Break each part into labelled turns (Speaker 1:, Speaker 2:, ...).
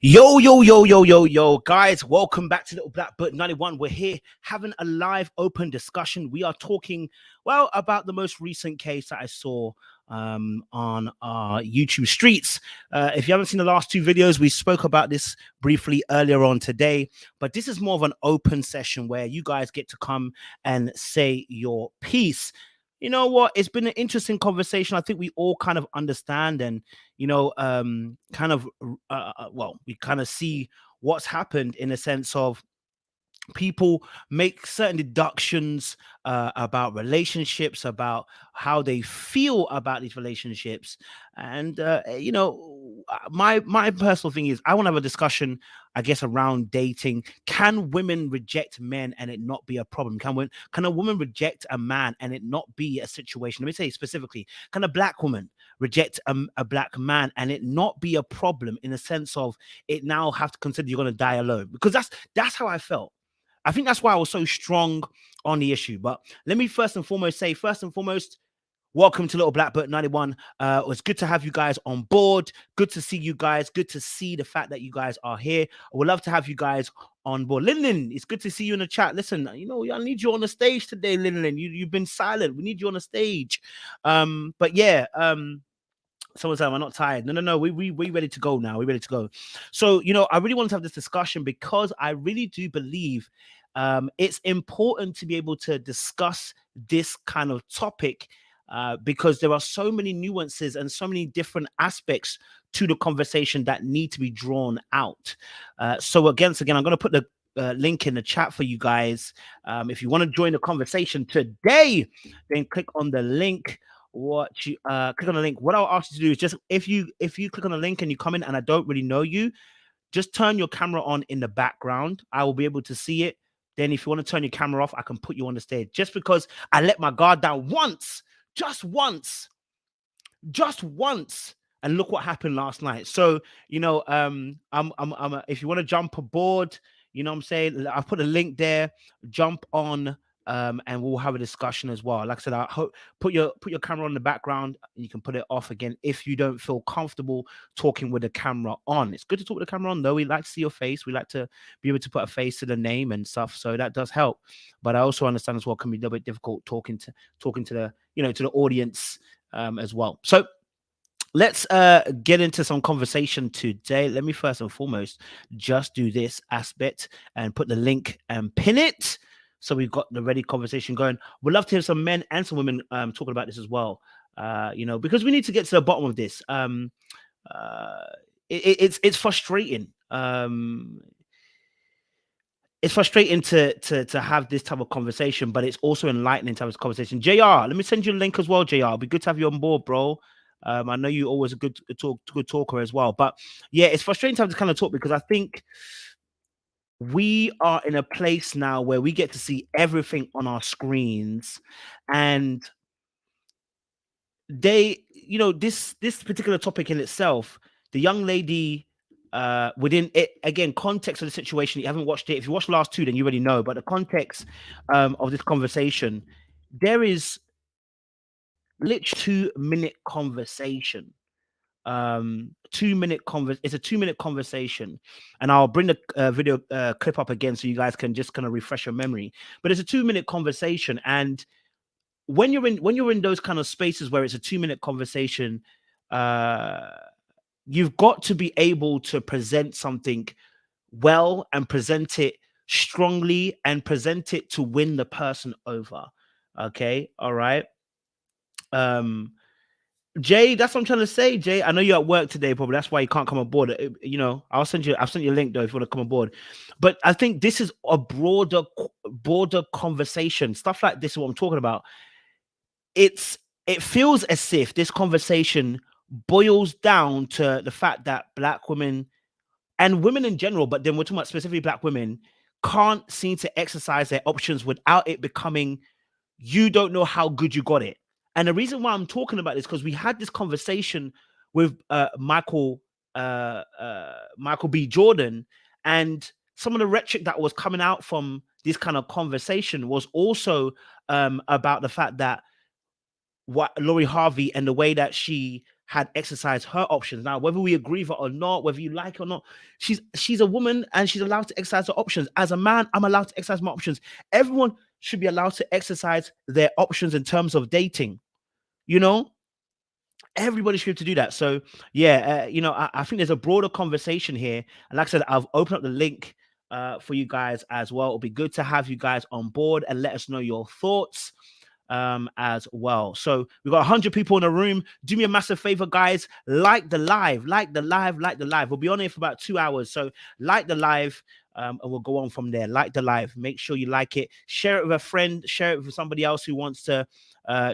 Speaker 1: Yo, guys, welcome back to Little Black Book 91. We're here having a live open discussion. We are talking, well, about the most recent case that I saw on our YouTube streets. If you haven't seen the last two videos, we spoke about this briefly earlier on today, but this is more of an open session where you guys get to come and say your piece. You know what? It's been an interesting conversation. I think we all kind of understand and we kind of see what's happened in a sense of people make certain deductions about relationships, about how they feel about these relationships, and my personal thing is I want to have a discussion, I guess, around dating. Can women reject men and it not be a problem? Can a woman reject a man and it not be a situation? Let me say specifically, can a black woman reject a black man and it not be a problem in the sense of it now have to consider you're going to die alone? Because that's how I felt. I think that's why I was so strong on the issue. But let me first and foremost, welcome to Little Black Book 91. It was good to have you guys on board. Good to see you guys. Good to see the fact that you guys are here. I would love to have you guys on board. Lyndon, it's good to see you in the chat. Listen, I need you on the stage today, Lyndon. You've been silent. We need you on the stage. But yeah, someone's saying I'm not tired. No. We ready to go now. We're ready to go. So, I really want to have this discussion because I really do believe it's important to be able to discuss this kind of topic because there are so many nuances and so many different aspects to the conversation that need to be drawn out. So again, I'm going to put the link in the chat for you guys. If you want to join the conversation today, then click on the link. Click on the link. What I'll ask you to do is just if you click on the link and you come in and I don't really know you, just turn your camera on in the background. I will be able to see it. Then if you want to turn your camera off, I can put you on the stage. Just because I let my guard down just once, and look what happened last night. So if you want to jump aboard, what I'm saying, I've put a link there. Jump on. And we'll have a discussion as well. Like I said, I hope put your camera on the background and you can put it off again if you don't feel comfortable talking with the camera on. It's good to talk with the camera on though. We like to see your face. We like to be able to put a face to the name and stuff. So that does help. But I also understand as well it can be a little bit difficult talking to the to the audience as well. So let's get into some conversation today. Let me first and foremost just do this aspect and put the link and pin it. So we've got the ready conversation going. We'd love to hear some men and some women talking about this as well. Because we need to get to the bottom of this. It's frustrating. It's frustrating to have this type of conversation, but it's also enlightening to have this conversation. JR, let me send you a link as well, JR. It'll be good to have you on board, bro. I know you're always a good talker as well. But yeah, it's frustrating to have this kind of talk because I think we are in a place now where we get to see everything on our screens, and this particular topic in itself, the young lady within it, again, context of the situation, you haven't watched it. If you watched the last two, then you already know, but the context of this conversation, there is literally 2-minute conversation. It's a 2-minute conversation, and I'll bring the video clip up again so you guys can just kind of refresh your memory. But it's a 2-minute conversation, and when you're in those kind of spaces where it's a 2-minute conversation, you've got to be able to present something well and present it strongly and present it to win the person over. Okay, all right. Jay, that's what I'm trying to say, Jay. I know you're at work today, probably. That's why you can't come aboard. I'll send you a link though if you want to come aboard. But I think this is a broader conversation. Stuff like this is what I'm talking about. It feels as if this conversation boils down to the fact that Black women and women in general, but then we're talking about specifically Black women, can't seem to exercise their options without it becoming, you don't know how good you got it. And the reason why I'm talking about this because we had this conversation with Michael B. Jordan, and some of the rhetoric that was coming out from this kind of conversation was also about the fact that what Lori Harvey and the way that she had exercised her options. Now, whether we agree with it or not, whether you like it or not, she's a woman and she's allowed to exercise her options. As a man, I'm allowed to exercise my options. Everyone should be allowed to exercise their options in terms of dating. You know, everybody should be able to do that. So yeah, I think there's a broader conversation here, and like I said, I've opened up the link for you guys as well. It'll be good to have you guys on board and let us know your thoughts as well. So we've got 100 people in the room. Do me a massive favor, guys. Like the live, like the live, like the live. We'll be on here for about 2 hours. So like the live, and we'll go on from there. Like the live. Make sure you like it. Share it with a friend. Share it with somebody else who wants to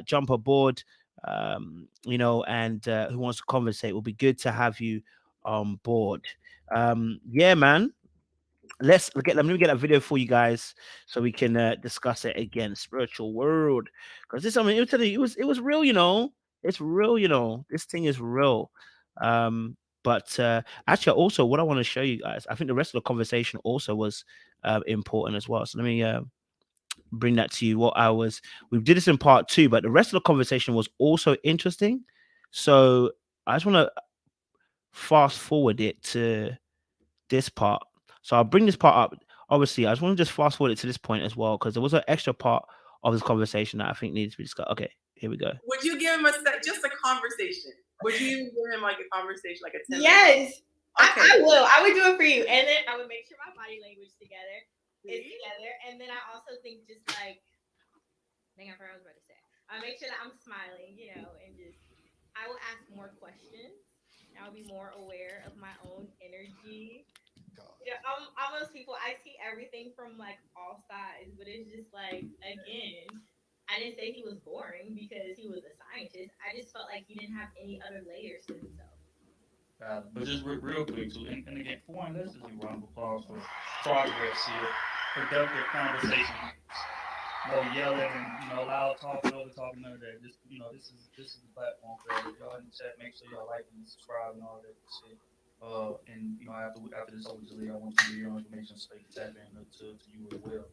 Speaker 1: jump aboard. And who wants to conversate. It will be good to have you on board. Yeah, man. Let me get a video for you guys so we can discuss it again. Spiritual world, because this, I mean, it was real. It's real. This thing is real. But actually, also, what I want to show you guys, I think the rest of the conversation also was important as well. So let me bring that to you. We did this in part 2, but the rest of the conversation was also interesting. So I just want to fast forward it to this part. So I'll bring this part up. Obviously, I just want to just fast forward it to this point as well, because there was an extra part of this conversation that I think needs to be discussed. Okay, here we go.
Speaker 2: Would you give him just a conversation? Would you even give him like a conversation, like a 10
Speaker 3: Yes. Okay. I will. I would do it for you. And then I would make sure my body language is together. And then I also think just like, dang, I forgot what I was about to say. I make sure that I'm smiling, and just, I will ask more questions. I'll be more aware of my own energy. I'm those people, I see everything from like all sides, but it's just like, again, I didn't say he was boring because he was a scientist. I just felt like he didn't have any other layers to himself.
Speaker 4: But just real quick too, and again, for one, let's just do a round of applause for progress here, productive conversation, no yelling and loud talking, over talking, none of that. Just this is the platform for that. If y'all in the chat, make sure y'all like and subscribe and all that shit. And after this over, I want you to get your information so they can tap in to you as well.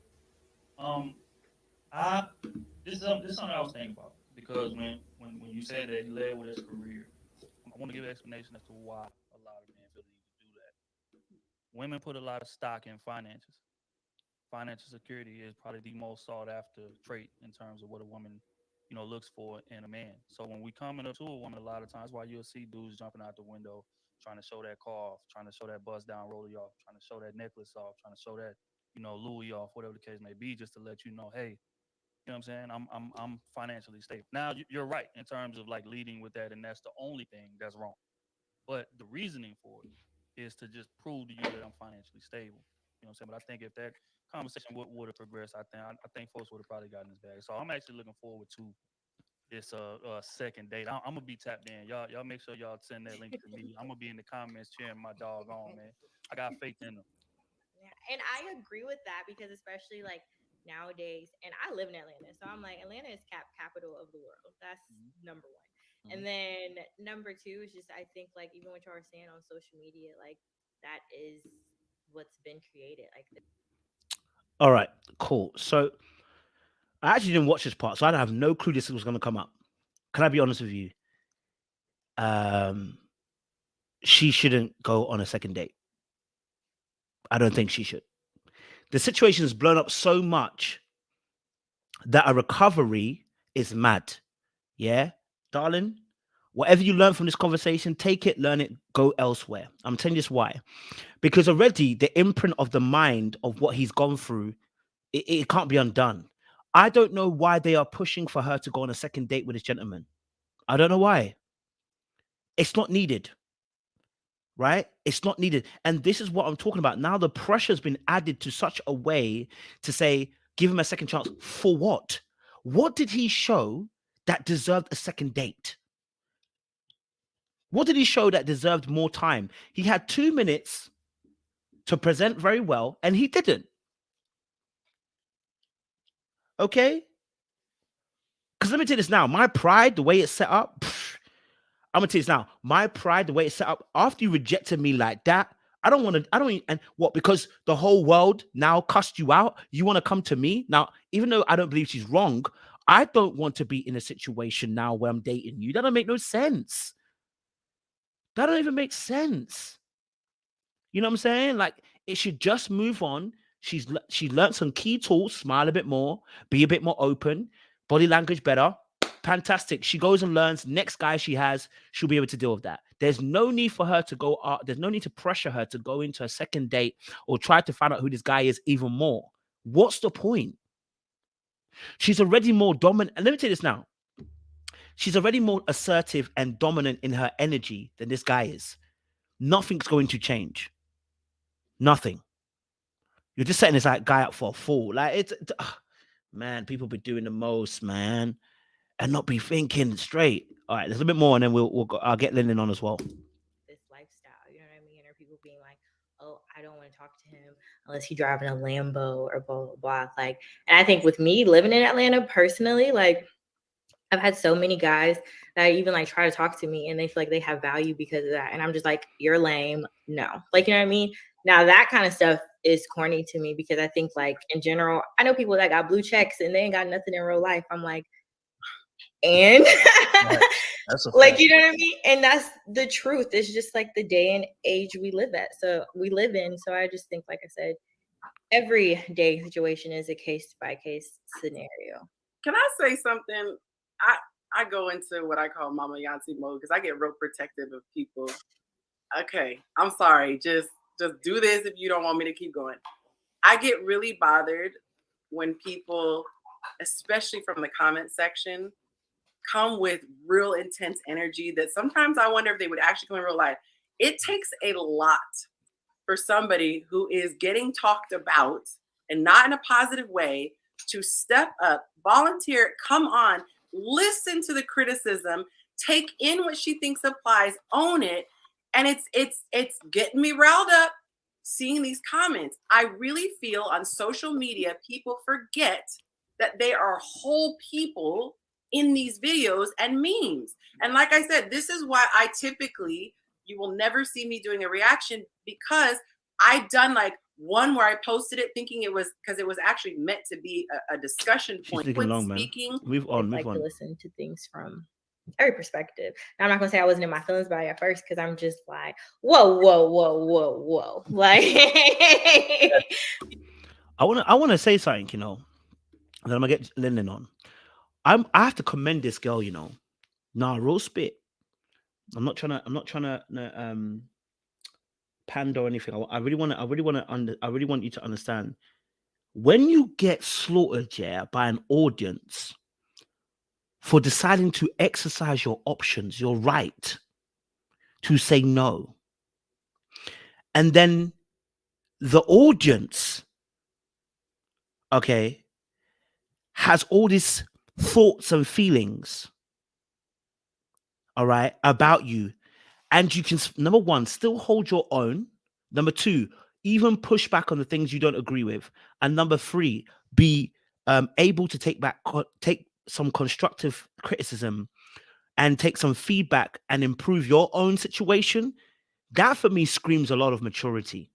Speaker 4: This is something I was thinking about, because when you said that he led with his career, I want to give an explanation as to why a lot of men feel the need to do that. Women put a lot of stock in finances. Financial security is probably the most sought after trait in terms of what a woman, looks for in a man. So when we come into a woman, a lot of times, why you'll see dudes jumping out the window, trying to show that car off, trying to show that bust down rollie off, trying to show that necklace off, trying to show that, Louis off, whatever the case may be, just to let you know, hey, you know what I'm saying? I'm financially stable. Now you're right in terms of like leading with that, and that's the only thing that's wrong. But the reasoning for it is to just prove to you that I'm financially stable. You know what I'm saying? But I think if that conversation would have progressed, I think folks would have probably gotten this bag. So I'm actually looking forward to this second date. I'm gonna be tapped in. Y'all make sure y'all send that link to me. I'm gonna be in the comments cheering my dog on, man. I got faith in them.
Speaker 3: Yeah, and I agree with that, because especially like nowadays, and I live in Atlanta, so I'm like, Atlanta is capital of the world. That's number one. And then number two is just, I think, like, even what y'all are saying on social media, like, that is what's been created. Like,
Speaker 1: All right, cool. So I actually didn't watch this part, so I have no clue this was going to come up. Can I be honest with you? She shouldn't go on a second date. I don't think she should. The situation has blown up so much that a recovery is mad. Yeah, darling. Whatever you learn from this conversation, take it, learn it, go elsewhere. I'm telling you this why. Because already the imprint of the mind of what he's gone through, it can't be undone. I don't know why they are pushing for her to go on a second date with this gentleman. I don't know why. It's not needed. Right? It's not needed. And this is what I'm talking about. Now the pressure's been added to such a way to say, give him a second chance. For what? What did he show that deserved a second date? What did he show that deserved more time? He had 2 minutes to present very well, and he didn't. Okay? Because let me tell you this now. My pride, the way it's set up, I'm gonna tell you this now. My pride, the way it's set up, after you rejected me like that, and what, because the whole world now cussed you out, you want to come to me? Now, even though I don't believe she's wrong, I don't want to be in a situation now where I'm dating you. That don't make no sense. That don't even make sense. You know what I'm saying? Like, it should just move on. She learned some key tools, smile a bit more, be a bit more open, body language better. Fantastic. She goes and learns. Next guy she has, she'll be able to deal with that. There's no need for her to go out. There's no need to pressure her to go into a second date or try to find out who this guy is even more. What's the point? She's already more dominant. And let me tell you this now. She's already more assertive and dominant in her energy than this guy is. Nothing's going to change. Nothing. You're just setting this guy up for a fool. Like, man, people be doing the most, man, and not be thinking straight. All right, there's a bit more, and then I'll get Lyndon on as well.
Speaker 3: This lifestyle, you know what I mean? Or people being like, oh, I don't want to talk to him unless he's driving a Lambo or blah, blah, blah. Like, and I think with me living in Atlanta personally, like, I've had so many guys that even like try to talk to me and they feel like they have value because of that. And I'm just like, you're lame. No. Like, you know what I mean? Now that kind of stuff is corny to me because I think like in general, I know people that got blue checks and they ain't got nothing in real life. I'm like, and
Speaker 4: That's a
Speaker 3: like,
Speaker 4: fact.
Speaker 3: you know what I mean? And that's the truth. It's just like the day and age we live in. So I just think, like I said, every day situation is a case by case scenario.
Speaker 2: Can I say something? I go into what I call Mama Yanti mode because I get real protective of people. Okay, I'm sorry. Just do this if you don't want me to keep going. I get really bothered when people, especially from the comment section, come with real intense energy that sometimes I wonder if they would actually come in real life. It takes a lot for somebody who is getting talked about and not in a positive way to step up, volunteer, come on, listen to the criticism, take in what she thinks applies, own it. And it's getting me riled up seeing these comments. I really feel on social media, people forget that they are whole people in these videos and memes. And like I said, this is why you will never see me doing a reaction because I've done like one where I posted it thinking it was because it was actually meant to be a discussion point.
Speaker 1: She's long,
Speaker 2: speaking.
Speaker 1: Man. Move on.
Speaker 3: To listen to things from every perspective. Now, I'm not gonna say I wasn't in my feelings by it at first because I'm just like, whoa. Like,
Speaker 1: I wanna say something, you know, and then I'm gonna get Lyndon on. I have to commend this girl, you know. Nah, real spit. I'm not trying to pander or anything. I really want you to understand. When you get slaughtered, yeah, by an audience for deciding to exercise your options, your right to say no, and then the audience, okay, has all these thoughts and feelings, all right, about you, and you can, number one, still hold your own. Number two, even push back on the things you don't agree with. And number three, be able to take some constructive criticism and take some feedback and improve your own situation. That for me screams a lot of maturity.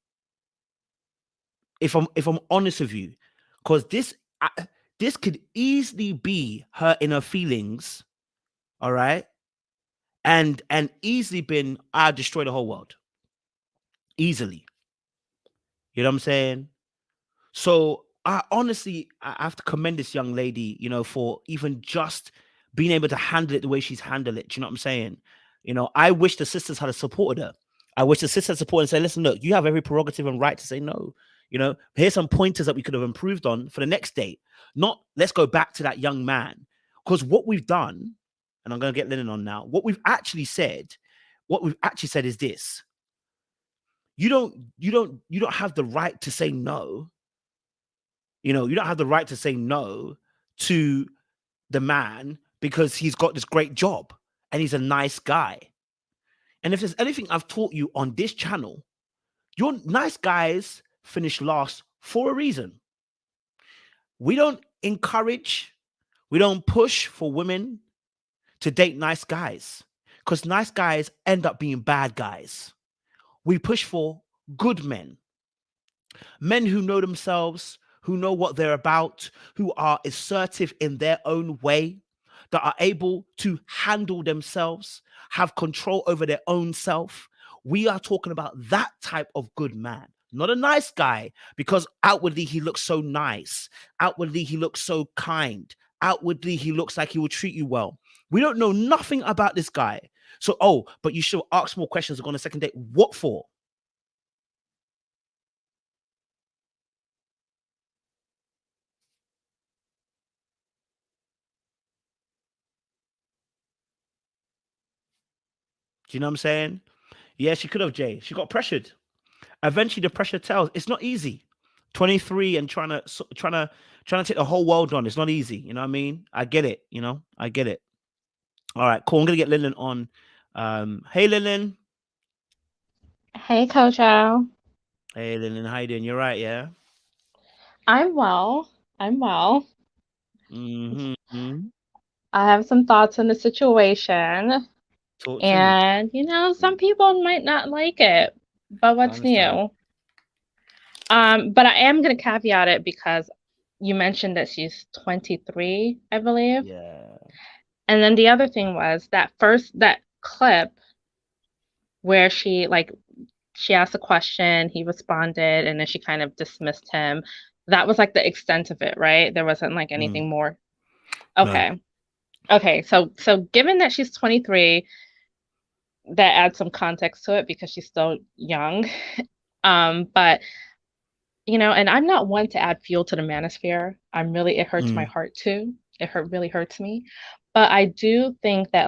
Speaker 1: If I'm honest with you, because this could easily be her inner feelings, all right, and easily been, I'll destroy the whole world. Easily. You know what I'm saying? So I have to commend this young lady, you know, for even just being able to handle it the way she's handled it. Do you know what I'm saying? You know, I wish the sisters had supported her. I wish the sisters had supported and said, listen, look, you have every prerogative and right to say no. You know, here's some pointers that we could have improved on for the next date. Not let's go back to that young man. Because what we've done, and I'm going to get Lyndon on now, what we've actually said is this. You don't have the right to say no. You know, you don't have the right to say no to the man because he's got this great job and he's a nice guy. And if there's anything I've taught you on this channel, your nice guys finish last for a reason. We don't encourage, we don't push for women to date nice guys because nice guys end up being bad guys. We push for good men who know themselves, who know what they're about, who are assertive in their own way, that are able to handle themselves, have control over their own self. We are talking about that type of good man, not a nice guy, because outwardly he looks so nice. Outwardly he looks so kind. Outwardly he looks like he will treat you well. We don't know nothing about this guy. So, but you should ask more questions on a second date. What for? Do you know what I'm saying? Yeah, she could have, Jay. She got pressured. Eventually, the pressure tells. It's not easy. 23 and trying to take the whole world on. It's not easy. You know what I mean? I get it. I get it. All right, cool. I'm gonna get Lyndon on. Hey, Lyndon.
Speaker 5: Hey, Kojo.
Speaker 1: Hey, Lyndon. How you doing? You're right, yeah.
Speaker 5: I'm well.
Speaker 1: Mm-hmm.
Speaker 5: I have some thoughts on the situation,
Speaker 1: Talk to me.
Speaker 5: and some people might not like it, but what's new? But I am gonna caveat it because you mentioned that she's 23, I believe.
Speaker 1: Yeah.
Speaker 5: And then the other thing was that clip where she asked a question, he responded, and then she kind of dismissed him. That was like the extent of it, right? There wasn't like anything more. Okay. No. Okay, so given that she's 23, that adds some context to it because she's still young. But and I'm not one to add fuel to the manosphere. It hurts my heart too. Really hurts me. But I do think that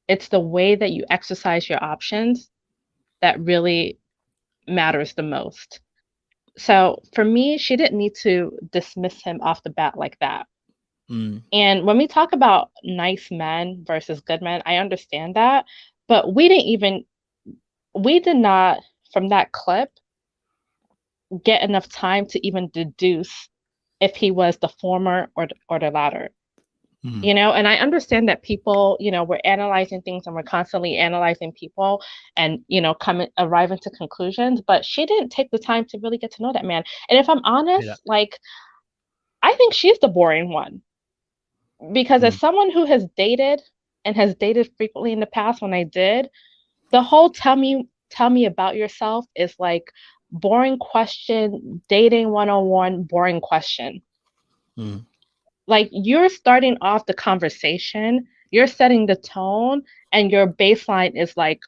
Speaker 5: it's the way that you exercise your options that really matters the most. So for me, she didn't need to dismiss him off the bat like that. And when we talk about nice men versus good men, I understand that, but we did not, from that clip, get enough time to even deduce if he was the former or the latter. And I understand that people, we're analyzing things and we're constantly analyzing people and, arriving to conclusions, but she didn't take the time to really get to know that man. And if I'm honest, I think she's the boring one. Because as someone who has dated frequently in the past, when I did, the whole tell me about yourself is like boring question, dating 101, boring question. Like you're starting off the conversation, you're setting the tone, and your baseline is like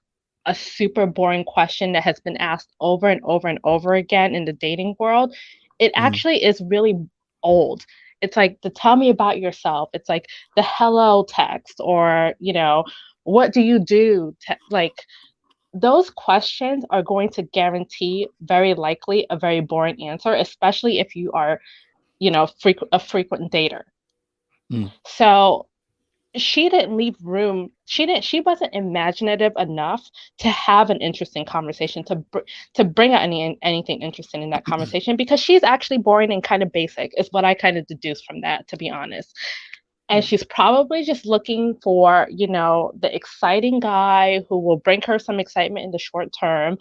Speaker 5: a super boring question that has been asked over and over and over again in the dating world. It actually is really old. It's like the tell me about yourself. It's like the hello text or, what do you do? Those questions are going to guarantee very likely a very boring answer, especially if you are, a frequent dater. So she didn't leave room. She wasn't imaginative enough to have an interesting conversation, to bring out anything interesting in that conversation, because she's actually boring and kind of basic is what I kind of deduced from that, to be honest. And she's probably just looking for, the exciting guy who will bring her some excitement in the short term,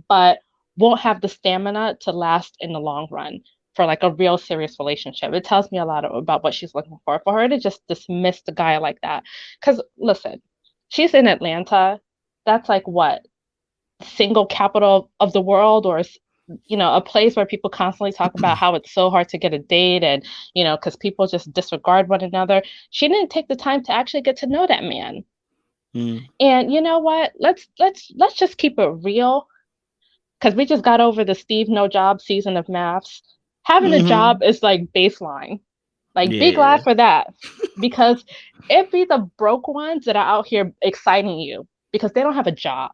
Speaker 5: but won't have the stamina to last in the long run for like a real serious relationship. It tells me a lot about what she's looking for her to just dismiss the guy like that. Because listen, she's in Atlanta. That's like what? Single capital of the world, or a place where people constantly talk about how it's so hard to get a date and, because people just disregard one another. She didn't take the time to actually get to know that man. And you know what? Let's just keep it real, because we just got over the Steve No Job season of maths. Having a job is like baseline. Like, be glad for that, because it be the broke ones that are out here exciting you because they don't have a job.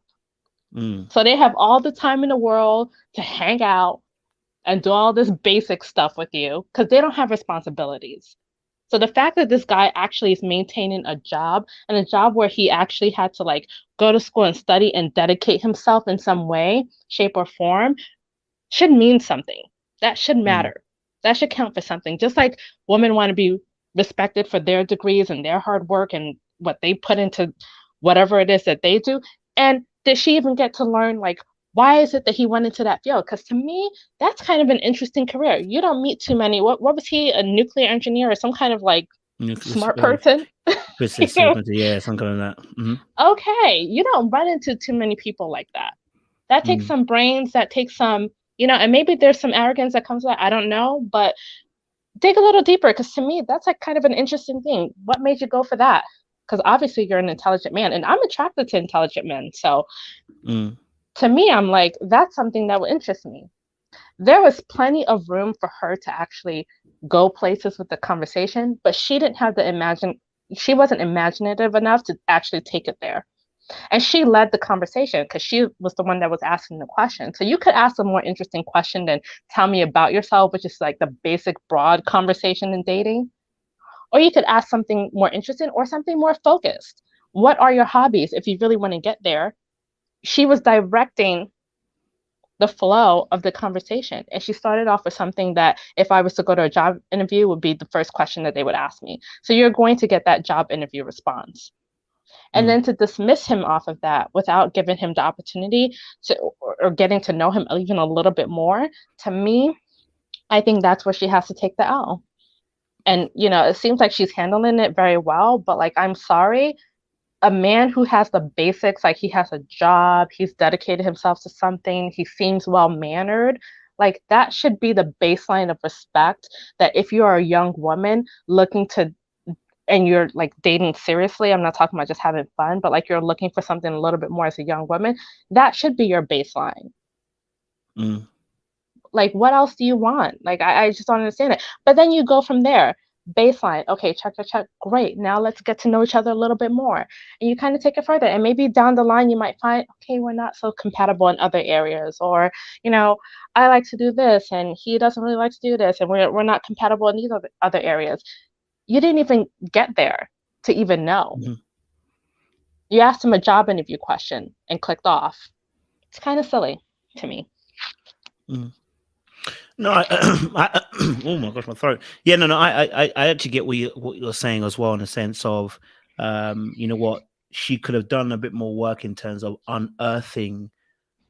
Speaker 5: So they have all the time in the world to hang out and do all this basic stuff with you because they don't have responsibilities. So the fact that this guy actually is maintaining a job, and a job where he actually had to like go to school and study and dedicate himself in some way, shape, or form, should mean something. That should matter. That should count for something. Just like women want to be respected for their degrees and their hard work and what they put into whatever it is that they do. And did she even get to learn, like, why is it that he went into that field? Because to me, that's kind of an interesting career. You don't meet too many. What was he, a nuclear engineer or some kind of like smart person.
Speaker 1: Yeah, something like that. Mm-hmm.
Speaker 5: Okay, you don't run into too many people like that. That takes some brains, that takes some, and maybe there's some arrogance that comes with it. I don't know, but dig a little deeper, because to me, that's like kind of an interesting thing. What made you go for that? Because obviously you're an intelligent man, and I'm attracted to intelligent men. So to me, I'm like, that's something that would interest me. There was plenty of room for her to actually go places with the conversation, but she didn't have she wasn't imaginative enough to actually take it there. And she led the conversation because she was the one that was asking the question. So you could ask a more interesting question than tell me about yourself, which is like the basic broad conversation in dating. Or you could ask something more interesting or something more focused. What are your hobbies if you really want to get there? She was directing the flow of the conversation. And she started off with something that if I was to go to a job interview would be the first question that they would ask me. So you're going to get that job interview response. And then to dismiss him off of that without giving him the opportunity to, or getting to know him even a little bit more, to me, I think that's where she has to take the L. And, it seems like she's handling it very well, but like, I'm sorry, a man who has the basics, like he has a job, he's dedicated himself to something, he seems well-mannered, like that should be the baseline of respect, that if you are a young woman looking to, and you're like dating seriously, I'm not talking about just having fun, but like you're looking for something a little bit more as a young woman, that should be your baseline. Like, what else do you want? Like, I just don't understand it. But then you go from there. Baseline, okay, check, great. Now let's get to know each other a little bit more. And you kind of take it further. And maybe down the line, you might find, okay, we're not so compatible in other areas. Or, I like to do this and he doesn't really like to do this. And we're not compatible in these other areas. You didn't even get there to even know. You asked him a job interview question and clicked off. It's kind of silly to me.
Speaker 1: No, oh my gosh, my throat. Yeah, no, I actually get what you're saying as well, in the sense of, what, she could have done a bit more work in terms of unearthing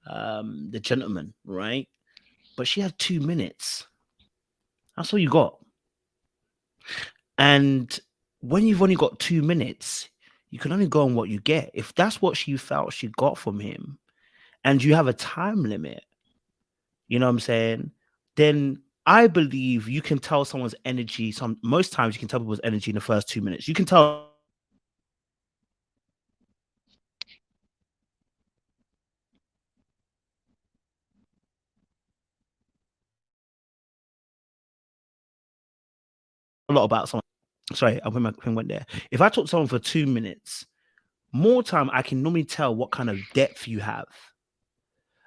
Speaker 1: the gentleman, right? But she had 2 minutes. That's all you got. And when you've only got 2 minutes, you can only go on what you get. If that's what she felt she got from him, and you have a time limit, you know what I'm saying? Then I believe you can tell someone's energy. Most times you can tell people's energy in the first 2 minutes. You can tell. A lot about someone. Sorry, I went there. If I talk to someone for 2 minutes, more time, I can normally tell what kind of depth you have.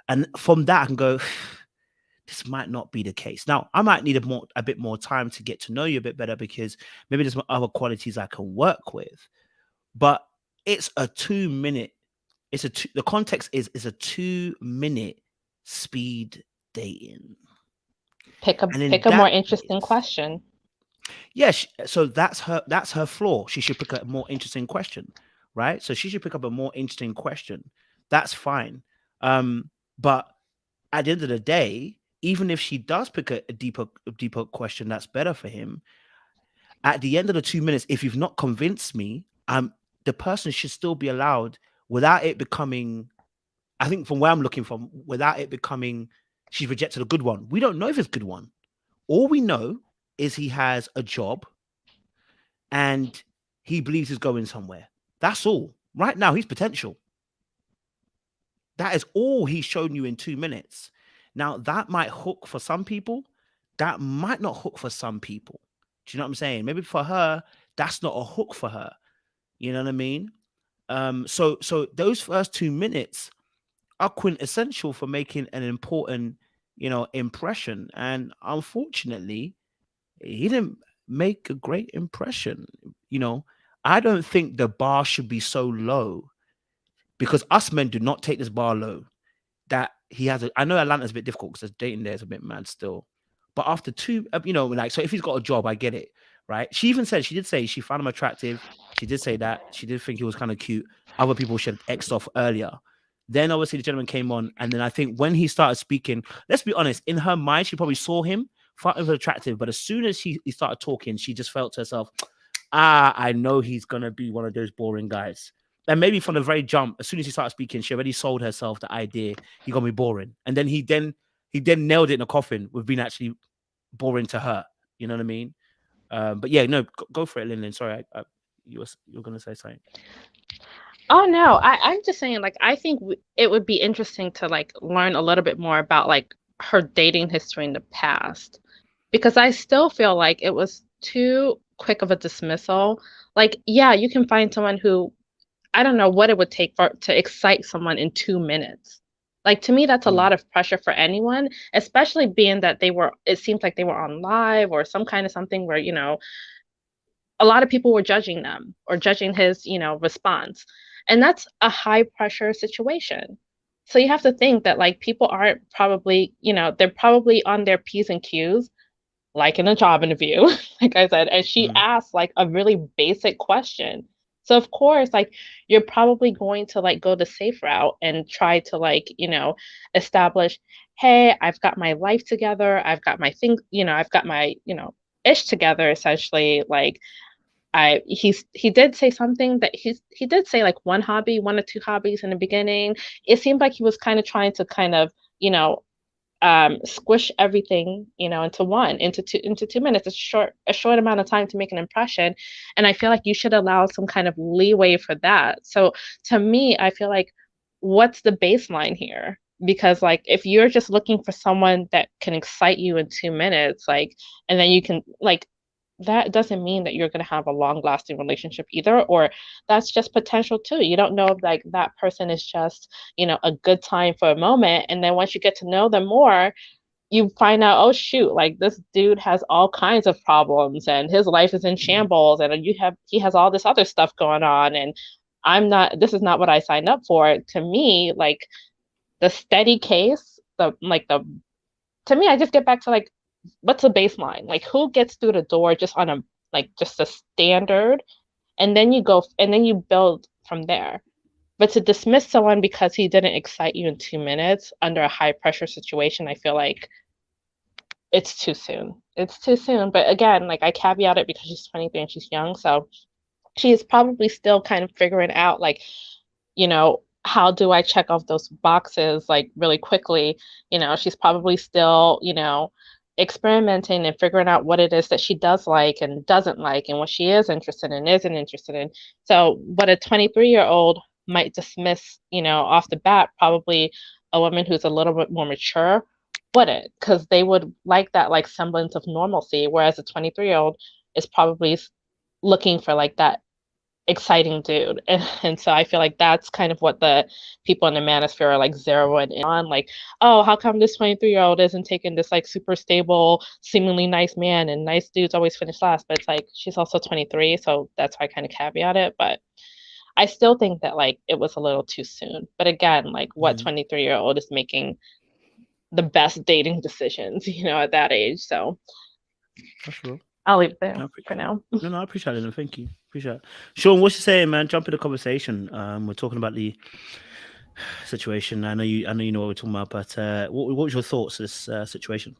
Speaker 1: And from that, I can go, this might not be the case. Now, I might need a bit more time to get to know you a bit better, because maybe there's other qualities I can work with. But it's a 2 minute. The context is a 2 minute speed dating.
Speaker 5: Pick a more interesting question.
Speaker 1: Yes, so that's her flaw. She should pick a more interesting question, right? So she should pick up a more interesting question. That's fine. But at the end of the day, even if she does pick a deeper question that's better for him, at the end of the 2 minutes, if you've not convinced me, the person should still be allowed, without it becoming, I think from where I'm looking from, without it becoming, she's rejected a good one. We don't know if it's a good one. All we know is he has a job and he believes he's going somewhere. That's all. Right now, he's potential. That is all he's shown you in 2 minutes. Now, that might hook for some people. That might not hook for some people. Do you know what I'm saying? Maybe for her, that's not a hook for her. You know what I mean? So those first 2 minutes are quintessential for making an important, impression. And unfortunately, he didn't make a great impression. I don't think the bar should be so low, because us men do not take this bar low. That he has I know Atlanta's a bit difficult because dating there is a bit mad still. But after two, so if he's got a job, I get it, right? She did say she found him attractive. She did say that. She did think he was kind of cute. Other people should have X'd off earlier. Then obviously the gentleman came on, and then I think when he started speaking, let's be honest, in her mind, she probably saw him, thought he was attractive, but as soon as he started talking, she just felt to herself, I know he's gonna be one of those boring guys. And maybe from the very jump, as soon as he started speaking, she already sold herself the idea he's gonna be boring. And then he nailed it in a coffin with being actually boring to her. You know what I mean? But yeah, no, go for it, Lyndon. Sorry, you were gonna say something.
Speaker 5: Oh no, I'm just saying, like, I think it would be interesting to like learn a little bit more about like her dating history in the past, because I still feel like it was too quick of a dismissal. Like, yeah, you can find someone who, I don't know what it would take to excite someone in 2 minutes. Like, to me, that's a lot of pressure for anyone, especially being that it seems like they were on live or some kind of something where, a lot of people were judging them or judging his, response. And that's a high pressure situation. So you have to think that like people aren't probably, they're probably on their P's and Q's, like in a job interview, like I said, and she asked like a really basic question. So of course, like you're probably going to like go the safe route and try to like, establish, hey, I've got my life together, I've got my thing, I've got my, ish together essentially. Like he did say something that he did say like one or two hobbies in the beginning. It seemed like he was kind of trying to kind of, squish everything, into 2 minutes, a short amount of time to make an impression. And I feel like you should allow some kind of leeway for that. So to me, I feel like, what's the baseline here? Because like if you're just looking for someone that can excite you in 2 minutes, like, and then you can like, that doesn't mean that you're going to have a long lasting relationship either, or that's just potential too. You don't know if like that person is just, a good time for a moment. And then once you get to know them more, you find out, oh shoot, like this dude has all kinds of problems and his life is in shambles, and he has all this other stuff going on, and this is not what I signed up for. To me, like the steady case, to me, I just get back to like, what's the baseline? Like who gets through the door just on just a standard, and then you build from there. But to dismiss someone because he didn't excite you in 2 minutes under a high pressure situation, I feel like it's too soon. It's too soon. But again, like I caveat it because she's 23 and she's young, so she is probably still kind of figuring out like, how do I check off those boxes like really quickly? She's probably still, experimenting and figuring out what it is that she does like and doesn't like, and what she is interested in, isn't interested in. So what a 23-year-old might dismiss, off the bat, probably a woman who's a little bit more mature wouldn't, because they would like that like semblance of normalcy, whereas a 23-year-old is probably looking for like that exciting dude. And so I feel like that's kind of what the people in the manosphere are like zeroing in on, like, oh, how come this 23-year-old isn't taking this like super stable, seemingly nice man, and nice dudes always finish last? But it's like she's also 23, so that's why I kind of caveat it. But I still think that like it was a little too soon. But again, like what 23-year-old is making the best dating decisions, at that age? So
Speaker 1: that's real.
Speaker 5: I'll leave it there for now.
Speaker 1: No, I appreciate it. Thank you. Appreciate it. Sean, what you saying, man? Jump in the conversation. We're talking about the situation. I know you know what we're talking about, but what was your thoughts on this situation?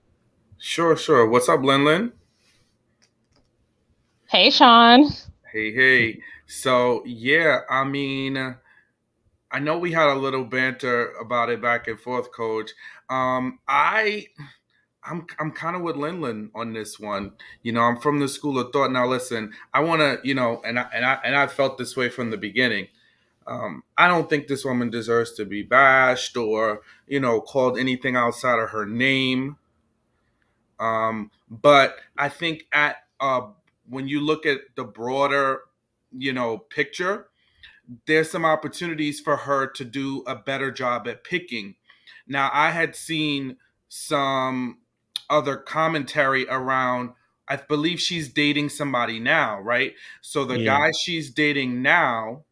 Speaker 6: Sure. What's up, Lynn?
Speaker 5: Hey, Sean.
Speaker 6: Hey. So yeah, I mean, I know we had a little banter about it back and forth, Coach. I'm kind of with Lynn on this one. I'm from the school of thought. Now, listen, I want to, and I felt this way from the beginning. I don't think this woman deserves to be bashed or, called anything outside of her name. But I think when you look at the broader, picture, there's some opportunities for her to do a better job at picking. Now, I had seen some other commentary around, I believe she's dating somebody now, right? So the guy she's dating now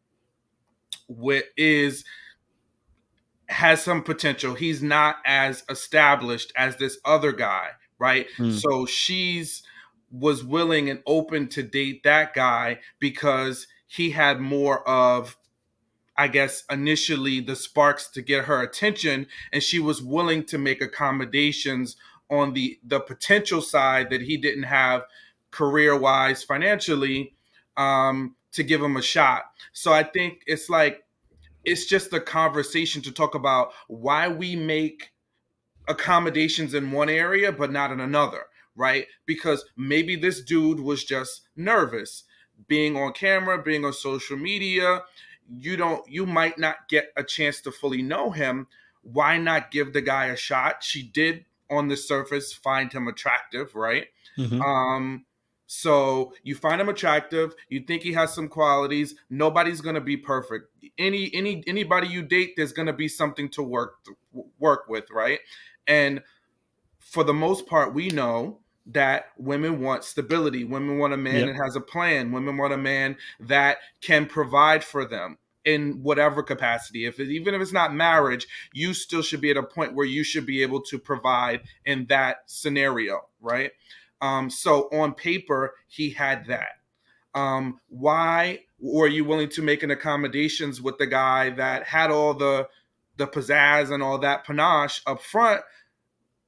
Speaker 6: has some potential. He's not as established as this other guy, right? So was willing and open to date that guy because he had more of, I guess, initially the sparks to get her attention, and she was willing to make accommodations on the potential side that he didn't have career-wise, financially, to give him a shot. So I think it's like, it's just a conversation to talk about why we make accommodations in one area but not in another, right? Because maybe this dude was just nervous being on camera, being on social media. You might not get a chance to fully know him. Why not give the guy a shot? She did on the surface find him attractive, right?
Speaker 1: Mm-hmm.
Speaker 6: So you find him attractive, you think he has some qualities. Nobody's gonna be perfect. Anybody you date, there's gonna be something to work with, right? And for the most part, we know that women want stability. Women want a man that has a plan. Women want a man that can provide for them in whatever capacity. Even if it's not marriage, you still should be at a point where you should be able to provide in that scenario, right? So on paper, he had that. Why were you willing to make an accommodations with the guy that had all the pizzazz and all that panache up front,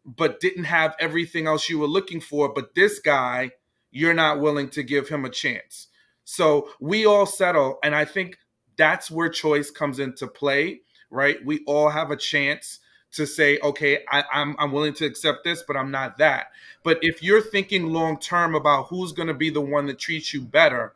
Speaker 6: but didn't have everything else you were looking for? But this guy, you're not willing to give him a chance. So we all settle, and I think that's where choice comes into play, right? We all have a chance to say, okay, I'm willing to accept this, but I'm not that. But if you're thinking long term about who's going to be the one that treats you better,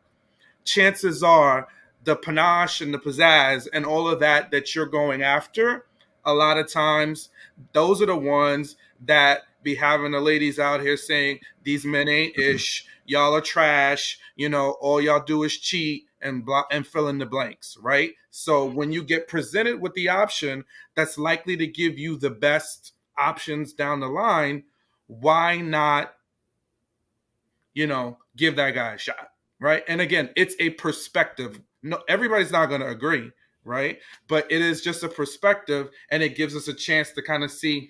Speaker 6: chances are the panache and the pizzazz and all of that you're going after, a lot of times those are the ones that be having the ladies out here saying, these men ain't ish, y'all are trash, all y'all do is cheat and fill in the blanks, right? So when you get presented with the option that's likely to give you the best options down the line, why not, give that guy a shot, right? And again, it's a perspective. No, everybody's not going to agree, right? But it is just a perspective, and it gives us a chance to kind of see,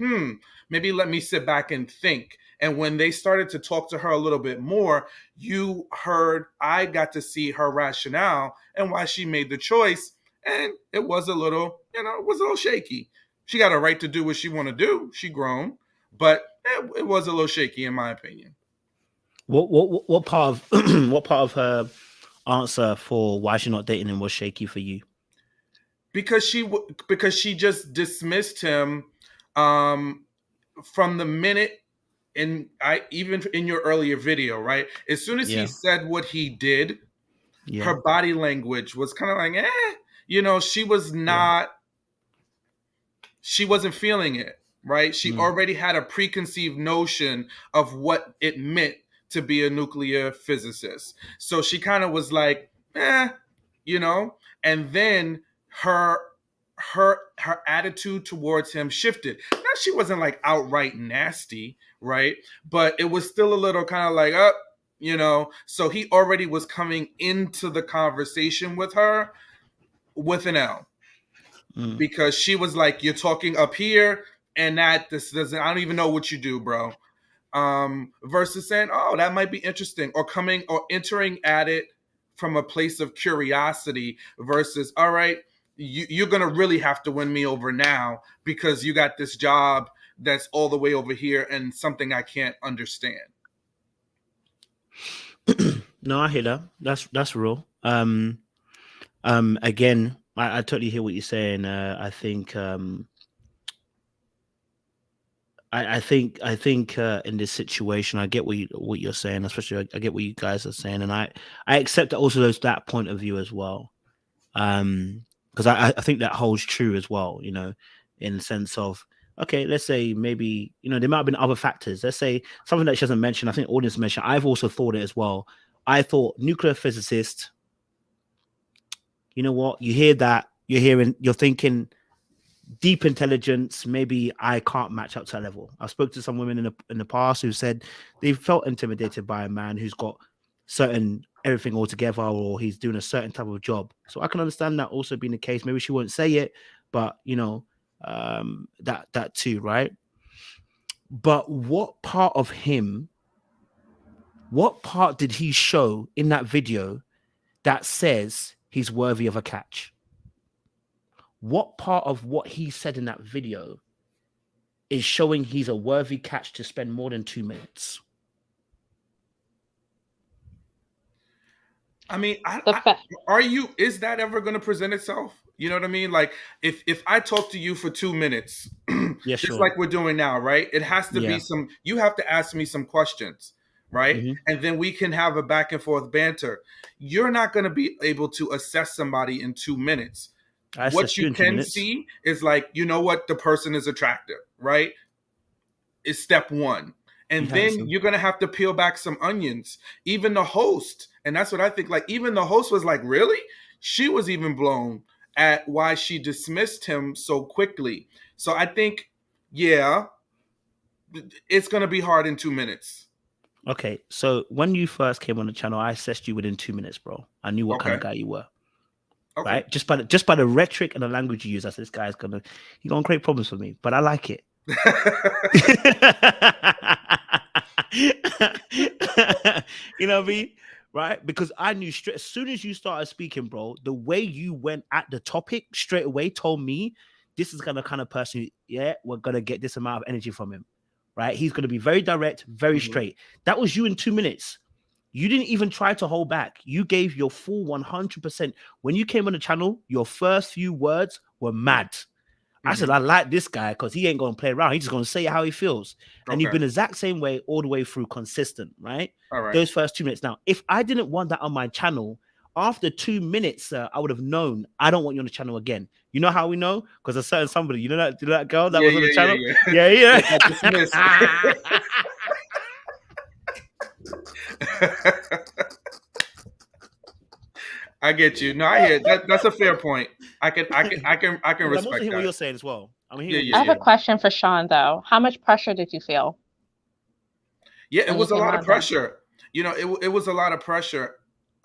Speaker 6: maybe let me sit back and think. And when they started to talk to her a little bit more, I got to see her rationale and why she made the choice. And it was a little, shaky. She got a right to do what she want to do. She grown, but it was a little shaky in my opinion.
Speaker 1: What part of what part of her answer for why she's not dating him was shaky for you?
Speaker 6: Because she just dismissed him from the minute. And even in your earlier video, right? As soon as he said what he did, her body language was kind of like, she was not, she wasn't feeling it, right? She already had a preconceived notion of what it meant to be a nuclear physicist. So she kind of was like, and then her attitude towards him shifted. Now, she wasn't like outright nasty, right? But it was still a little kind of like, so he already was coming into the conversation with her with an L. Because she was like, you're talking up here, and this doesn't, I don't even know what you do, bro. Versus saying, oh, that might be interesting, or entering at it from a place of curiosity versus, all right, you're going to really have to win me over now because you got this job that's all the way over here and something I can't understand.
Speaker 1: No, I hear that. That's real. Again, I totally hear what you're saying. I think in this situation, I get what you're saying, especially I get what you guys are saying, and I accept also that point of view as well. Because I think that holds true as well, in the sense of, okay, let's say maybe, there might have been other factors. Let's say something that she hasn't mentioned, I think audience mentioned, I've also thought it as well. I thought nuclear physicist, you know what, you hear that, you're thinking deep intelligence, maybe I can't match up to that level. I spoke to some women in the past who said they felt intimidated by a man who's got certain everything all together, or he's doing a certain type of job. So I can understand that also being the case. Maybe she won't say it, but that too, right? But what part did he show in that video that says he's worthy of a catch? What part of what he said in that video is showing he's a worthy catch to spend more than 2 minutes?
Speaker 6: I mean,
Speaker 5: The
Speaker 6: is that ever going to present itself? You know what I mean? Like if I talk to you for 2 minutes,
Speaker 1: Yeah,
Speaker 6: just
Speaker 1: sure.
Speaker 6: like we're doing now, right? It has to be you have to ask me some questions, right? And then we can have a back and forth banter. You're not going to be able to assess somebody in 2 minutes. What you can see is like, you know what, the person is attractive, right? Is step one. And then you're going to have to peel back some onions. Even the host, and that's what I think, like, even the host was like, really? She was even blown at why she dismissed him so quickly. So I think, yeah, it's going to be hard in 2 minutes.
Speaker 1: Okay, so when you first came on the channel, I assessed you within 2 minutes, bro. I knew what kind of guy you were. Okay. Right? Just by the rhetoric and the language you use, I said, this guy's gonna create problems for me. But I like it. You know what I mean? Right? Because I knew straight as soon as you started speaking, bro, the way you went at the topic straight away told me this is the kind of person we're gonna get this amount of energy from him. Right? He's gonna be very direct, very straight. That was you in 2 minutes. You didn't even try to hold back. You gave your full 100%. When you came on the channel, your first few words were mad. I said, I like this guy because he ain't going to play around. He's just going to say how he feels. And you've been the exact same way all the way through, consistent, right? All right. Those first 2 minutes. Now, if I didn't want that on my channel, after 2 minutes, I would have known I don't want you on the channel again. You know how we know? Because a certain somebody, you know that girl that was on the channel? Yeah.
Speaker 6: I get you. No, I hear it. That's a fair point. I can respect
Speaker 1: I'm also hearing
Speaker 6: that.
Speaker 1: what you're saying as well.
Speaker 5: I have a question for Sean though. How much pressure did you feel?
Speaker 6: Yeah, it was a lot of pressure. You know, it was a lot of pressure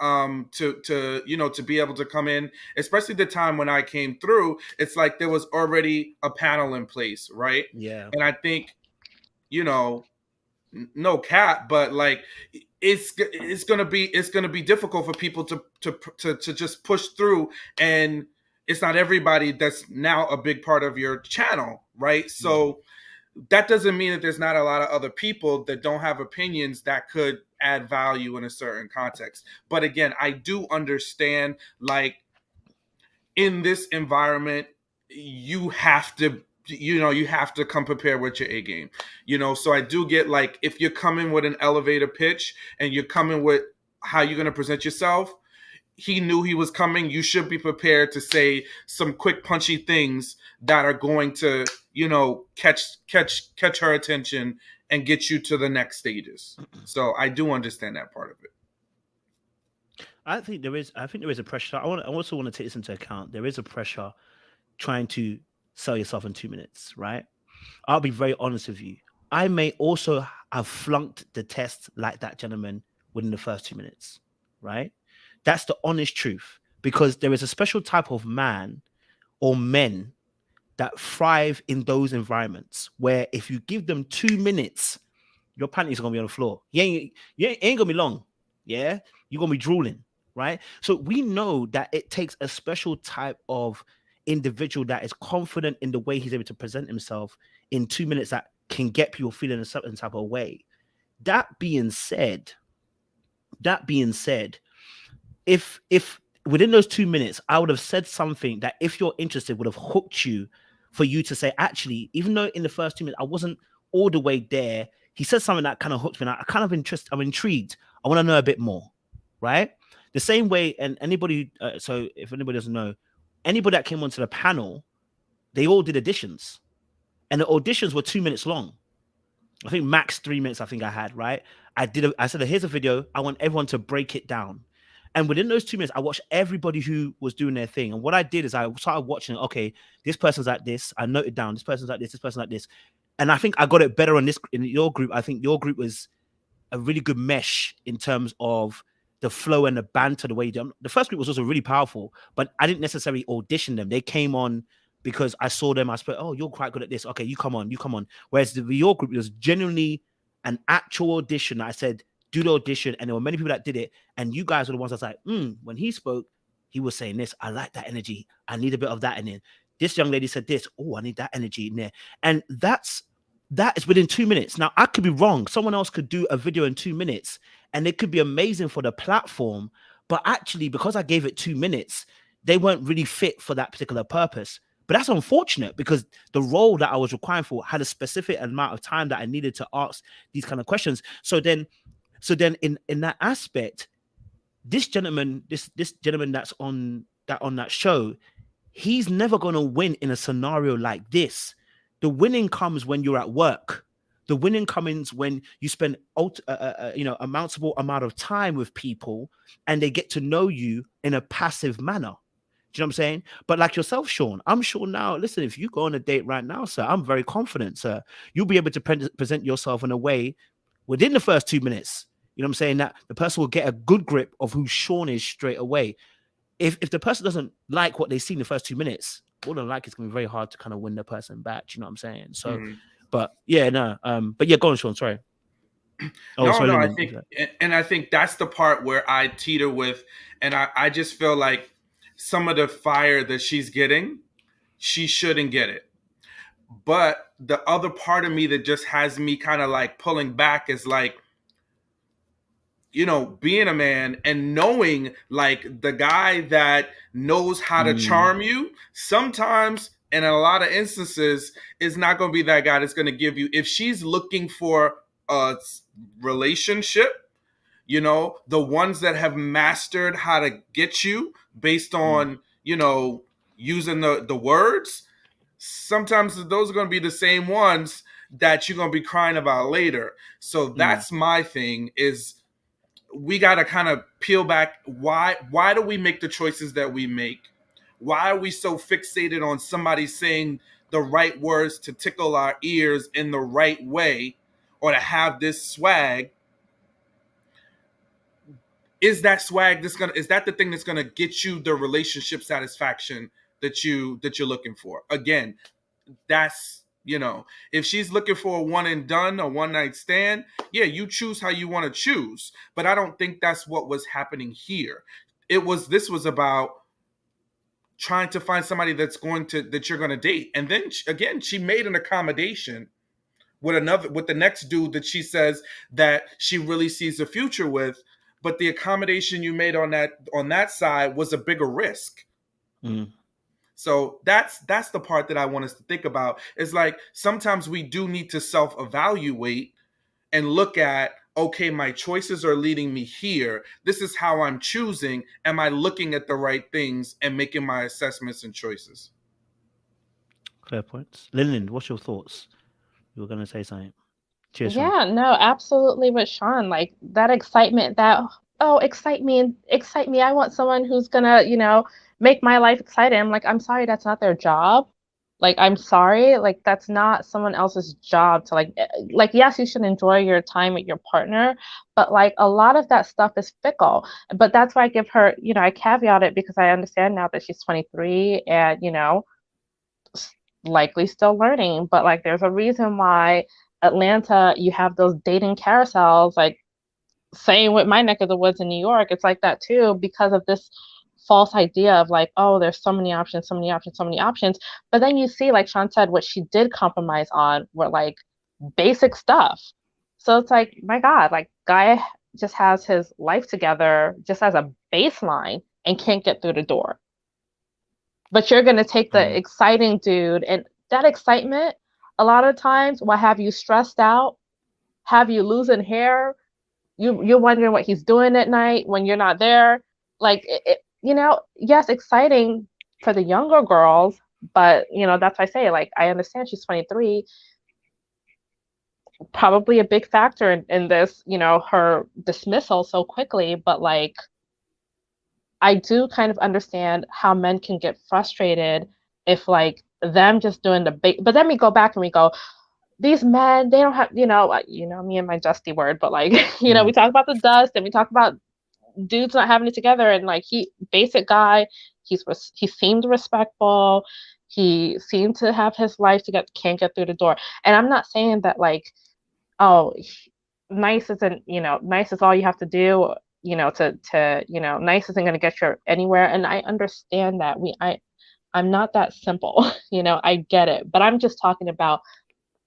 Speaker 6: to be able to come in, especially the time when I came through. It's like there was already a panel in place, right?
Speaker 1: Yeah.
Speaker 6: And I think, no cap, but like it's gonna be difficult for people to just push through, and it's not everybody that's now a big part of your channel, right? So that doesn't mean that there's not a lot of other people that don't have opinions that could add value in a certain context. But again, I do understand, like, in this environment, you have to come prepared with your A game, so I do get, like, if you're coming with an elevator pitch and you're coming with how you're going to present yourself, he knew he was coming. You should be prepared to say some quick punchy things that are going to, catch her attention and get you to the next stages. So I do understand that part of it.
Speaker 1: I think there is a pressure. I also want to take this into account. There is a pressure trying to sell yourself in 2 minutes, right? I'll be very honest with you. I may also have flunked the test like that gentleman within the first 2 minutes, right? That's the honest truth, because there is a special type of man or men that thrive in those environments where if you give them 2 minutes, your panties are going to be on the floor. You ain't going to be long. Yeah? You're going to be drooling, right? So we know that it takes a special type of individual that is confident in the way he's able to present himself in 2 minutes that can get people feeling a certain type of way. That being said, if within those 2 minutes, I would have said something that, if you're interested, would have hooked you for you to say, actually, even though in the first 2 minutes I wasn't all the way there, he said something that kind of hooked me. I'm intrigued. I want to know a bit more, right? The same way, and anybody, so if anybody doesn't know, anybody that came onto the panel, they all did auditions, and the auditions were 2 minutes long. I think max 3 minutes. I think I had, right? I said, here's a video. I want everyone to break it down. And within those 2 minutes, I watched everybody who was doing their thing. And what I did is I started watching, okay, this person's like this. I noted down, this person's like this person's like this. And I think I got it better in your group. I think your group was a really good mesh in terms of the flow and the banter, the way you do. The first group was also really powerful, but I didn't necessarily audition them. They came on because I saw them. I spoke, oh, you're quite good at this. Okay, you come on. Whereas your group was genuinely an actual audition. I said, do the audition, and there were many people that did it, and you guys were the ones that's like, when he spoke, he was saying this. I like that energy. I need a bit of that in it. This young lady said this. Oh, I need that energy in there. And that is within 2 minutes. Now, I could be wrong. Someone else could do a video in 2 minutes, and it could be amazing for the platform, but actually because I gave it 2 minutes, they weren't really fit for that particular purpose. But that's unfortunate because the role that I was requiring for had a specific amount of time that I needed to ask these kind of questions. So then in that aspect, this gentleman that's on that show, he's never going to win in a scenario like this. The winning comes when you're at work. The winning comes when you spend a multiple amount of time with people and they get to know you in a passive manner. Do you know what I'm saying? But like yourself, Sean, I'm sure now, listen, if you go on a date right now, sir, I'm very confident, sir, you'll be able to present yourself in a way within the first 2 minutes. You know what I'm saying? That the person will get a good grip of who Sean is straight away. If the person doesn't like what they see in the first 2 minutes, more than likely it's gonna be very hard to kind of win the person back. Do you know what I'm saying? So, but yeah, no, but yeah, go on, Sean. Sorry.
Speaker 6: Oh, no, I think, and I think that's the part where I teeter with, and I just feel like some of the fire that she's getting, she shouldn't get it. But the other part of me that just has me kind of like pulling back is like, being a man and knowing like the guy that knows how to charm you sometimes, and in a lot of instances, is not going to be that guy that's going to give you, if she's looking for a relationship, the ones that have mastered how to get you based on, using the words, sometimes those are going to be the same ones that you're going to be crying about later. So that's my thing is, we got to kind of peel back. Why do we make the choices that we make? Why are we so fixated on somebody saying the right words to tickle our ears in the right way, or to have this swag? Is that swag is that the thing that's gonna get you the relationship satisfaction that you're looking for? Again, that's, if she's looking for a one and done, a one night stand, yeah, you choose how you want to choose. But I don't think that's what was happening here. This was about trying to find somebody that you're going to date. And then again, she made an accommodation with the next dude that she says that she really sees a future with. But the accommodation you made on that side was a bigger risk. So that's the part that I want us to think about. Is like, sometimes we do need to self-evaluate and look at, okay, my choices are leading me here. This is how I'm choosing. Am I looking at the right things and making my assessments and choices?
Speaker 1: Fair points. Lyndon, what's your thoughts? You were going to say something. Cheers,
Speaker 5: Yeah,
Speaker 1: Sean.
Speaker 5: no, absolutely with Sean. Like that excitement that, excite me. I want someone who's gonna, make my life exciting. I'm like, I'm sorry, that's not their job. Like, I'm sorry, like that's not someone else's job to like, yes, you should enjoy your time with your partner, but like a lot of that stuff is fickle. But that's why I give her, I caveat it because I understand now that she's 23 and, likely still learning. But like, there's a reason why Atlanta, you have those dating carousels, like same with my neck of the woods in New York. It's like that too, because of this false idea of like, oh, there's so many options, so many options, so many options. But then you see, like Sean said, what she did compromise on were like basic stuff. So it's like, my God, like guy just has his life together just as a baseline and can't get through the door. But you're going to take the exciting dude, and that excitement a lot of times will have you stressed out, have you losing hair. You're wondering what he's doing at night when you're not there. Like, yes, exciting for the younger girls, but, that's why I say, like, I understand she's 23. Probably a big factor in this, her dismissal so quickly, but like, I do kind of understand how men can get frustrated if like them just doing but then we go back and we go, these men, they don't have, me and my dusty word, but like, we talk about the dust and we talk about dudes not having it together, and like basic guy, he seemed respectful, he seemed to have his life together, can't get through the door. And I'm not saying that like, oh, nice isn't, nice is all you have to do, nice isn't going to get you anywhere. And I understand that I'm not that simple, I get it, but I'm just talking about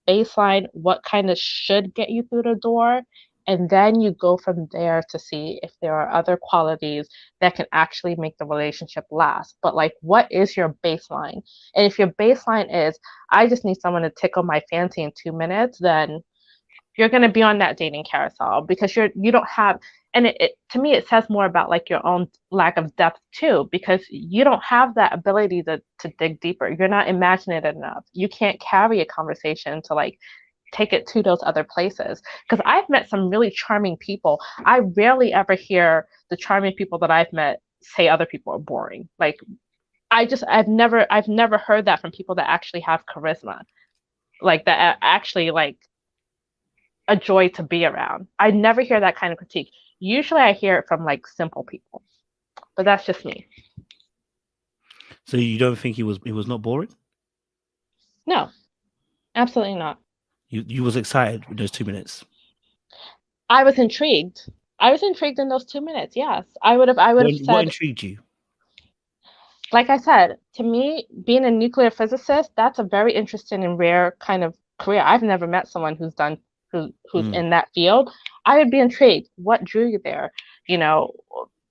Speaker 5: baseline, what kind of should get you through the door, And then you go from there to see if there are other qualities that can actually make the relationship last. But like, what is your baseline? And if your baseline is, I just need someone to tickle my fancy in 2 minutes, then you're going to be on that dating carousel, because you don't have, and it to me, it says more about like your own lack of depth too, because you don't have that ability to dig deeper. You're not imaginative enough. You can't carry a conversation to like take it to those other places. Because I've met some really charming people. I rarely ever hear the charming people that I've met say other people are boring. Like, I've never heard that from people that actually have charisma, like that actually like a joy to be around. I never hear that kind of critique. Usually I hear it from like simple people, but that's just me.
Speaker 1: So you don't think he was not boring?
Speaker 5: No, absolutely not.
Speaker 1: You was excited with those 2 minutes.
Speaker 5: I was intrigued. I was intrigued in those 2 minutes. Yes, I would have said.
Speaker 1: What intrigued you?
Speaker 5: Like I said, to me, being a nuclear physicist, that's a very interesting and rare kind of career. I've never met someone who's in that field. I would be intrigued. What drew you there? You know,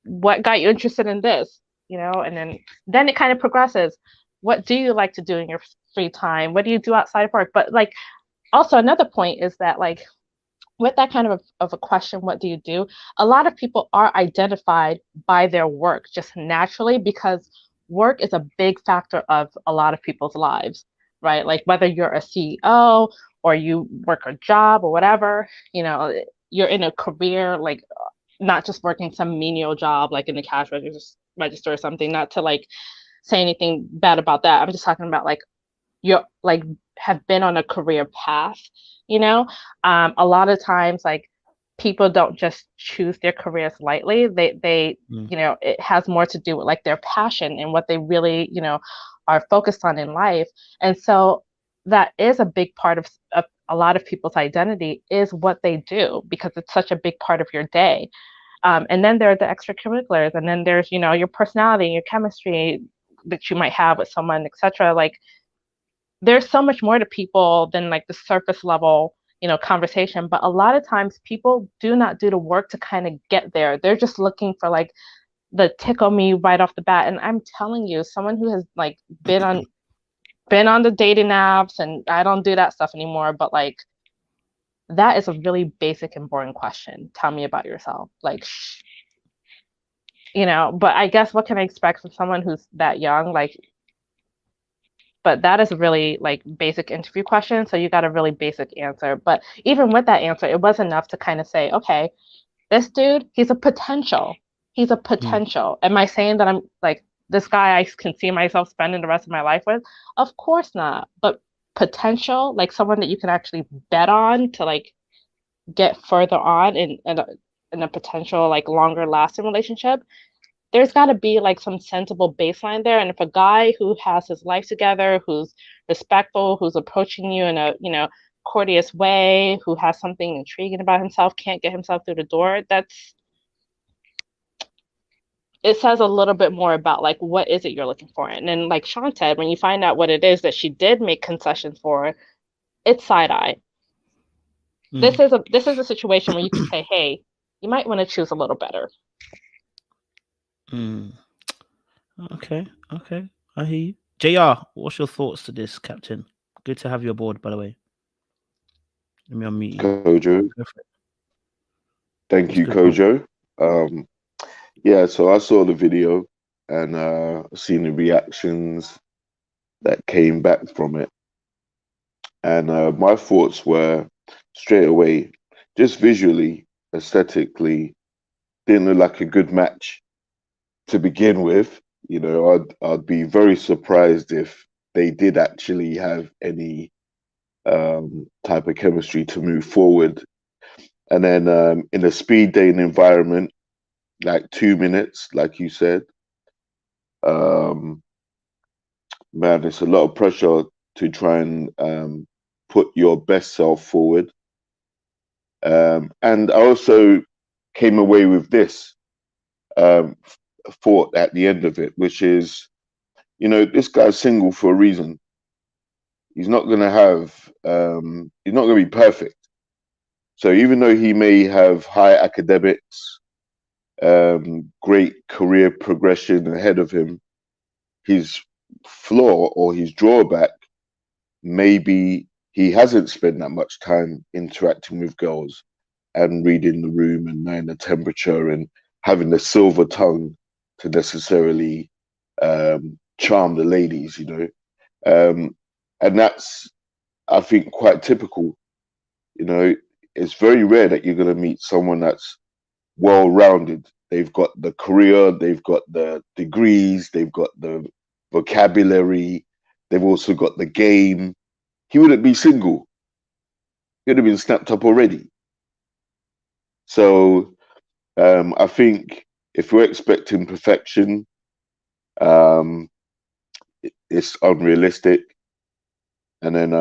Speaker 5: what got you interested in this? You know, and then it kind of progresses. What do you like to do in your free time? What do you do outside of work? But like, also another point is that like, with that kind of a question, what do you do? A lot of people are identified by their work just naturally, because work is a big factor of a lot of people's lives, right? Like whether you're a CEO or you work a job or whatever, you know, you're in a career, like not just working some menial job like in the cash register or something, not to like say anything bad about that. I'm just talking about like you're like have been on a career path, you know. A lot of times like people don't just choose their careers lightly. They you know, it has more to do with like their passion and what they really, you know, are focused on in life. And so that is a big part of a lot of people's identity, is what they do, because it's such a big part of your day. And then there are the extracurriculars, and then there's, you know, your personality, your chemistry that you might have with someone, etc. Like, there's so much more to people than like the surface level, you know, conversation. But a lot of times people do not do the work to kind of get there. They're just looking for like the tickle me right off the bat. And I'm telling you, someone who has like been on the dating apps, and I don't do that stuff anymore, but like, that is a really basic and boring question. Tell me about yourself. Like, you know, but I guess what can I expect from someone who's that young? Like, but that is a really like basic interview question. So you got a really basic answer. But even with that answer, it was enough to kind of say, okay, this dude, he's a potential. He's a potential. Am I saying that I'm like, this guy I can see myself spending the rest of my life with? Of course not. But potential, like someone that you can actually bet on to like get further on in a potential like longer lasting relationship, there's got to be like some sensible baseline there. And if a guy who has his life together, who's respectful, who's approaching you in a, you know, courteous way, who has something intriguing about himself, can't get himself through the door, it says a little bit more about like, what is it you're looking for? And then like Sean said, when you find out what it is that she did make concessions for, it's side eye. This is a situation where you can say, hey, you might want to choose a little better.
Speaker 1: Okay, I hear you. JR, what's your thoughts to this, Captain? Good to have you aboard, by the way. Let me unmute you.
Speaker 7: Kojo. Thank you, Kojo. Yeah, so I saw the video and seen the reactions that came back from it. And my thoughts were straight away, just visually, aesthetically, didn't look like a good match to begin with. You know, I'd be very surprised if they did actually have any type of chemistry to move forward. And then in a speed dating environment, like 2 minutes, like you said, man, it's a lot of pressure to try and put your best self forward. And I also came away with this thought at the end of it, which is, you know, this guy's single for a reason. He's not going to have, he's not going to be perfect. So even though he may have high academics, great career progression ahead of him, his flaw or his drawback, maybe he hasn't spent that much time interacting with girls and reading the room and knowing the temperature and having the silver tongue to necessarily charm the ladies, you know. And that's, I think, quite typical. You know, it's very rare that you're going to meet someone that's well-rounded. They've got the career, they've got the degrees, they've got the vocabulary, they've also got the game. He wouldn't be single. He would have been snapped up already. So I think if we're expecting perfection, it's unrealistic. And then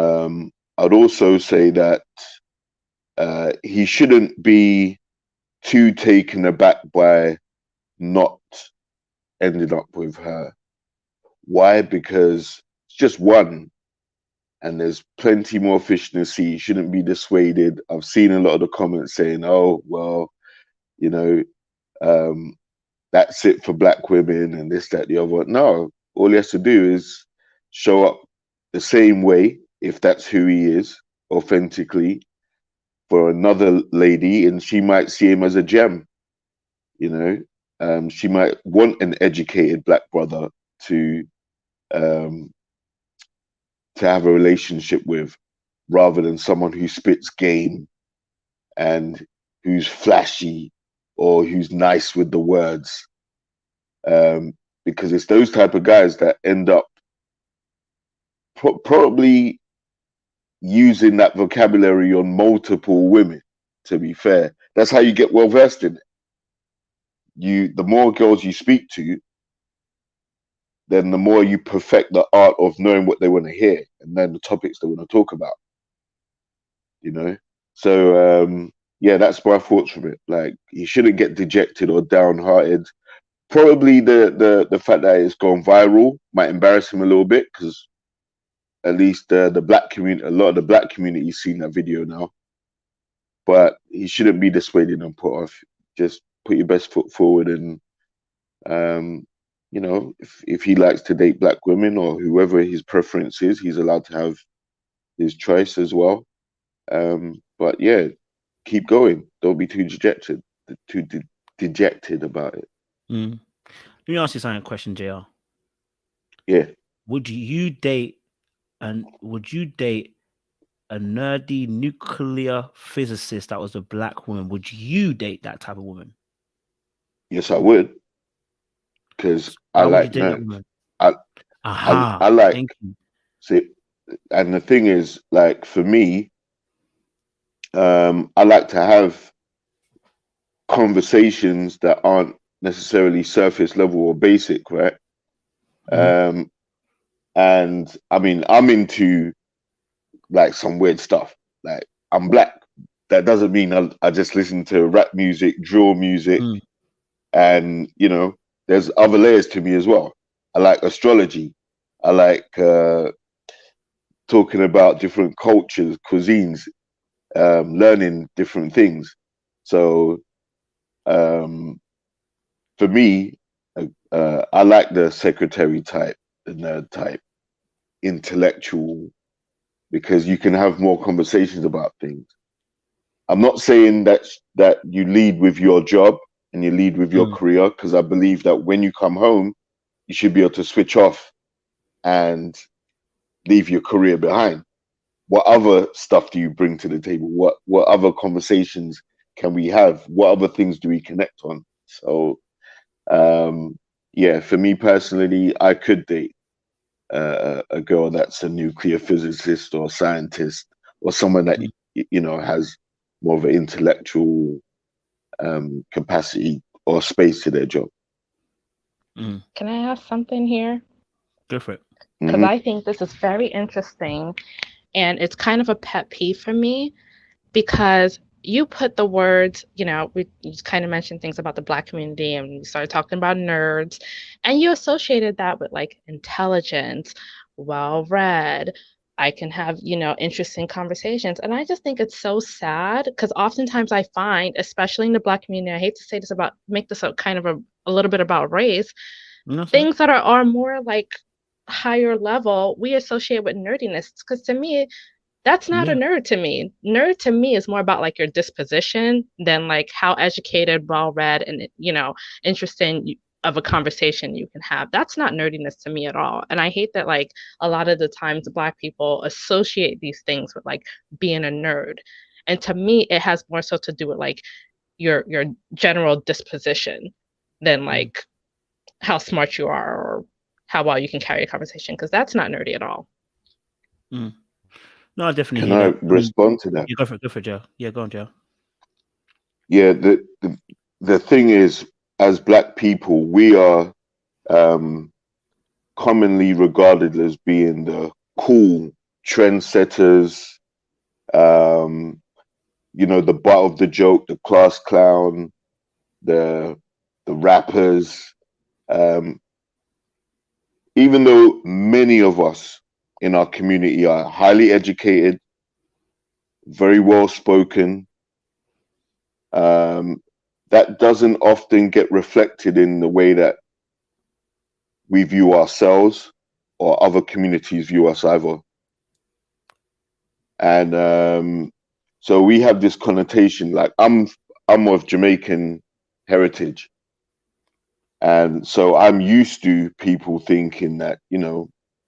Speaker 7: I'd also say that he shouldn't be too taken aback by not ending up with her. Why? Because it's just one, and there's plenty more fish in the sea. You shouldn't be dissuaded. I've seen a lot of the comments saying, "Oh, well, you know, that's it for black women and this, that, the other." No, all he has to do is show up the same way, if that's who he is, authentically, for another lady, and she might see him as a gem. You know, she might want an educated black brother to have a relationship with, rather than someone who spits game and who's flashy or who's nice with the words. Because it's those type of guys that end up probably using that vocabulary on multiple women, to be fair. That's how you get well versed in it. The more girls you speak to, then the more you perfect the art of knowing what they want to hear and then the topics they want to talk about. You know? So yeah, that's my thoughts from it. Like, you shouldn't get dejected or downhearted. Probably the fact that it's gone viral might embarrass him a little bit, because at least the black community, a lot of the black community's seen that video now. But he shouldn't be dissuaded and put off. Just put your best foot forward, and you know, if he likes to date black women or whoever his preference is, he's allowed to have his choice as well. But yeah, keep going. Don't be too dejected about it.
Speaker 1: Let me ask you something. Question, JR.
Speaker 7: Yeah.
Speaker 1: Would you date a nerdy nuclear physicist that was a black woman? Would you date that type of woman?
Speaker 7: Yes, I would. Because I like nerds. I like. See, and the thing is, like, for me, I like to have conversations that aren't necessarily surface level or basic, right? And I mean, I'm into like some weird stuff. Like, I'm black. That doesn't mean I just listen to rap music, drill music, and you know, there's other layers to me as well. I like astrology. I like talking about different cultures, cuisines, learning different things. So for me, I like the secretary type, the nerd type, intellectual, because you can have more conversations about things. I'm not saying that you lead with your job and you lead with your career, because I believe that when you come home, you should be able to switch off and leave your career behind. What other stuff do you bring to the table? What other conversations can we have? What other things do we connect on? So yeah, for me personally, I could date a girl that's a nuclear physicist or scientist, or someone that you know has more of an intellectual capacity or space to their job.
Speaker 5: Can I ask something here?
Speaker 1: Go for it.
Speaker 5: Because I think this is very interesting, and it's kind of a pet peeve for me, because you put the words, you know, you kind of mentioned things about the black community, and you started talking about nerds, and you associated that with like intelligence, well-read, I can have, interesting conversations. And I just think it's so sad because oftentimes I find, especially in the Black community, I hate to say this make this a kind of a little bit about race, things that are more like higher level, we associate with nerdiness. Because to me, that's not a nerd to me. Nerd to me is more about like your disposition than like how educated, well read, and interesting of a conversation you can have. That's not nerdiness to me at all. And I hate that like a lot of the times Black people associate these things with like being a nerd. And to me, it has more so to do with like your general disposition than like how smart you are or how well you can carry a conversation, because that's not nerdy at all.
Speaker 1: No, I definitely
Speaker 7: Can I respond to that?
Speaker 1: You go for it, Joe. Yeah, go on, Joe.
Speaker 7: Yeah, the thing is, as Black people, we are commonly regarded as being the cool trendsetters, the butt of the joke, the class clown, the rappers. Even though many of us in our community are highly educated, very well spoken, that doesn't often get reflected in the way that we view ourselves or other communities view us either. And so we have this connotation, like I'm of Jamaican heritage. And so I'm used to people thinking that,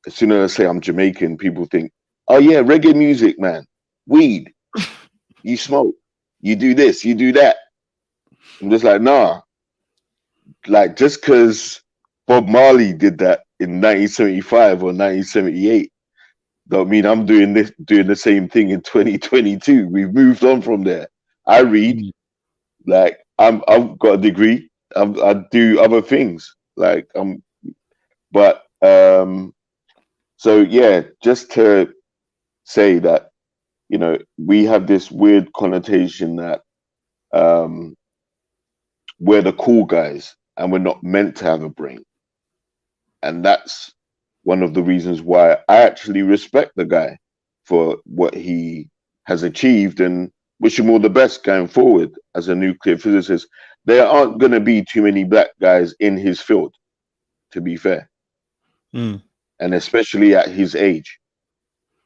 Speaker 7: as soon as I say I'm Jamaican, people think, oh yeah, reggae music, man, weed, you smoke, you do this, you do that. I'm just like, nah, like just because Bob Marley did that in 1975 or 1978, don't mean I'm doing the same thing in 2022. We've moved on from there. I read, like I've got a degree. I do other things, so yeah, just to say that, we have this weird connotation that we're the cool guys and we're not meant to have a brain. And that's one of the reasons why I actually respect the guy for what he has achieved and wish him all the best going forward as a nuclear physicist. There aren't going to be too many Black guys in his field, to be fair. And especially at his age.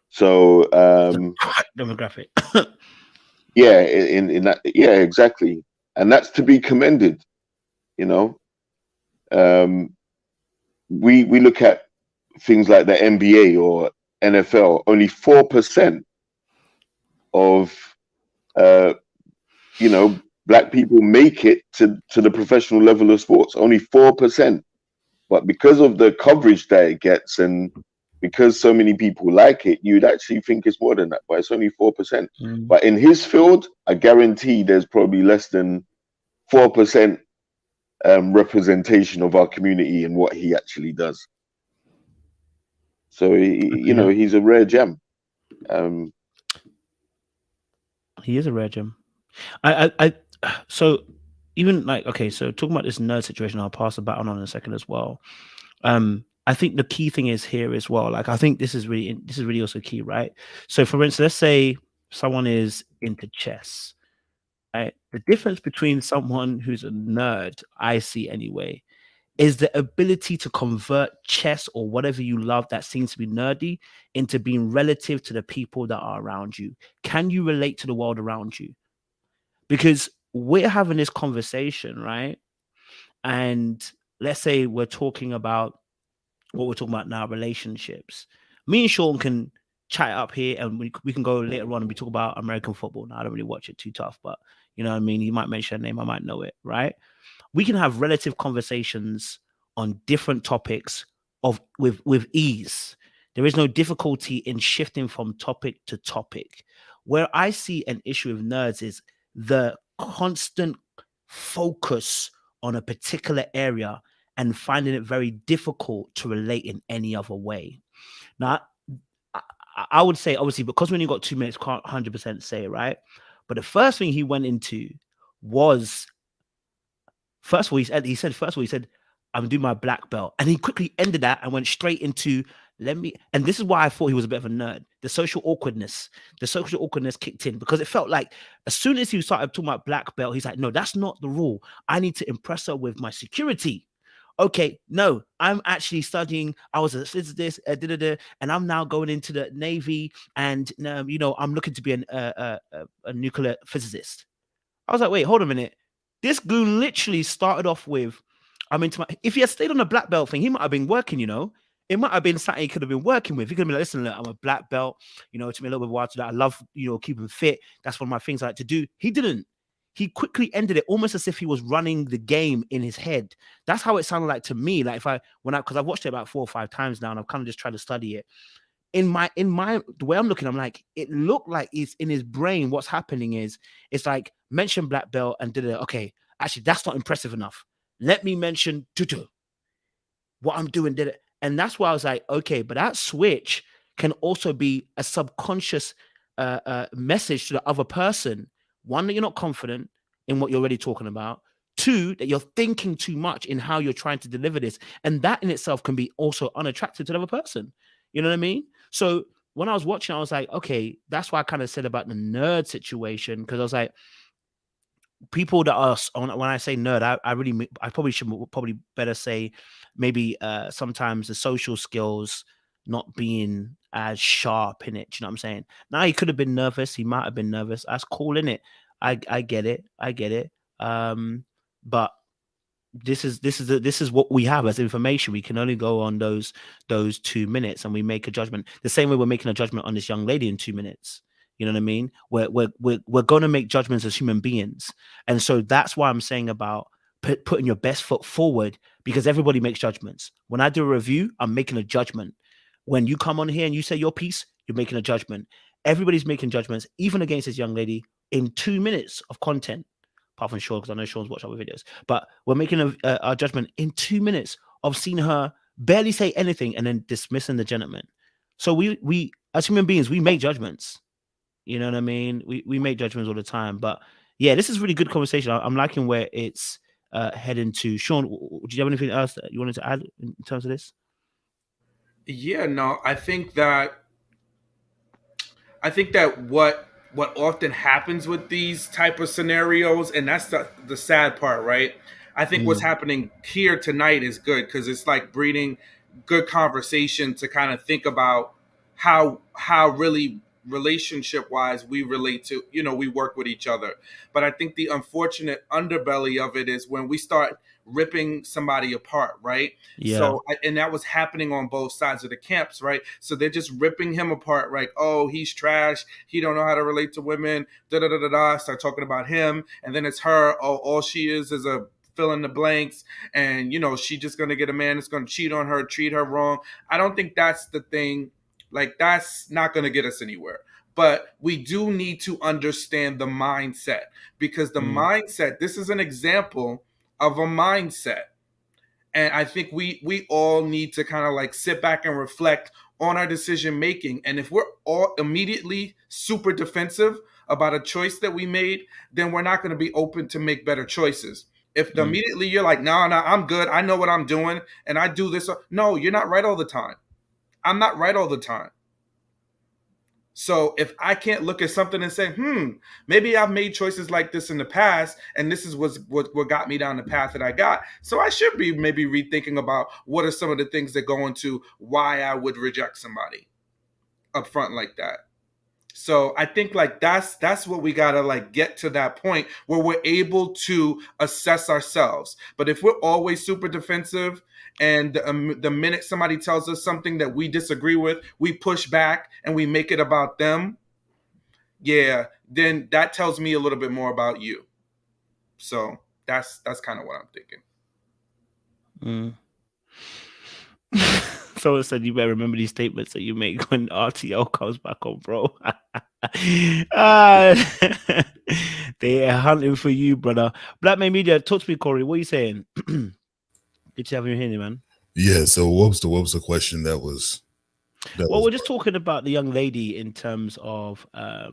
Speaker 7: So
Speaker 1: demographic.
Speaker 7: Yeah, in that, yeah, exactly. And that's to be commended, We look at things like the NBA or NFL, only 4% of Black people make it to the professional level of sports, only 4%. But because of the coverage that it gets and because so many people like it, you'd actually think it's more than that, but it's only 4%. But in his field, I guarantee there's probably less than 4% representation of our community in what he actually does. So, he's a rare gem.
Speaker 1: He is a rare gem. So even like, okay, so talking about this nerd situation, I'll pass the baton on in a second as well. I think the key thing is here as well. Like, I think this is really also key, right? So for instance, let's say someone is into chess, right? The difference between someone who's a nerd, I see anyway, is the ability to convert chess or whatever you love that seems to be nerdy into being relative to the people that are around you. Can you relate to the world around you? Because we're having this conversation, right? And let's say we're talking about what we're talking about now, relationships. Me and Sean can chat up here and we can go later on and we talk about American football. Now, I don't really watch it too tough, but you know what I mean? You might mention a name, I might know it, right? We can have relative conversations on different topics with ease. There is no difficulty in shifting from topic to topic. Where I see an issue with nerds is the constant focus on a particular area and finding it very difficult to relate in any other way. Now, I would say, obviously, because when you got 2 minutes, can't 100% say it, right? But the first thing he went into was, he said, I'm doing my black belt. And he quickly ended that and went straight into and this is why I thought he was a bit of a nerd. The social awkwardness kicked in, because it felt like as soon as he started talking about black belt, he's like, no, that's not the rule. I need to impress her with my security. Okay, no, I'm actually studying. I was a physicist, and I'm now going into the Navy, and I'm looking to be a nuclear physicist. I was like, wait, hold a minute. This goon literally started off with, if he had stayed on the black belt thing, he might have been working, It might have been something he could have been working with. He could have been like, listen, look, I'm a black belt, it took me a little bit while to that. I love, keeping fit. That's one of my things I like to do. He didn't. He quickly ended it almost as if he was running the game in his head. That's how it sounded like to me. Like because I've watched it about 4 or 5 times now, and I've kind of just tried to study it. In my the way I'm looking, I'm like, it looked like it's in his brain. What's happening is it's like, mention black belt and did it. Okay, actually, that's not impressive enough. Let me mention tutu. What I'm doing did it. And that's why I was like, okay, but that switch can also be a subconscious message to the other person. One, that you're not confident in what you're already talking about. 2, that you're thinking too much in how you're trying to deliver this. And that in itself can be also unattractive to the other person. You know what I mean? So when I was watching, I was like, okay, that's why I kind of said about the nerd situation, because I was like, people that are, when I say nerd, I probably should better say maybe sometimes the social skills not being as sharp in it. Do you know what I'm saying? Now, he could have been nervous. He might have been nervous. That's cool, innit? I get it. But this is what we have as information. We can only go on those 2 minutes, and we make a judgment the same way we're making a judgment on this young lady in 2 minutes. You know what I mean? We're going to make judgments as human beings. And so that's why I'm saying about putting your best foot forward, because everybody makes judgments. When I do a review, I'm making a judgment. When you come on here and you say your piece, you're making a judgment. Everybody's making judgments, even against this young lady, in 2 minutes of content. Apart from Sean, because I know Sean's watched other videos. But we're making a judgment in 2 minutes of seeing her barely say anything and then dismissing the gentleman. So we as human beings, we make judgments. You know what I mean? We make judgments all the time. But yeah, this is really good conversation. I'm liking where it's heading to. Sean, do you have anything else that you wanted to add in terms of this?
Speaker 6: Yeah, no, I think that what often happens with these type of scenarios, and that's the sad part, right? I think what's happening here tonight is good, because it's like breeding good conversation to kind of think about how really relationship wise we relate to, we work with each other. But I think the unfortunate underbelly of it is when we start ripping somebody apart, right?
Speaker 1: Yeah.
Speaker 6: So, and that was happening on both sides of the camps, right? So they're just ripping him apart, right? Oh, he's trash. He don't know how to relate to women. Start talking about him, and then it's her. Oh, all she is a fill in the blanks, and she's just gonna get a man that's gonna cheat on her, treat her wrong. I don't think that's the thing. Like, that's not gonna get us anywhere. But we do need to understand the mindset, because the mindset. This is an example of a mindset. And I think we all need to kind of like sit back and reflect on our decision making. And if we're all immediately super defensive about a choice that we made, then we're not going to be open to make better choices. If immediately you're like, no, I'm good, I know what I'm doing, and I do this. No, you're not right all the time. I'm not right all the time. So if I can't look at something and say, maybe I've made choices like this in the past, and this is what got me down the path that I got. So I should be maybe rethinking about what are some of the things that go into why I would reject somebody up front like that. So I think like that's what we gotta like get to that point where we're able to assess ourselves. But if we're always super defensive, and the minute somebody tells us something that we disagree with, we push back and we make it about them, then that tells me a little bit more about you. So that's kind of what I'm thinking.
Speaker 1: Someone said you better remember these statements that you make when RTL comes back on, bro. They are hunting for you, brother. Black Man Media, talk to me, Corey. What are you saying? Good to have you here, man.
Speaker 8: Yeah. So what was the question that was?
Speaker 1: We're just talking about the young lady in terms of her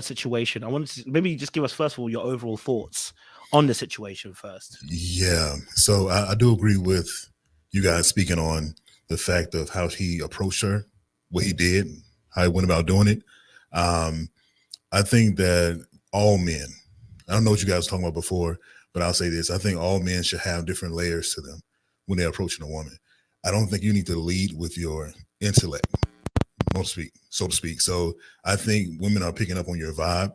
Speaker 1: situation. I wanted to maybe just give us first of all your overall thoughts on the situation first.
Speaker 8: Yeah. So I do agree with you guys speaking on the fact of how he approached her, what he did, how he went about doing it. I think that all men, I don't know what you guys were talking about before, but I'll say this. I think all men should have different layers to them when they're approaching a woman. I don't think you need to lead with your intellect, so to speak. So I think women are picking up on your vibe,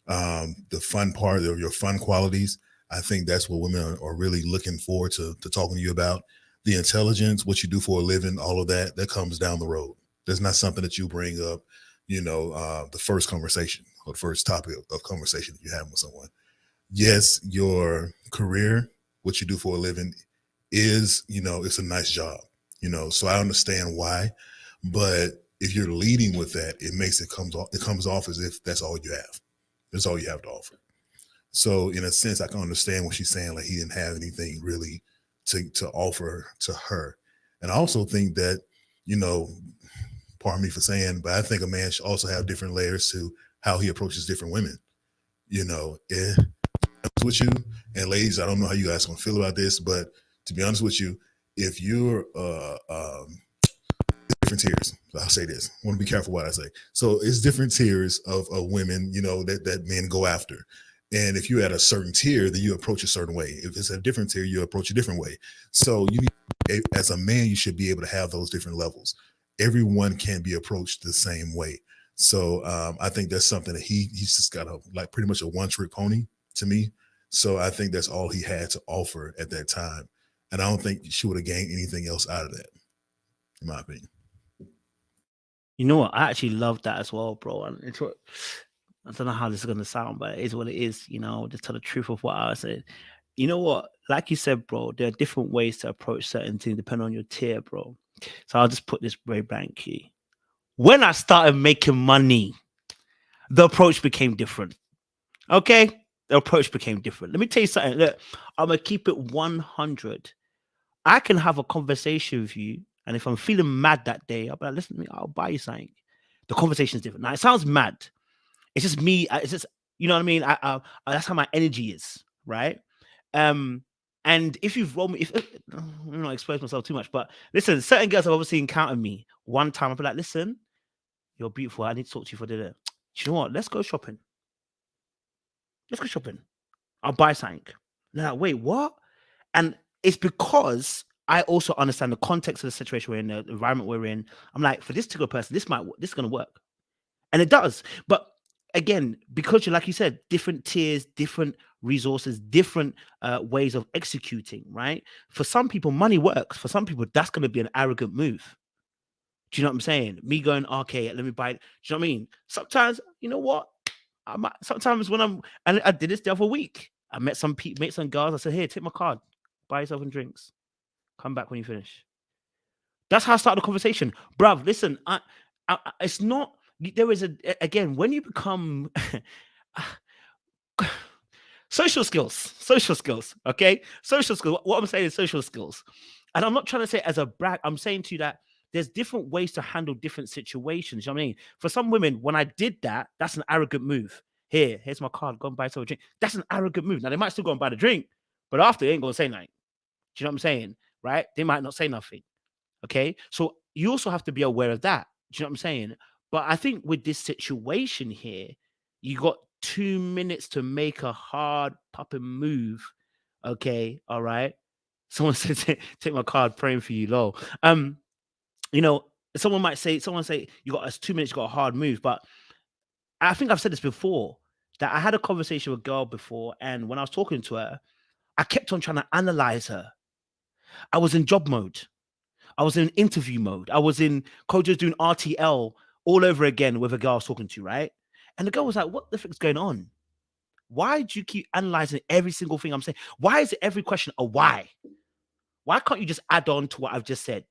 Speaker 8: the fun part of your fun qualities. I think that's what women are really looking forward to talking to you about. The intelligence, what you do for a living, all of that comes down the road. There's not something that you bring up, the first conversation or the first topic of conversation that you have with someone. Yes, your career, what you do for a living is, it's a nice job, so I understand why, but if you're leading with that, it comes off as if that's all you have. That's all you have to offer. So in a sense, I can understand what she's saying, like he didn't have anything really to offer to her. And I also think that, pardon me for saying, but I think a man should also have different layers to how he approaches different women. With you, and ladies, I don't know how you guys are gonna feel about this, but to be honest with you, if you're different tiers, I'll say this. I want to be careful what I say. So it's different tiers of women, that men go after. And if you're at a certain tier, then you approach a certain way. If it's a different tier, you approach a different way. So as a man, you should be able to have those different levels. Everyone can't be approached the same way. So I think that's something that he's just got pretty much a one-trick pony to me. So I think that's all he had to offer at that time. And I don't think she would have gained anything else out of that, in my opinion.
Speaker 1: You know what? I actually love that as well, bro. And it's what, I don't know how this is going to sound, but it is what it is, just tell the truth of what I said. You know what? Like you said, bro, there are different ways to approach certain things depending on your tier, bro. So I'll just put this very blankly. When I started making money, the approach became different. Okay? The approach became different. Let me tell you something. Look, I'm going to keep it 100. I can have a conversation with you, and if I'm feeling mad that day, I'll be like, listen to me, I'll buy you something. The conversation is different. Now, it sounds mad. It's just me. It's just, you know what I mean? That's how my energy is, right? And if you've rolled me, I'm not expose myself too much, but listen, certain girls have obviously encountered me. One time I'll be like, listen, you're beautiful. I need to talk to you for dinner. You know what? Let's go shopping. Let's go shopping. I'll buy something. They're like, wait, what? And it's because I also understand the context of the situation we're in, the environment we're in. I'm like, for this particular person, this is going to work. And it does. But again, because you're, like you said, different tiers, different resources, different ways of executing, right? For some people, money works. For some people, that's going to be an arrogant move. Do you know what I'm saying? Me going, okay, let me buy it. Do you know what I mean? Sometimes, you know what? Sometimes and I did this the other week. I met some girls. I said, here, take my card. Buy yourself some drinks. Come back when you finish. That's how I started the conversation. Bruv, listen, it's not, there is again, when you become social skills, okay? Social skills. What I'm saying is social skills. And I'm not trying to say it as a brag. I'm saying to you that there's different ways to handle different situations. You know what I mean? For some women, when I did that, that's an arrogant move. Here's my card. Go and buy yourself a drink. That's an arrogant move. Now, they might still go and buy the drink, but after, they ain't going to say nothing. Do you know what I'm saying? Right? They might not say nothing. Okay? So you also have to be aware of that. Do you know what I'm saying? But I think with this situation here, you got 2 minutes to make a hard popping move. Okay? All right? Someone said, take my card, praying for you, lol. Someone say, you got us 2 minutes, you got a hard move. But I think I've said this before, that I had a conversation with a girl before, and when I was talking to her, I kept on trying to analyze her. I was in job mode. I was in interview mode. I was in Kojo's doing RTL all over again with a girl I was talking to, right? And the girl was like, what the fuck's going on? Why do you keep analyzing every single thing I'm saying? Why is it every question a why? Why can't you just add on to what I've just said?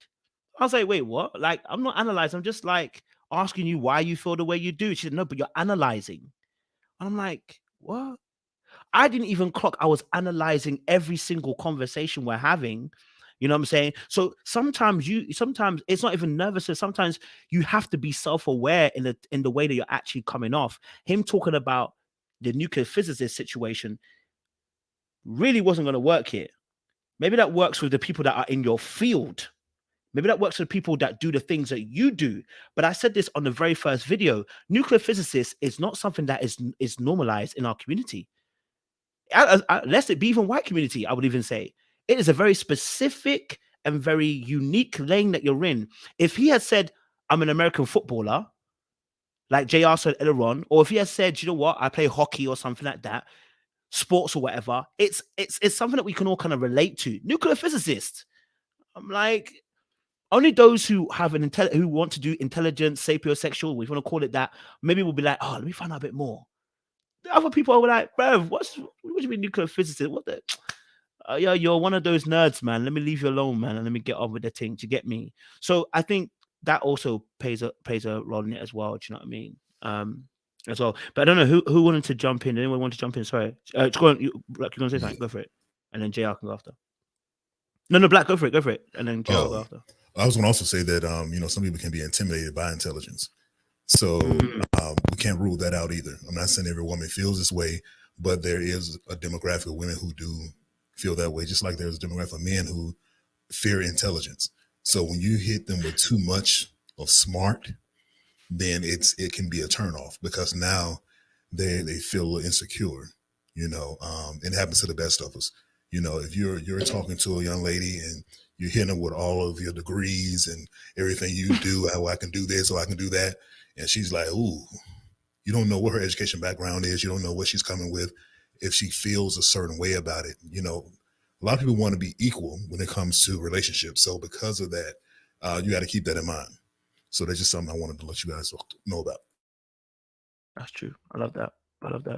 Speaker 1: I was like, wait, what? Like, I'm not analyzing. I'm just like asking you why you feel the way you do. She said, no, but you're analyzing. And I'm like, what? I didn't even clock. I was analyzing every single conversation we're having. You know what I'm saying? So sometimes it's not even nervousness. Sometimes you have to be self-aware in the way that you're actually coming off. Him talking about the nuclear physicist situation really wasn't going to work here. Maybe that works with the people that are in your field. Maybe that works with people that do the things that you do. But I said this on the very first video. Nuclear physicist is not something that is normalized in our community. Lest it be even white community, I would even say. It is a very specific and very unique lane that you're in. If he had said, I'm an American footballer, like JR said earlier on, or if he had said, you know what, I play hockey or something like that, sports or whatever, it's something that we can all kind of relate to. Nuclear physicist. I'm like, only those who have who want to do intelligence, sapiosexual, if you want to call it that, maybe will be like, oh, let me find out a bit more. The other people are like, bro, what do you mean nuclear physicist? What the? Yeah, you're one of those nerds, man. Let me leave you alone, man, and let me get on with the thing. Do you get me? So I think that also plays a role in it as well. Do you know what I mean? As well. But I don't know who wanted to jump in. Anyone want to jump in? Sorry, go on. You're gonna say something. Go for it, and then JR can go after. No, Black, go for it, and then JR go after.
Speaker 8: I was going to also say that some people can be intimidated by intelligence, so we can't rule that out either. I'm not saying every woman feels this way, but there is a demographic of women who do feel that way, just like there's a demographic of men who fear intelligence. So when you hit them with too much of smart, then it can be a turnoff, because now they feel a little insecure, and it happens to the best of us. If you're talking to a young lady and you're hitting her with all of your degrees and everything you do, how I can do this or I can do that, and she's like, ooh, you don't know what her education background is, you don't know what she's coming with. If she feels a certain way about it, a lot of people want to be equal when it comes to relationships. So because of that, you got to keep that in mind. So that's just something I wanted to let you guys know about.
Speaker 1: That's true. I love that.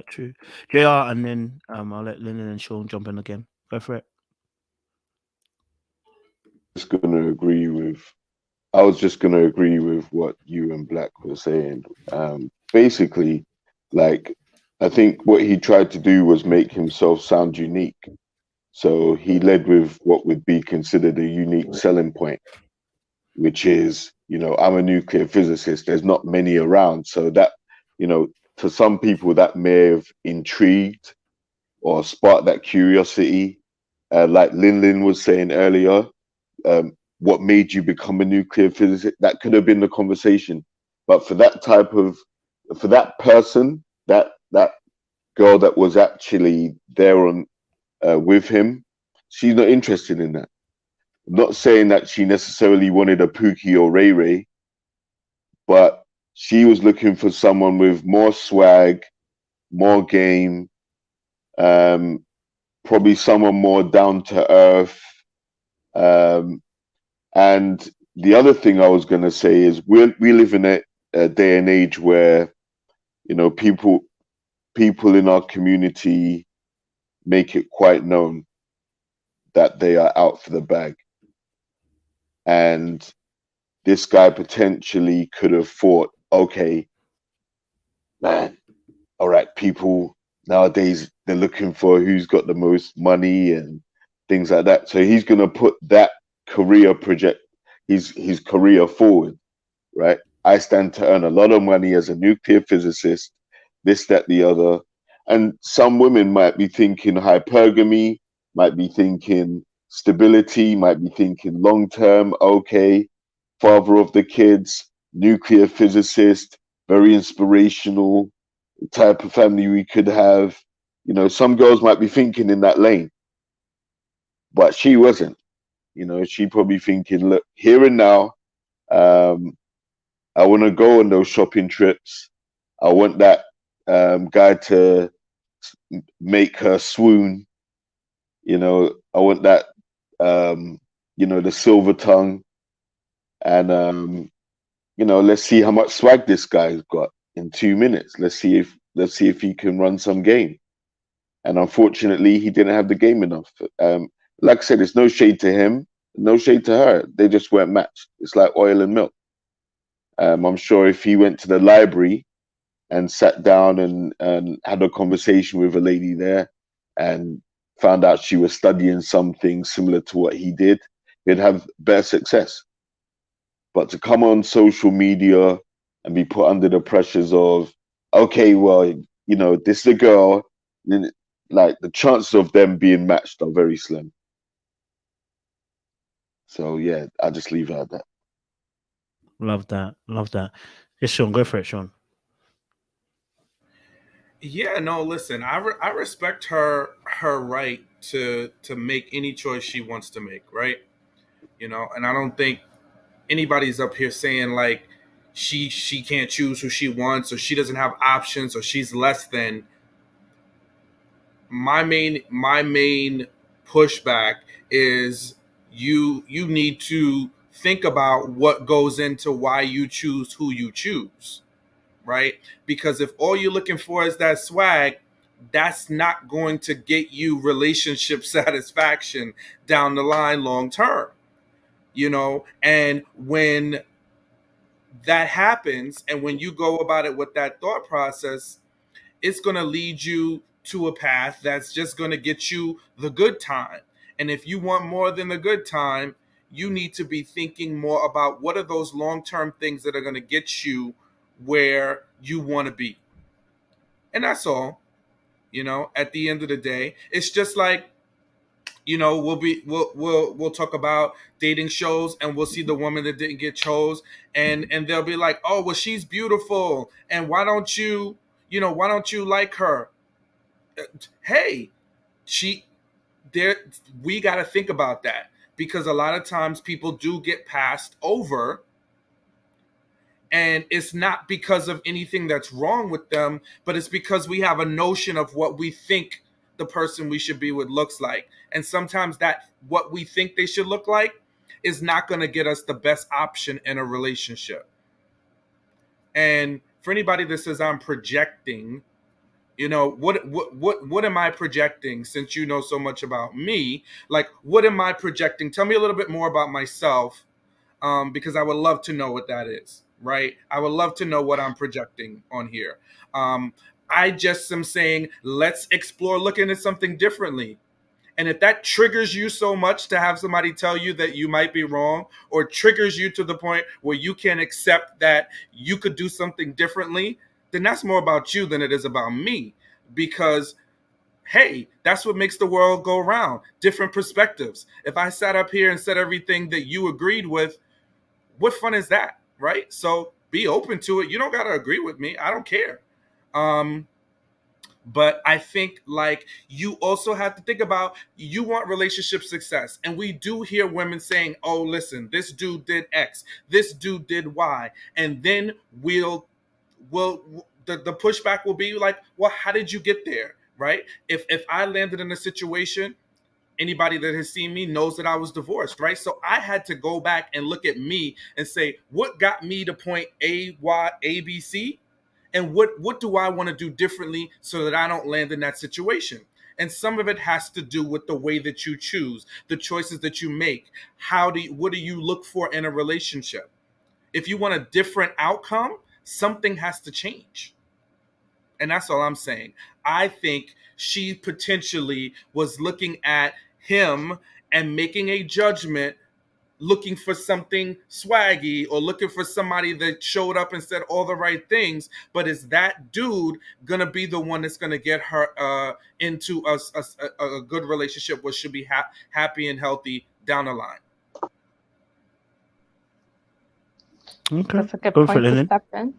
Speaker 1: True. JR, and then I'll let Lynn and Sean jump in again. Go for it.
Speaker 7: I was just going to agree with what you and Black were saying. Basically, like, I think what he tried to do was make himself sound unique. So he led with what would be considered a unique selling point, which is, I'm a nuclear physicist. There's not many around. So that, to some people that may have intrigued or sparked that curiosity. Like Lynn was saying earlier, what made you become a nuclear physicist? That could have been the conversation. But for that person, that girl that was actually there with him, she's not interested in that. I'm not saying that she necessarily wanted a Pookie or Ray Ray, but she was looking for someone with more swag, more game, probably someone more down to earth. And the other thing I was going to say is we live in a day and age where, people in our community make it quite known that they are out for the bag. And this guy potentially could have thought, okay, man, all right, people nowadays, they're looking for who's got the most money and things like that. So he's going to put that career his career forward, right? I stand to earn a lot of money as a nuclear physicist, this, that, the other. And some women might be thinking hypergamy, might be thinking stability, might be thinking long-term, okay, father of the kids, nuclear physicist, very inspirational, the type of family we could have. Some girls might be thinking in that lane, but she wasn't. She probably thinking, look, here and now, I want to go on those shopping trips. I want that guy to make her swoon. I want that, the silver tongue. And, let's see how much swag this guy's got in 2 minutes. Let's see if he can run some game. And unfortunately, he didn't have the game enough. Like I said, it's no shade to him, no shade to her. They just weren't matched. It's like oil and milk. I'm sure if he went to the library and sat down and had a conversation with a lady there and found out she was studying something similar to what he did, he'd have better success. But to come on social media and be put under the pressures of, okay, well, this is a girl, like the chances of them being matched are very slim. So yeah, I'll just leave it at that.
Speaker 1: Love that. Love that. Yes, Sean, go for it, Sean.
Speaker 6: Yeah, no, listen, I respect her right to make any choice she wants to make, right? You know, and I don't think anybody's up here saying like she can't choose who she wants or she doesn't have options or she's less than. My main pushback is you need to think about what goes into why you choose who you choose, right? Because if all you're looking for is that swag, that's not going to get you relationship satisfaction down the line long term, you know? And when that happens and when you go about it with that thought process, it's going to lead you to a path that's just going to get you the good time. And if you want more than the good time, you need to be thinking more about what are those long-term things that are going to get you where you want to be. And that's all. You know, at the end of the day, it's just like, you know, we'll talk about dating shows and we'll see the woman that didn't get chose and they'll be like, "Oh, well, she's beautiful. And why don't you, why don't you like her?" Hey, she there we got to think about that because a lot of times people do get passed over and it's not because of anything that's wrong with them, but it's because we have a notion of what we think the person we should be with looks like. And sometimes that what we think they should look like is not going to get us the best option in a relationship. And for anybody that says I'm projecting, what am I projecting? Since you know so much about me, like what am I projecting? Tell me a little bit more about myself, because I would love to know what that is. Right? I would love to know what I'm projecting on here. I just am saying, let's explore looking at something differently. And if that triggers you so much to have somebody tell you that you might be wrong, or triggers you to the point where you can't accept that you could do something differently, then that's more about you than it is about me. Because, hey, that's what makes the world go round. Different perspectives. If I sat up here and said everything that you agreed with, what fun is that, right? So be open to it. You don't got to agree with me. I don't care. But I think like you also have to think about you want relationship success. And we do hear women saying, "Oh, listen, this dude did X, this dude did Y." And then the pushback will be like, "Well, how did you get there?" Right? If I landed in a situation, anybody that has seen me knows that I was divorced, right? So I had to go back and look at me and say, what got me to point A, Y, A, B, C? And what do I want to do differently so that I don't land in that situation? And some of it has to do with the way that you choose, the choices that you make. What do you look for in a relationship? If you want a different outcome, something has to change. And that's all I'm saying. I think she potentially was looking at him and making a judgment, looking for something swaggy or looking for somebody that showed up and said all the right things. But is that dude going to be the one that's going to get her into a good relationship where she'll be happy and healthy down the line?
Speaker 1: Okay.
Speaker 5: That's a good
Speaker 1: Go
Speaker 5: point
Speaker 1: for it,
Speaker 5: to
Speaker 1: Lynn.
Speaker 5: step in.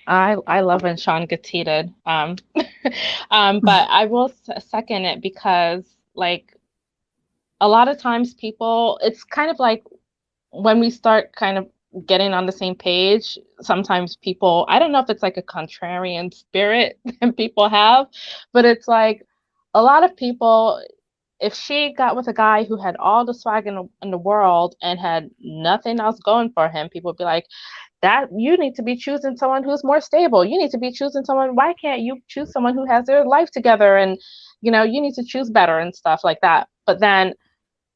Speaker 5: I love when Sean gets heated. But I will second it because, like, a lot of times people, it's kind of like when we start kind of getting on the same page, sometimes people, I don't know if it's like a contrarian spirit that people have, but it's like a lot of people, if she got with a guy who had all the swag in the world and had nothing else going for him, people would be like, that you need to be choosing someone who's more stable. You need to be choosing someone. Why can't you choose someone who has their life together? And, you need to choose better and stuff like that. But then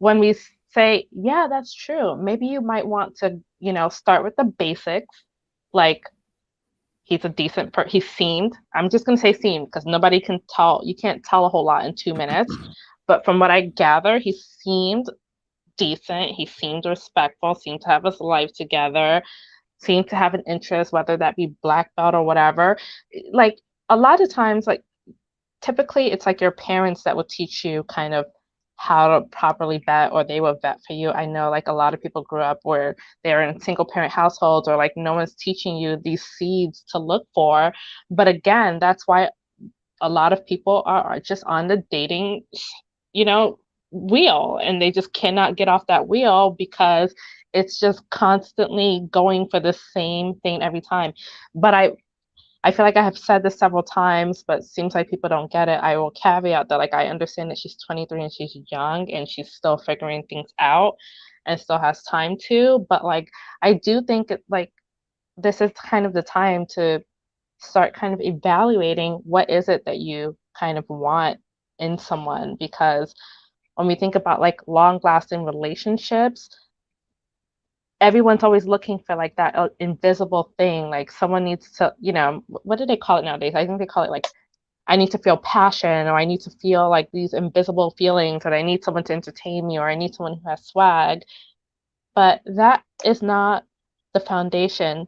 Speaker 5: when we say, yeah, that's true, maybe you might want to, start with the basics. Like, he's a decent he seemed, I'm just going to say seemed because nobody can tell, you can't tell a whole lot in 2 minutes. But from what I gather, he seemed decent. He seemed respectful, seemed to have his life together, seem to have an interest, whether that be black belt or whatever. Like a lot of times, like typically it's like your parents that will teach you kind of how to properly vet, or they will vet for you. I know like a lot of people grew up where they're in single parent households, or like no one's teaching you these seeds to look for. But again, that's why a lot of people are just on the dating, you know, wheel, and they just cannot get off that wheel because it's just constantly going for the same thing every time. But I feel like I have said this several times, but it seems like people don't get it. I will caveat that, like, I understand that she's 23 and she's young and she's still figuring things out and still has time to. But, like, I do think, like, this is kind of the time to start kind of evaluating what is it that you kind of want in someone. Because when we think about, like, long-lasting relationships, everyone's always looking for like that invisible thing. Like someone needs to, you know, what do they call it nowadays? I think they call it like, I need to feel passion, or I need to feel like these invisible feelings, or I need someone to entertain me, or I need someone who has swag. But that is not the foundation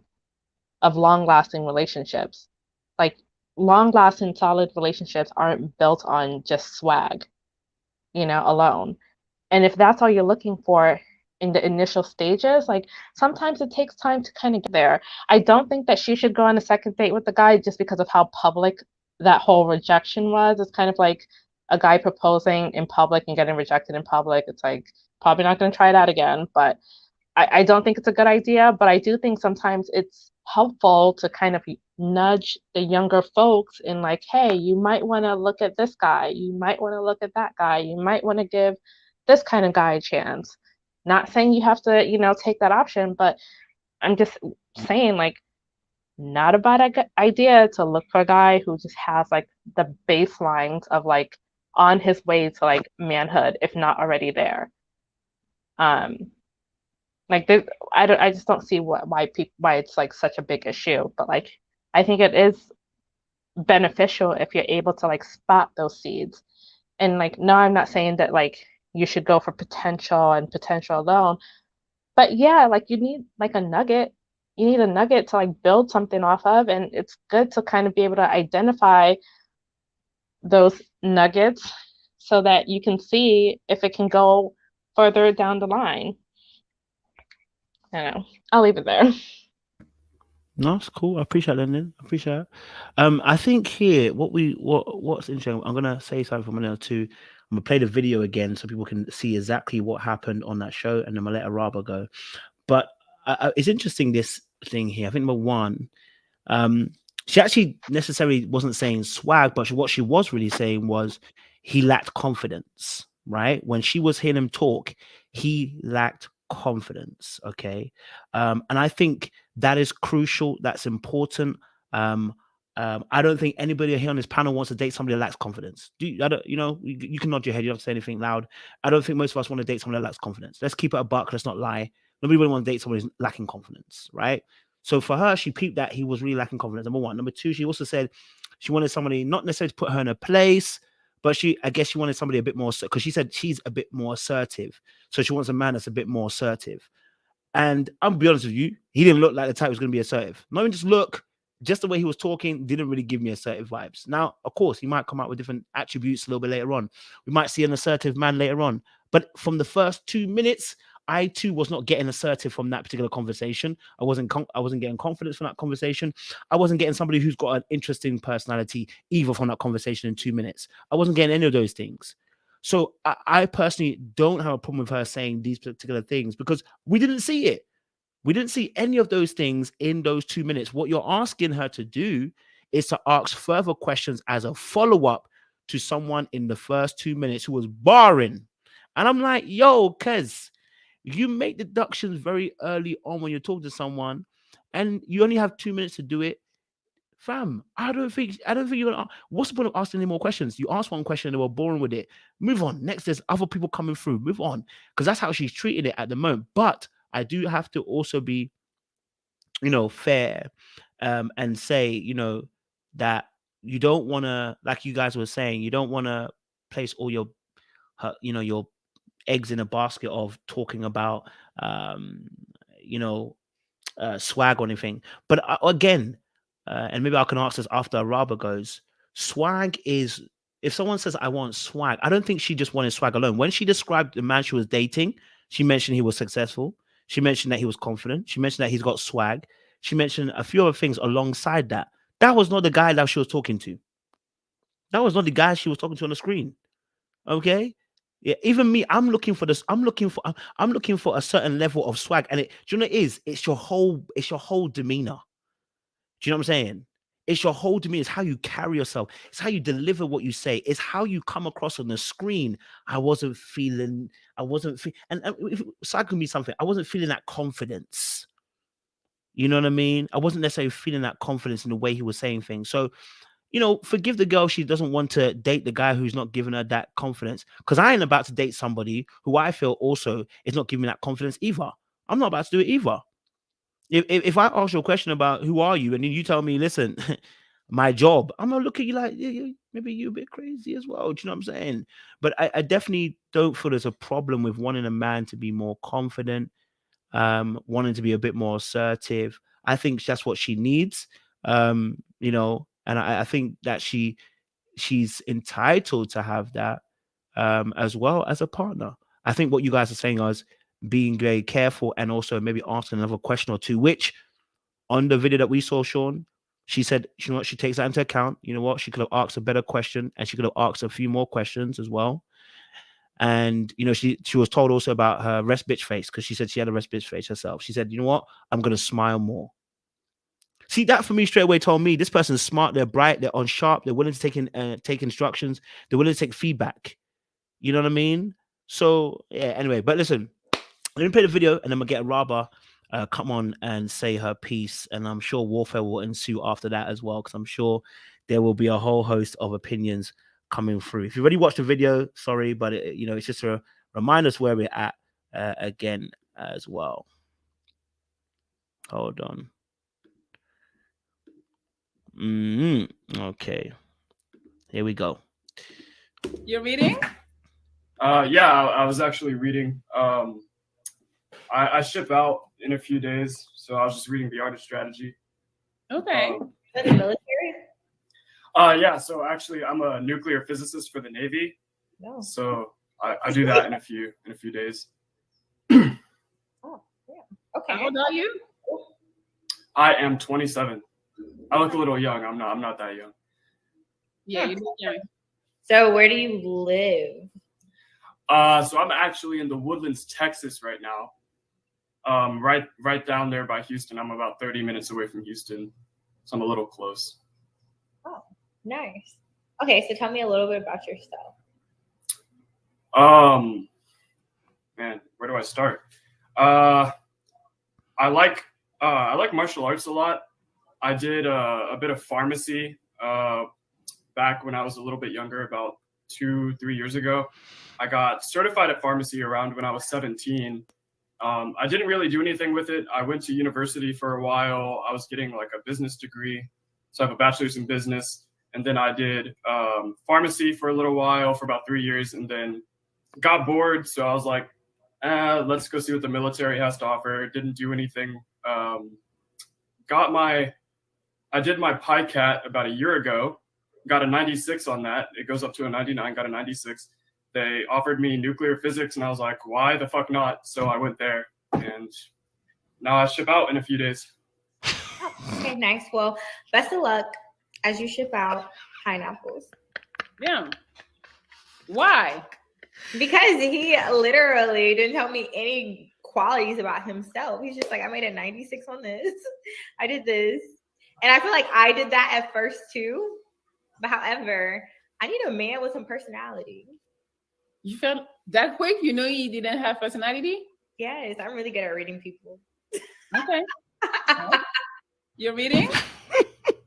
Speaker 5: of long-lasting relationships. Like long-lasting, solid relationships aren't built on just swag, you know, alone. And if that's all you're looking for in the initial stages, like sometimes it takes time to kind of get there. I don't think that she should go on a second date with the guy just because of how public that whole rejection was. It's kind of like a guy proposing in public and getting rejected in public. It's like probably not going to try that again. But I don't think it's a good idea. But I do think sometimes it's helpful to kind of nudge the younger folks in like, hey, you might want to look at this guy. You might want to look at that guy. You might want to give this kind of guy a chance. Not saying you have to, you know, take that option, but I'm just saying, like, not a bad idea to look for a guy who just has like the baselines of like on his way to like manhood, if not already there. Like this, I just don't see why it's like such a big issue. But like, I think it is beneficial if you're able to like spot those seeds. And like, no, I'm not saying that like you should go for potential and potential alone. But yeah, like you need like a nugget. You need a nugget to like build something off of. And it's good to kind of be able to identify those nuggets so that you can see if it can go further down the line. I don't know. I'll leave it there.
Speaker 1: No, it's cool. I appreciate that, Lynn. I appreciate it. I think here what's interesting. I'm gonna say something from another two. I'm gonna play the video again so people can see exactly what happened on that show, and then I'm gonna let Araba go. But it's interesting, this thing here. I think number one, she actually necessarily wasn't saying swag, but what she was really saying was he lacked confidence. Right, when she was hearing him talk, he lacked confidence. Okay, and I think that is crucial. That's important. I don't think anybody here on this panel wants to date somebody that lacks confidence. I don't, you know, you can nod your head. You don't have to say anything loud. I don't think most of us want to date someone that lacks confidence. Let's keep it a buck. Let's not lie. Nobody really wants to date someone who's lacking confidence, right? So for her, she peeped that he was really lacking confidence. Number one. Number two, she also said she wanted somebody not necessarily to put her in a place, but I guess she wanted somebody a bit more, because she said she's a bit more assertive. So she wants a man that's a bit more assertive. And I'm gonna be honest with you, he didn't look like the type who's going to be assertive. Not even just look, just the way he was talking didn't really give me assertive vibes. Now, of course, he might come out with different attributes a little bit later on. We might see an assertive man later on. But from the first 2 minutes, I too was not getting assertive from that particular conversation. I wasn't getting confidence from that conversation. I wasn't getting somebody who's got an interesting personality either from that conversation in 2 minutes. I wasn't getting any of those things. So I personally don't have a problem with her saying these particular things because we didn't see it. We didn't see any of those things in those 2 minutes. What you're asking her to do is to ask further questions as a follow-up to someone in the first 2 minutes who was barring. And I'm like, yo, cuz you make deductions very early on when you're talking to someone and you only have 2 minutes to do it. Fam, I don't think you're gonna. What's the point of asking any more questions? You asked one question, they were boring with it. Move on. Next, there's other people coming through. Move on, because that's how she's treating it at the moment. But I do have to also be, fair, and say, that you don't want to, like you guys were saying, you don't want to place all your eggs in a basket of talking about, swag or anything. But again. And maybe I can ask this after Araba goes. Swag is if someone says I want swag, I don't think she just wanted swag alone. When she described the man she was dating, she mentioned he was successful. She mentioned that he was confident. She mentioned that he's got swag. She mentioned a few other things alongside that. That was not the guy that she was talking to. That was not the guy she was talking to on the screen. Okay. Yeah, even me, I'm looking for this. I'm looking for a certain level of swag. And do you know what it is? It's your whole demeanor. Do you know what I'm saying? It's your whole demeanor. It's how you carry yourself. It's how you deliver what you say. It's how you come across on the screen. I wasn't feeling, and if swag can be something. I wasn't feeling that confidence. You know what I mean? I wasn't necessarily feeling that confidence in the way he was saying things. So, forgive the girl. She doesn't want to date the guy who's not giving her that confidence. Because I ain't about to date somebody who I feel also is not giving me that confidence either. I'm not about to do it either. If I ask you a question about who are you, and then you tell me, listen, my job, I'm gonna look at you like, yeah, maybe you're a bit crazy as well. Do you know what I'm saying? But I definitely don't feel there's a problem with wanting a man to be more confident, wanting to be a bit more assertive. I think that's what she needs. And I think that she's entitled to have that as well as a partner. I think what you guys are saying is being very careful and also maybe asking another question or two, which on the video that we saw, Sean, she said, you know what, she takes that into account. You know what, she could have asked a better question and she could have asked a few more questions as well. And, she was told also about her rest bitch face because she said she had a rest bitch face herself. She said, you know what, I'm going to smile more. See, that for me straight away told me this person's smart, they're bright, they're on sharp, they're willing to take instructions, they're willing to take feedback. You know what I mean? So, yeah, anyway, but listen, let me play the video and then we'll get Raba come on and say her piece. And I'm sure warfare will ensue after that as well, because I'm sure there will be a whole host of opinions coming through. If you've already watched the video, sorry, but it's just to remind us where we're at again as well. Hold on. Okay. Here we go.
Speaker 2: You're reading?
Speaker 9: Yeah, I was actually reading. I ship out in a few days, so I was just reading The Art of Strategy.
Speaker 2: Okay.
Speaker 3: For the military?
Speaker 9: Yeah, so actually I'm a nuclear physicist for the Navy.
Speaker 3: No.
Speaker 9: So I do that in a few days.
Speaker 3: Oh, yeah. Okay.
Speaker 2: How old are you?
Speaker 9: I am 27. I look a little young. I'm not that young.
Speaker 2: Yeah, you look young.
Speaker 3: So where do you live?
Speaker 9: So I'm actually in the Woodlands, Texas right now. Right down there by Houston. I'm about 30 minutes away from Houston. So I'm a little close.
Speaker 3: Oh, nice. Okay, so tell me a little bit about yourself.
Speaker 9: Man, where do I start? I like martial arts a lot. I did a bit of pharmacy back when I was a little bit younger, about 2-3 years ago. I got certified at pharmacy around when I was 17. I didn't really do anything with it. I went to university for a while. I was getting like a business degree. So I have a bachelor's in business. And then I did pharmacy for a little while, for about 3 years, and then got bored. So I was like, let's go see what the military has to offer. Didn't do anything. I did my PICAT about a year ago. Got a 96 on that. It goes up to a 99, got a 96. They offered me nuclear physics, and I was like, why the fuck not? So I went there, and now I ship out in a few days.
Speaker 3: Okay, nice. Well, best of luck as you ship out pineapples.
Speaker 2: Yeah. Why?
Speaker 3: Because he literally didn't tell me any qualities about himself. He's just like, I made a 96 on this. I did this. And I feel like I did that at first too. But however, I need a man with some personality.
Speaker 2: You felt that quick? You know you didn't have personality?
Speaker 3: Yes, I'm really good at reading people.
Speaker 2: Okay. You're reading?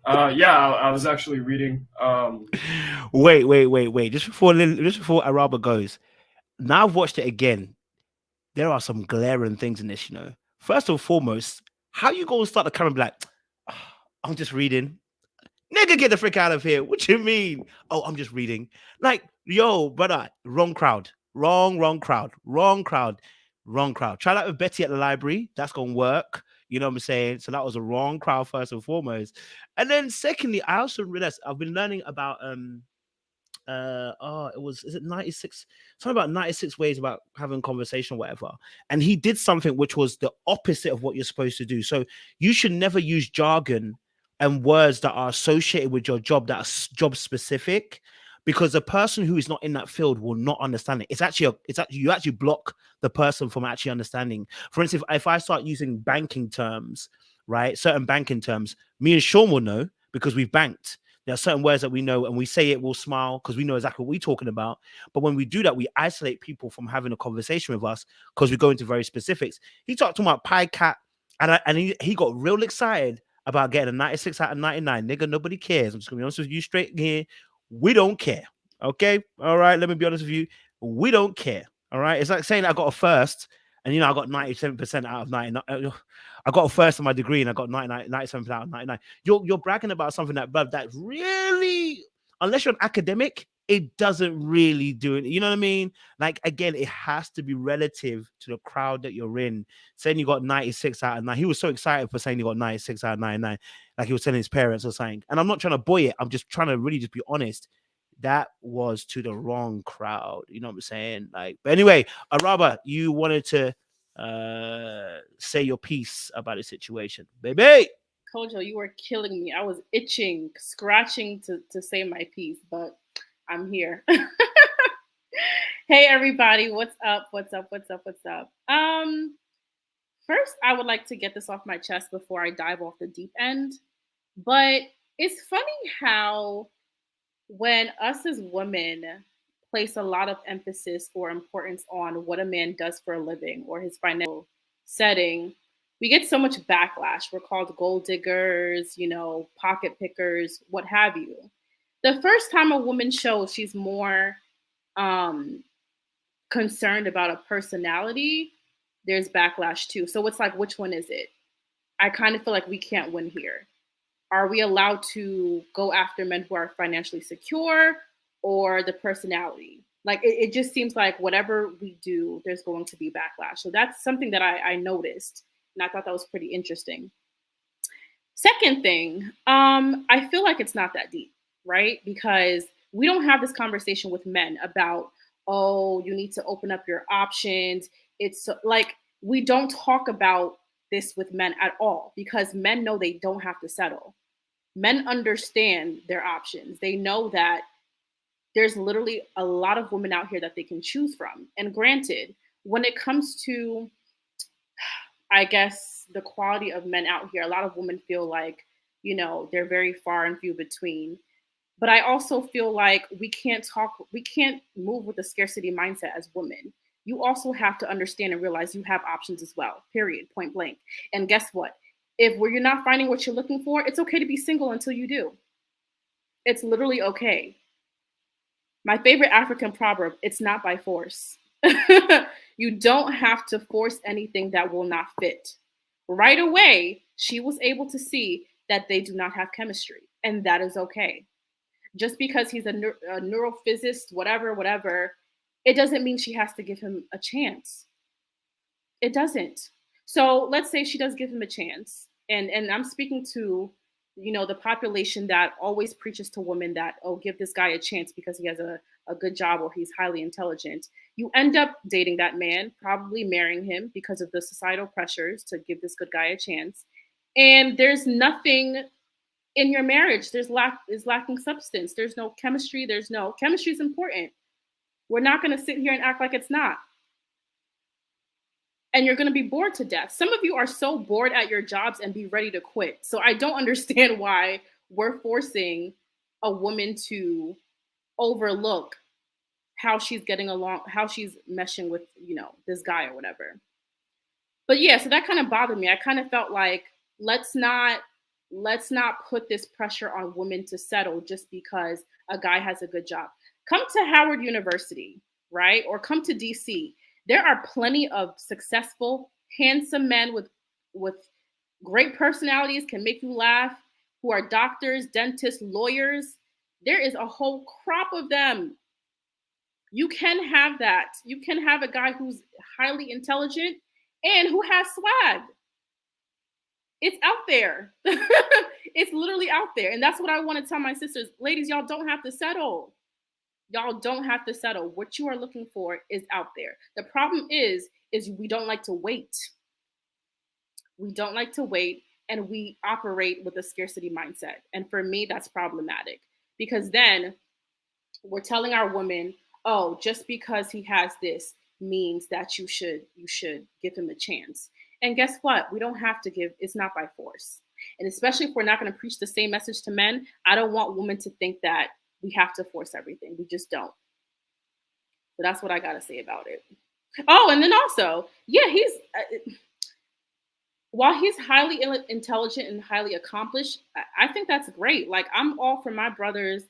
Speaker 9: Yeah, I was actually reading.
Speaker 1: Wait. Just before Araba goes, now I've watched it again. There are some glaring things in this, First and foremost, how you go and start the camera and be like, I'm just reading. Nigga, get the frick out of here. What you mean? Oh, I'm just reading. Like, yo, brother, wrong crowd. Wrong crowd. Try that with Betty at the library. That's going to work. You know what I'm saying? So that was a wrong crowd, first and foremost. And then secondly, I also realized I've been learning about is it 96, something about 96 ways about having conversation or whatever, and he did something which was the opposite of what you're supposed to do. So you should never use jargon and words that are associated with your job that are job specific, because the person who is not in that field will not understand it. It's actually you actually block the person from actually understanding. For instance, if I start using banking terms, right, certain banking terms, me and Sean will know because we've banked. There are certain words that we know, and we say it, we'll smile because we know exactly what we're talking about. But when we do that, we isolate people from having a conversation with us because we go into very specifics. He talked about pie cat, and he got real excited about getting a 96 out of 99. Nigga, nobody cares. I'm just gonna be honest with you straight here. We don't care. Okay, all right. Let me be honest with you. We don't care. All right. It's like saying I got a first, and I got 97% out of 99. I got a first in my degree and I got 97% out of 99. You're bragging about something that really, unless you're an academic, it doesn't really do it. You know what I mean? Like, again, it has to be relative to the crowd that you're in. Saying you got 96 out of 9. He was so excited for saying he got 96 out of 99, like he was telling his parents or something. And I'm not trying to boy it. I'm just trying to really just be honest. That was to the wrong crowd. You know what I'm saying? Like, but anyway, Araba, you wanted to say your piece about the situation, baby.
Speaker 2: Kojo, you were killing me. I was itching, scratching to say my piece, but I'm here. Hey everybody, what's up? What's up? What's up? What's up? First, I would like to get this off my chest before I dive off the deep end. But it's funny how when us as women place a lot of emphasis or importance on what a man does for a living or his financial setting, we get so much backlash. We're called gold diggers, pocket pickers, what have you. The first time a woman shows she's more concerned about a personality, there's backlash too. So it's like, which one is it? I kind of feel like we can't win here. Are we allowed to go after men who are financially secure or the personality? Like, it just seems like whatever we do, there's going to be backlash. So that's something that I noticed, and I thought that was pretty interesting. Second thing, I feel like it's not that deep, right? Because we don't have this conversation with men about, oh, you need to open up your options. It's like, we don't talk about this with men at all because men know they don't have to settle. Men understand their options. They know that there's literally a lot of women out here that they can choose from. And granted, when it comes to, I guess, the quality of men out here, a lot of women feel like, they're very far and few between. But I also feel like we can't move with a scarcity mindset as women. You also have to understand and realize you have options as well, period, point blank. And guess what? If you're not finding what you're looking for, it's okay to be single until you do. It's literally okay. My favorite African proverb, it's not by force. You don't have to force anything that will not fit. Right away, she was able to see that they do not have chemistry, and that is okay. Just because he's a neurophysicist, whatever, it doesn't mean she has to give him a chance. It doesn't. So let's say she does give him a chance. And I'm speaking to, the population that always preaches to women that, oh, give this guy a chance because he has a good job or he's highly intelligent. You end up dating that man, probably marrying him because of the societal pressures to give this good guy a chance. And there's nothing in your marriage. Is lacking substance. There's no chemistry. Chemistry is important. We're not going to sit here and act like it's not. And you're going to be bored to death. Some of you are so bored at your jobs and be ready to quit. So I don't understand why we're forcing a woman to overlook how she's getting along, how she's meshing with, this guy or whatever. But yeah, so that kind of bothered me. I kind of felt like, let's not put this pressure on women to settle just because a guy has a good job. Come to Howard University, right? Or come to DC. There are plenty of successful, handsome men with great personalities, can make you laugh, who are doctors, dentists, lawyers. There is a whole crop of them. You can have that. You can have a guy who's highly intelligent and who has swag. It's out there. It's literally out there. And that's what I want to tell my sisters. Ladies, y'all don't have to settle.
Speaker 10: Y'all don't have to settle. What you are looking for is out there. The problem is we don't like to wait. We don't like to wait, and we operate with a scarcity mindset. And for me, that's problematic, because then we're telling our women, oh, just because he has this means that you should give him a chance. And guess what? We don't have to give. It's not by force. And especially if we're not going to preach the same message to men, I don't want women to think that we have to force everything. We just don't. So that's what I got to say about it. Oh, and then also, yeah, he's while he's highly intelligent and highly accomplished, I think that's great. Like, I'm all for my brothers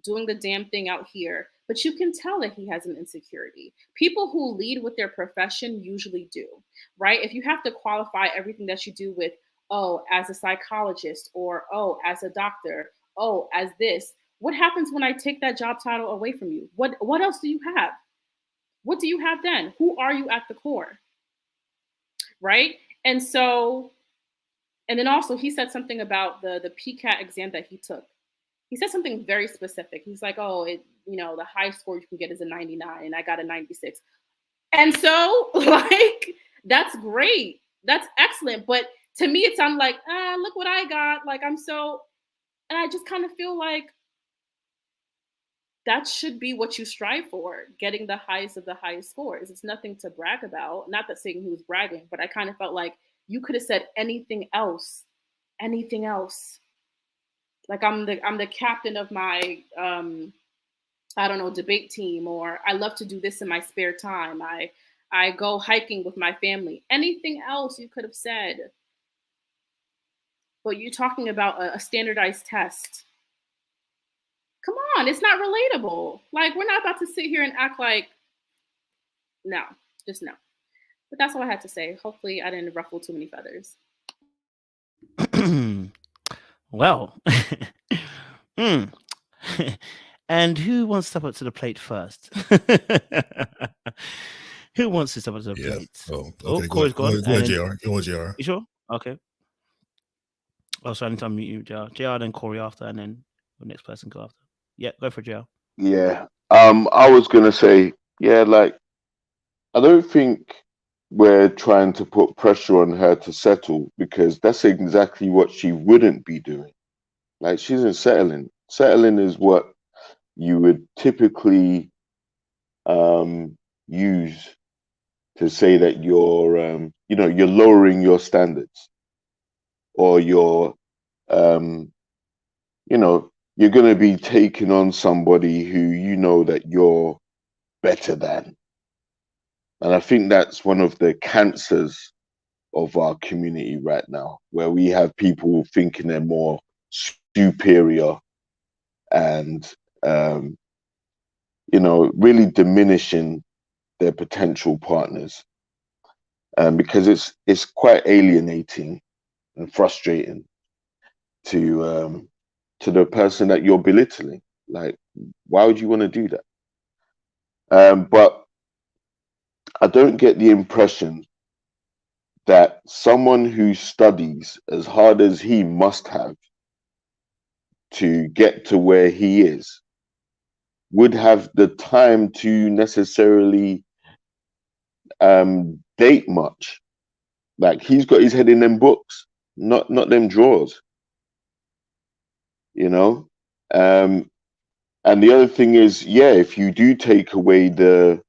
Speaker 10: doing the damn thing out here, but you can tell that he has an insecurity. People who lead with their profession usually do, right? If you have to qualify everything that you do with, oh, as a psychologist, or oh, as a doctor, oh, as this, what happens when I take that job title away from you? What else do you have? What do you have then? Who are you at the core? Right? And so, and then also he said something about the PCAT exam that he took. He said something very specific. He's like, oh, the highest score you can get is a 99, and I got a 96. And so, like, that's great. That's excellent. But to me, it sounded like, look what I got. Like, and I just kind of feel like that should be what you strive for, getting the highest of the highest scores. It's nothing to brag about. Not that saying he was bragging, but I kind of felt like you could have said anything else. Like, I'm the captain of my debate team, or I love to do this in my spare time. I go hiking with my family. Anything else you could have said. But you're talking about a standardized test. Come on, it's not relatable. Like, we're not about to sit here and act like, no, just no. But that's all I had to say. Hopefully I didn't ruffle too many feathers.
Speaker 1: Well, and who wants to step up to the plate first? Who wants to step up to the plate?
Speaker 8: Oh, okay. Corey's gone. Go ahead, JR.
Speaker 1: You sure? Okay. Oh, so I need to unmute you, JR. JR, then Corey after, and then the next person go after. Yeah, go for JR.
Speaker 7: Yeah. I was gonna say, yeah, like, I don't think we're trying to put pressure on her to settle, because that's exactly what she wouldn't be doing. Like, she isn't settling. Settling is what you would typically use to say that you're you're lowering your standards, or you're you're going to be taking on somebody who you know that you're better than. And I think that's one of the cancers of our community right now, where we have people thinking they're more superior, and really diminishing their potential partners, because it's quite alienating and frustrating to the person that you're belittling. Like, why would you want to do that? But I don't get the impression that someone who studies as hard as he must have to get to where he is would have the time to necessarily date much. Like, he's got his head in them books, not them drawers. And the other thing is, yeah, if you do take away the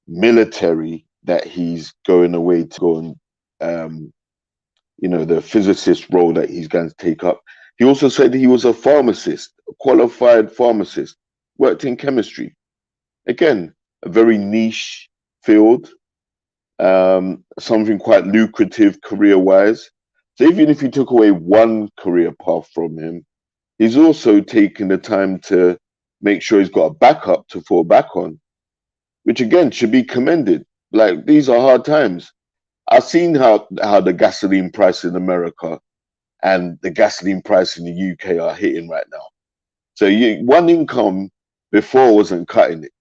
Speaker 7: military that he's going away to go and the physicist role that he's going to take up, he also said he was a pharmacist, a qualified pharmacist, worked in chemistry. Again, a very niche field, something quite lucrative career-wise. So even if you took away one career path from him, he's also taken the time to make sure he's got a backup to fall back on, which again should be commended. Like, these are hard times. I've seen how the gasoline price in America and the gasoline price in the UK are hitting right now. So one income before wasn't cutting it.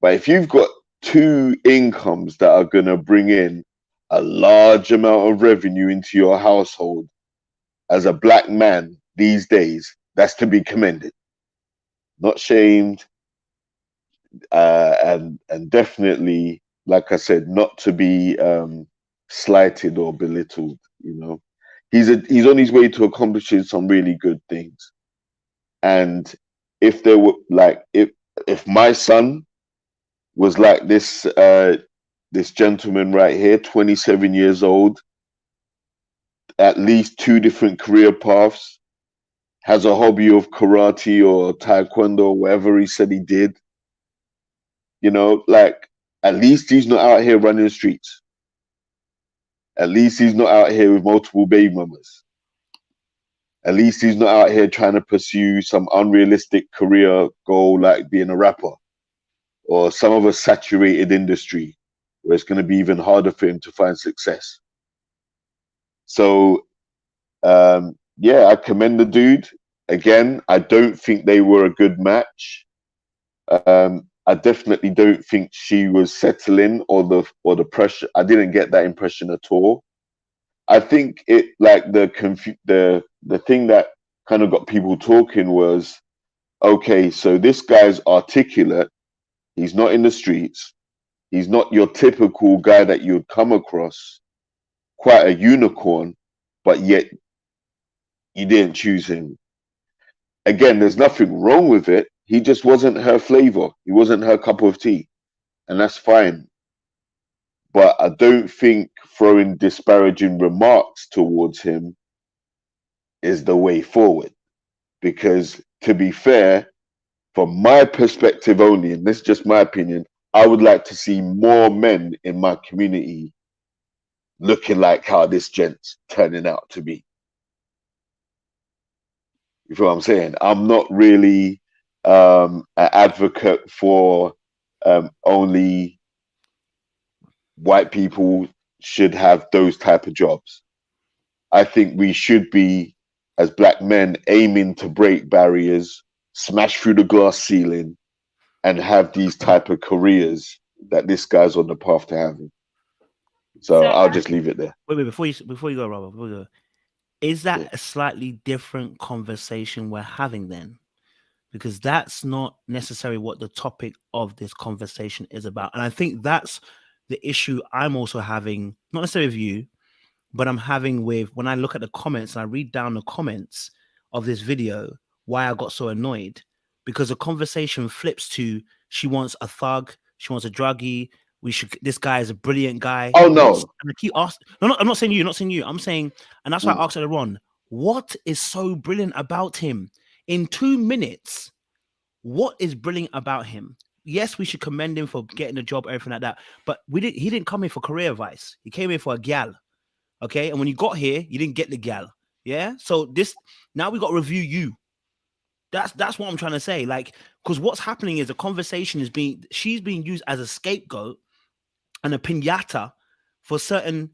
Speaker 7: But if you've got two incomes that are going to bring in a large amount of revenue into your household as a black man these days, that's to be commended. Not shamed, and definitely, like I said, not to be slighted or belittled. You know, he's on his way to accomplishing some really good things. And if there were like if my son was like this gentleman right here, 27 years old, at least 2 different career paths, has a hobby of karate or taekwondo or whatever he said he did, you know, like at least he's not out here running the streets. At least he's not out here with multiple baby mamas. At least he's not out here trying to pursue some unrealistic career goal like being a rapper or some of a saturated industry where it's going to be even harder for him to find success. So, yeah, I commend the dude. Again, I don't think they were a good match. I definitely don't think she was settling or the pressure. I didn't get that impression at all. I think it like the thing that kind of got people talking was, okay, so this guy's articulate. He's not in the streets. He's not your typical guy that you'd come across. Quite a unicorn, but yet you didn't choose him. Again, there's nothing wrong with it. He just wasn't her flavor. He wasn't her cup of tea. And that's fine. But I don't think throwing disparaging remarks towards him is the way forward. Because to be fair, from my perspective only, and this is just my opinion, I would like to see more men in my community looking like how this gent's turning out to be. You feel what I'm saying? I'm not really an advocate for only white people should have those type of jobs. I think we should be, as black men, aiming to break barriers, smash through the glass ceiling, and have these type of careers that this guy's on the path to having. So I'll just leave it there.
Speaker 1: Wait, before you go, Robert, is that a slightly different conversation we're having then? Because that's not necessarily what the topic of this conversation is about. And I think that's the issue I'm also having, not necessarily with you, but I'm having with when I look at the comments and I read down the comments of this video, why I got so annoyed. Because the conversation flips to she wants a thug, she wants a druggie. This guy is a brilliant guy.
Speaker 7: Oh no.
Speaker 1: And I keep asking, no, I'm not saying you, I'm saying, and that's why I asked her, Ron, what is so brilliant about him? In 2 minutes, what is brilliant about him? Yes, we should commend him for getting a job, everything like that. But he didn't come here for career advice. He came here for a gal. Okay. And when you got here, you didn't get the gal. Yeah. So now we got to review you. That's what I'm trying to say. Like, because what's happening is the conversation she's being used as a scapegoat and a piñata for certain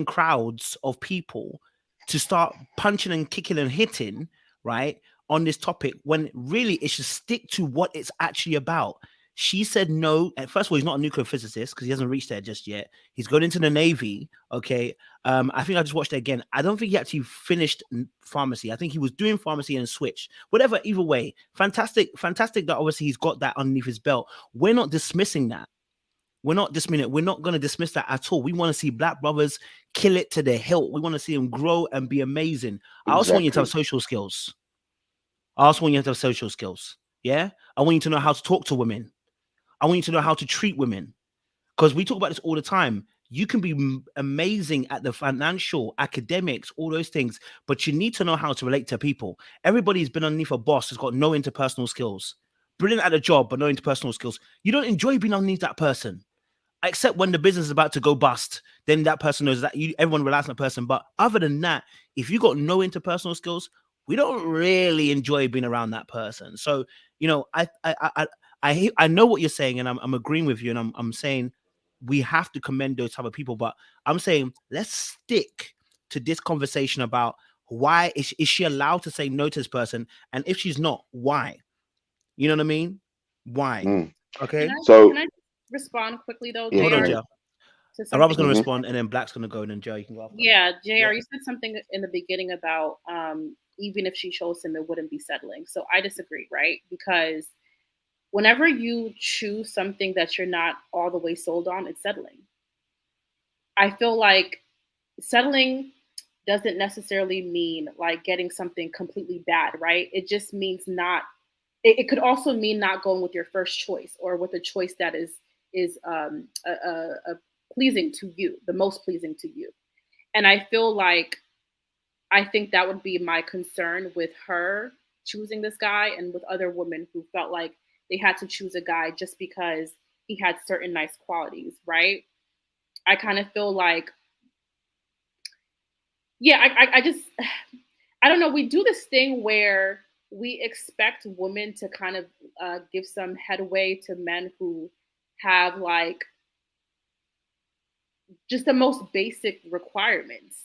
Speaker 1: crowds of people to start punching and kicking and hitting, right, on this topic, when really it should stick to what it's actually about. She said no. And first of all, he's not a nuclear physicist because he hasn't reached there just yet. He's going into the Navy. Okay. I think I just watched it again. I don't think he actually finished pharmacy. I think he was doing pharmacy and switched. Whatever, either way. Fantastic that obviously he's got that underneath his belt. We're not dismissing that. We're not dismissing it. We're not going to dismiss that at all. We want to see black brothers kill it to the hilt. We want to see them grow and be amazing. Exactly. I also want you to have social skills. Yeah. I want you to know how to talk to women. I want you to know how to treat women, because we talk about this all the time. You can be amazing at the financial, academics, all those things, but you need to know how to relate to people. Everybody's been underneath a boss who's got no interpersonal skills. Brilliant at a job, but no interpersonal skills. You don't enjoy being underneath that person, except when the business is about to go bust. Then that person knows that everyone relies on that person. But other than that, if you got no interpersonal skills, we don't really enjoy being around that person. So, I know what you're saying, and I'm agreeing with you, and I'm saying we have to commend those type of people, but I'm saying let's stick to this conversation about why is she allowed to say no to this person, and if she's not, why? You know what I mean? Why? Okay.
Speaker 10: Can I respond quickly though?
Speaker 1: Hold on, Joe. Robert's going to respond, and then Black's going to go, and then Joe, you can go.
Speaker 10: Yeah, JR, you said something in the beginning about even if she chose him, it wouldn't be settling. So I disagree, right? Because whenever you choose something that you're not all the way sold on, it's settling. I feel like settling doesn't necessarily mean like getting something completely bad, right? It just means not. It could also mean not going with your first choice or with a choice that is pleasing to you, the most pleasing to you. And I feel like I think that would be my concern with her choosing this guy and with other women who felt like they had to choose a guy just because he had certain nice qualities, right? I kind of feel like, yeah, I just, I don't know. We do this thing where we expect women to kind of give some headway to men who have like just the most basic requirements.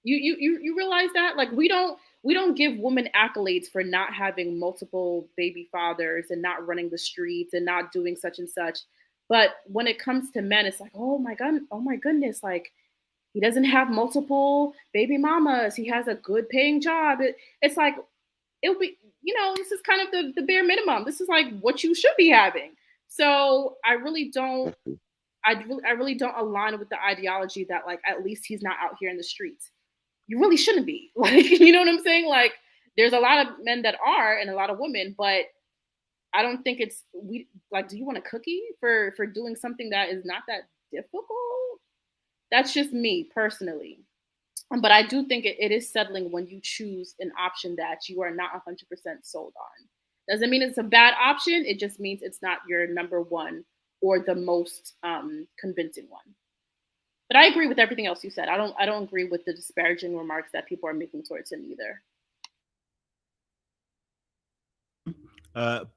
Speaker 10: You realize that, like, we don't give women accolades for not having multiple baby fathers and not running the streets and not doing such and such. But when it comes to men, it's like, oh my goodness, like he doesn't have multiple baby mamas. He has a good paying job. It's like it'll be, this is kind of the bare minimum. This is like what you should be having. So I really don't align with the ideology that like at least he's not out here in the streets. You really shouldn't be. Like, you know what I'm saying? Like there's a lot of men that are and a lot of women, but I don't think it's we like, do you want a cookie for doing something that is not that difficult? That's just me personally. But I do think it is settling when you choose an option that you are not 100% sold on. Doesn't mean it's a bad option. It just means it's not your number one or the most convincing one. But I agree with everything else you said. I don't agree with the disparaging remarks that people are making towards him either.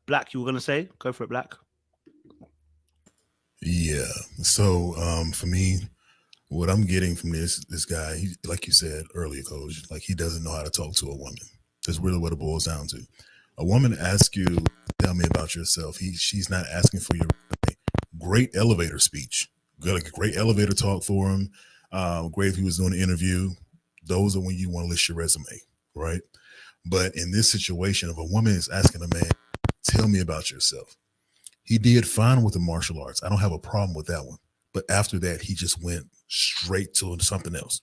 Speaker 1: Black, you were gonna say? Go for it, Black.
Speaker 8: Yeah. So for me, what I'm getting from this guy, he, like you said earlier, Coach, like he doesn't know how to talk to a woman. That's really what it boils down to. A woman asks you, tell me about yourself. She's not asking for your great elevator speech. Good, like a great elevator talk for him. Great if he was doing an interview. Those are when you want to list your resume, right? But in this situation, if a woman is asking a man, tell me about yourself. He did fine with the martial arts. I don't have a problem with that one. But after that, he just went straight to something else.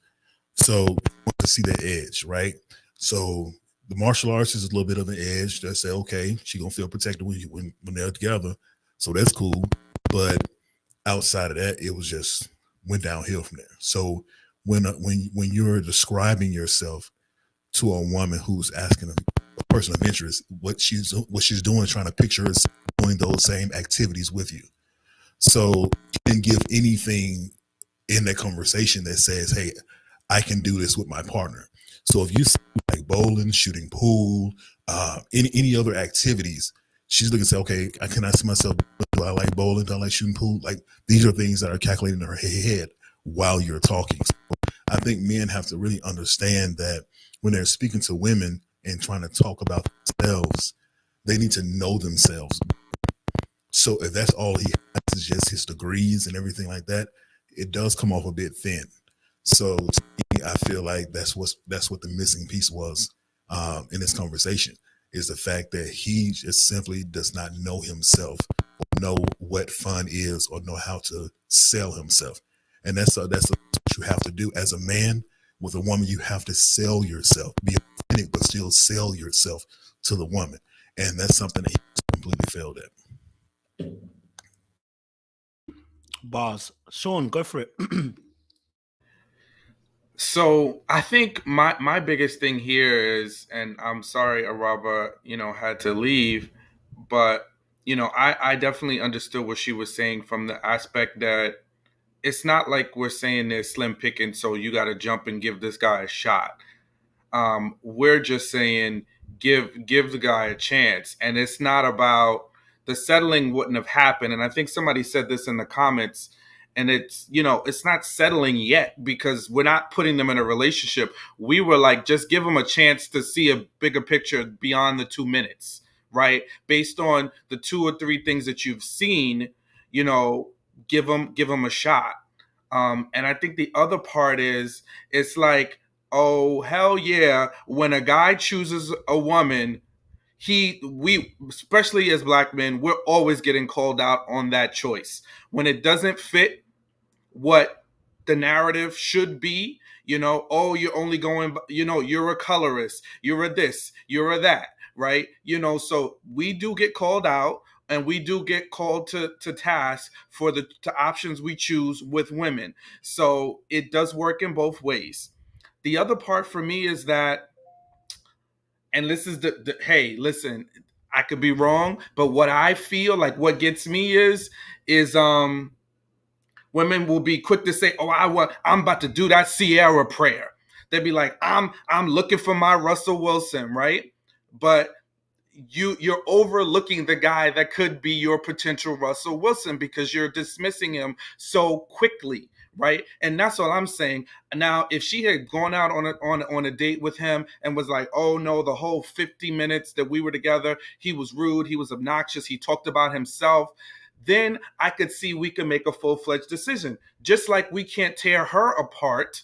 Speaker 8: So you want to see that edge, right? So the martial arts is a little bit of an edge. They say, okay, she's gonna feel protected when they're together. So that's cool. But outside of that, it was just went downhill from there. So when you're describing yourself to a woman who's asking a person of interest what she's doing, trying to picture herself doing those same activities with you. So you didn't give anything in that conversation that says, hey, I can do this with my partner. So if you see like bowling, shooting pool, any other activities, she's looking to say, okay, can I see myself? Do I like bowling? Do I like shooting pool? Like these are things that are calculated in her head while you're talking. So I think men have to really understand that when they're speaking to women and trying to talk about themselves, they need to know themselves. So if that's all he has is just his degrees and everything like that, it does come off a bit thin. So to me, I feel like that's what the missing piece was in this conversation, is the fact that he just simply does not know himself, or know what fun is, or know how to sell himself. And that's what you have to do as a man. With a woman, you have to sell yourself, be authentic, but still sell yourself to the woman. And that's something that he completely failed at.
Speaker 1: Bars. Sean, go for it.
Speaker 6: So I think my biggest thing here is, and I'm sorry Araba, had to leave, but I definitely understood what she was saying from the aspect that it's not like we're saying there's slim pickings, so you got to jump and give this guy a shot. We're just saying give the guy a chance, and it's not about the settling wouldn't have happened. And I think somebody said this in the comments, and it's it's not settling yet because we're not putting them in a relationship. We were like, just give them a chance to see a bigger picture beyond the 2 minutes, right? Based on the 2 or 3 things that you've seen, give them a shot. And I think the other part is, it's like, oh hell yeah, when a guy chooses a woman, we, especially as black men, we're always getting called out on that choice when it doesn't fit what the narrative should be. You know, oh, you're only going, you know, you're a colorist, you're a this, you're a that, right? You know, so we do get called out, and we do get called to task for the options we choose with women. So it does work in both ways. The other part for me is that, and this is the hey, listen, I could be wrong, but what I feel like, what gets me is women will be quick to say, "Oh, I'm about to do that Sierra prayer." They'd be like, "I'm looking for my Russell Wilson," right? But you're overlooking the guy that could be your potential Russell Wilson because you're dismissing him so quickly, right? And that's all I'm saying. Now, if she had gone out on a date with him and was like, "Oh no, the whole 50 minutes that we were together, he was rude, he was obnoxious, he talked about himself," then I could see we could make a full-fledged decision. Just like we can't tear her apart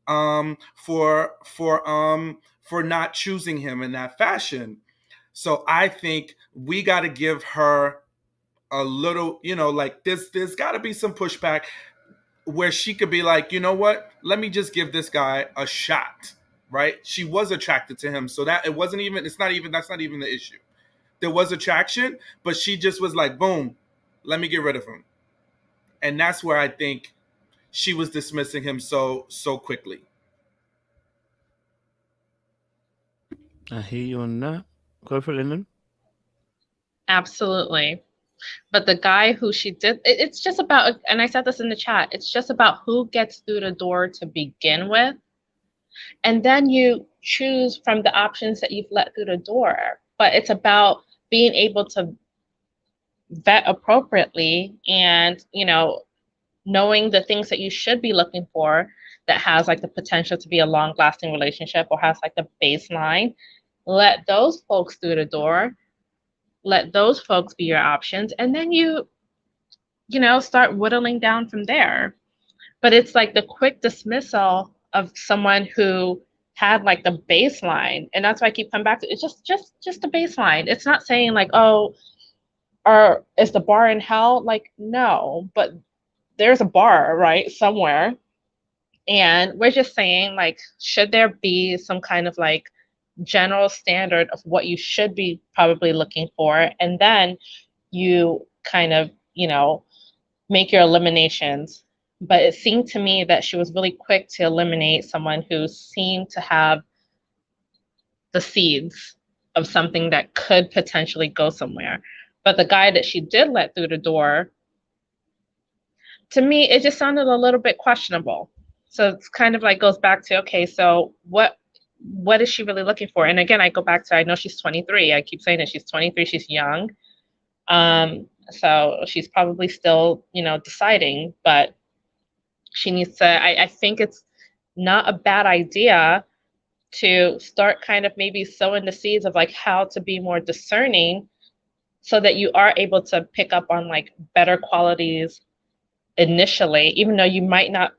Speaker 6: for not choosing him in that fashion. So I think we got to give her a little, you know, like there's got to be some pushback where she could be like, you know what, let me just give this guy a shot, right? She was attracted to him, so that that's not even the issue. There was attraction, but she just was like, boom, let me get rid of him. And that's where I think she was dismissing him so quickly.
Speaker 1: I hear you on that. Go for it, Lyndon.
Speaker 5: Absolutely. But the guy who she did, it's just about, and I said this in the chat, it's just about who gets through the door to begin with. And then you choose from the options that you've let through the door. But it's about being able to vet appropriately and, you know, knowing the things that you should be looking for that has like the potential to be a long lasting relationship or has like the baseline. Let those folks through the door. Let those folks be your options. And then you know, start whittling down from there. But it's like the quick dismissal of someone who had like the baseline. And that's why I keep coming back to it. It's just the baseline. It's not saying like, oh, or is the bar in hell? Like, no, but there's a bar, right, somewhere. And we're just saying, like, should there be some kind of like general standard of what you should be probably looking for? And then you kind of, you know, make your eliminations. But it seemed to me that she was really quick to eliminate someone who seemed to have the seeds of something that could potentially go somewhere. But the guy that she did let through the door, to me, it just sounded a little bit questionable. So it's kind of like goes back to, okay, so what is she really looking for? And again, I go back to, I know she's 23. I keep saying that she's 23, she's young. So she's probably still, you know, deciding, but she needs to, I think it's not a bad idea to start kind of maybe sowing the seeds of like how to be more discerning so that you are able to pick up on like better qualities initially, even though you might not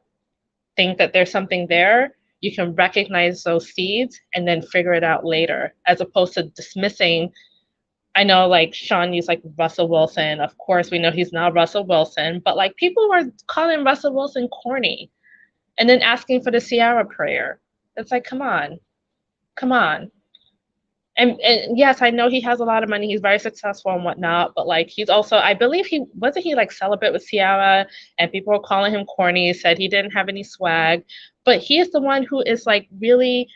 Speaker 5: think that there's something there. You can recognize those seeds and then figure it out later, as opposed to dismissing. I know like Sean used like Russell Wilson. Of course, we know he's not Russell Wilson, but like people were calling Russell Wilson corny and then asking for the Sierra prayer. It's like, come on. And yes, I know he has a lot of money. He's very successful and whatnot, but like he's also, I believe he like celibate with Sierra, and people were calling him corny, said he didn't have any swag, but he is the one who is like really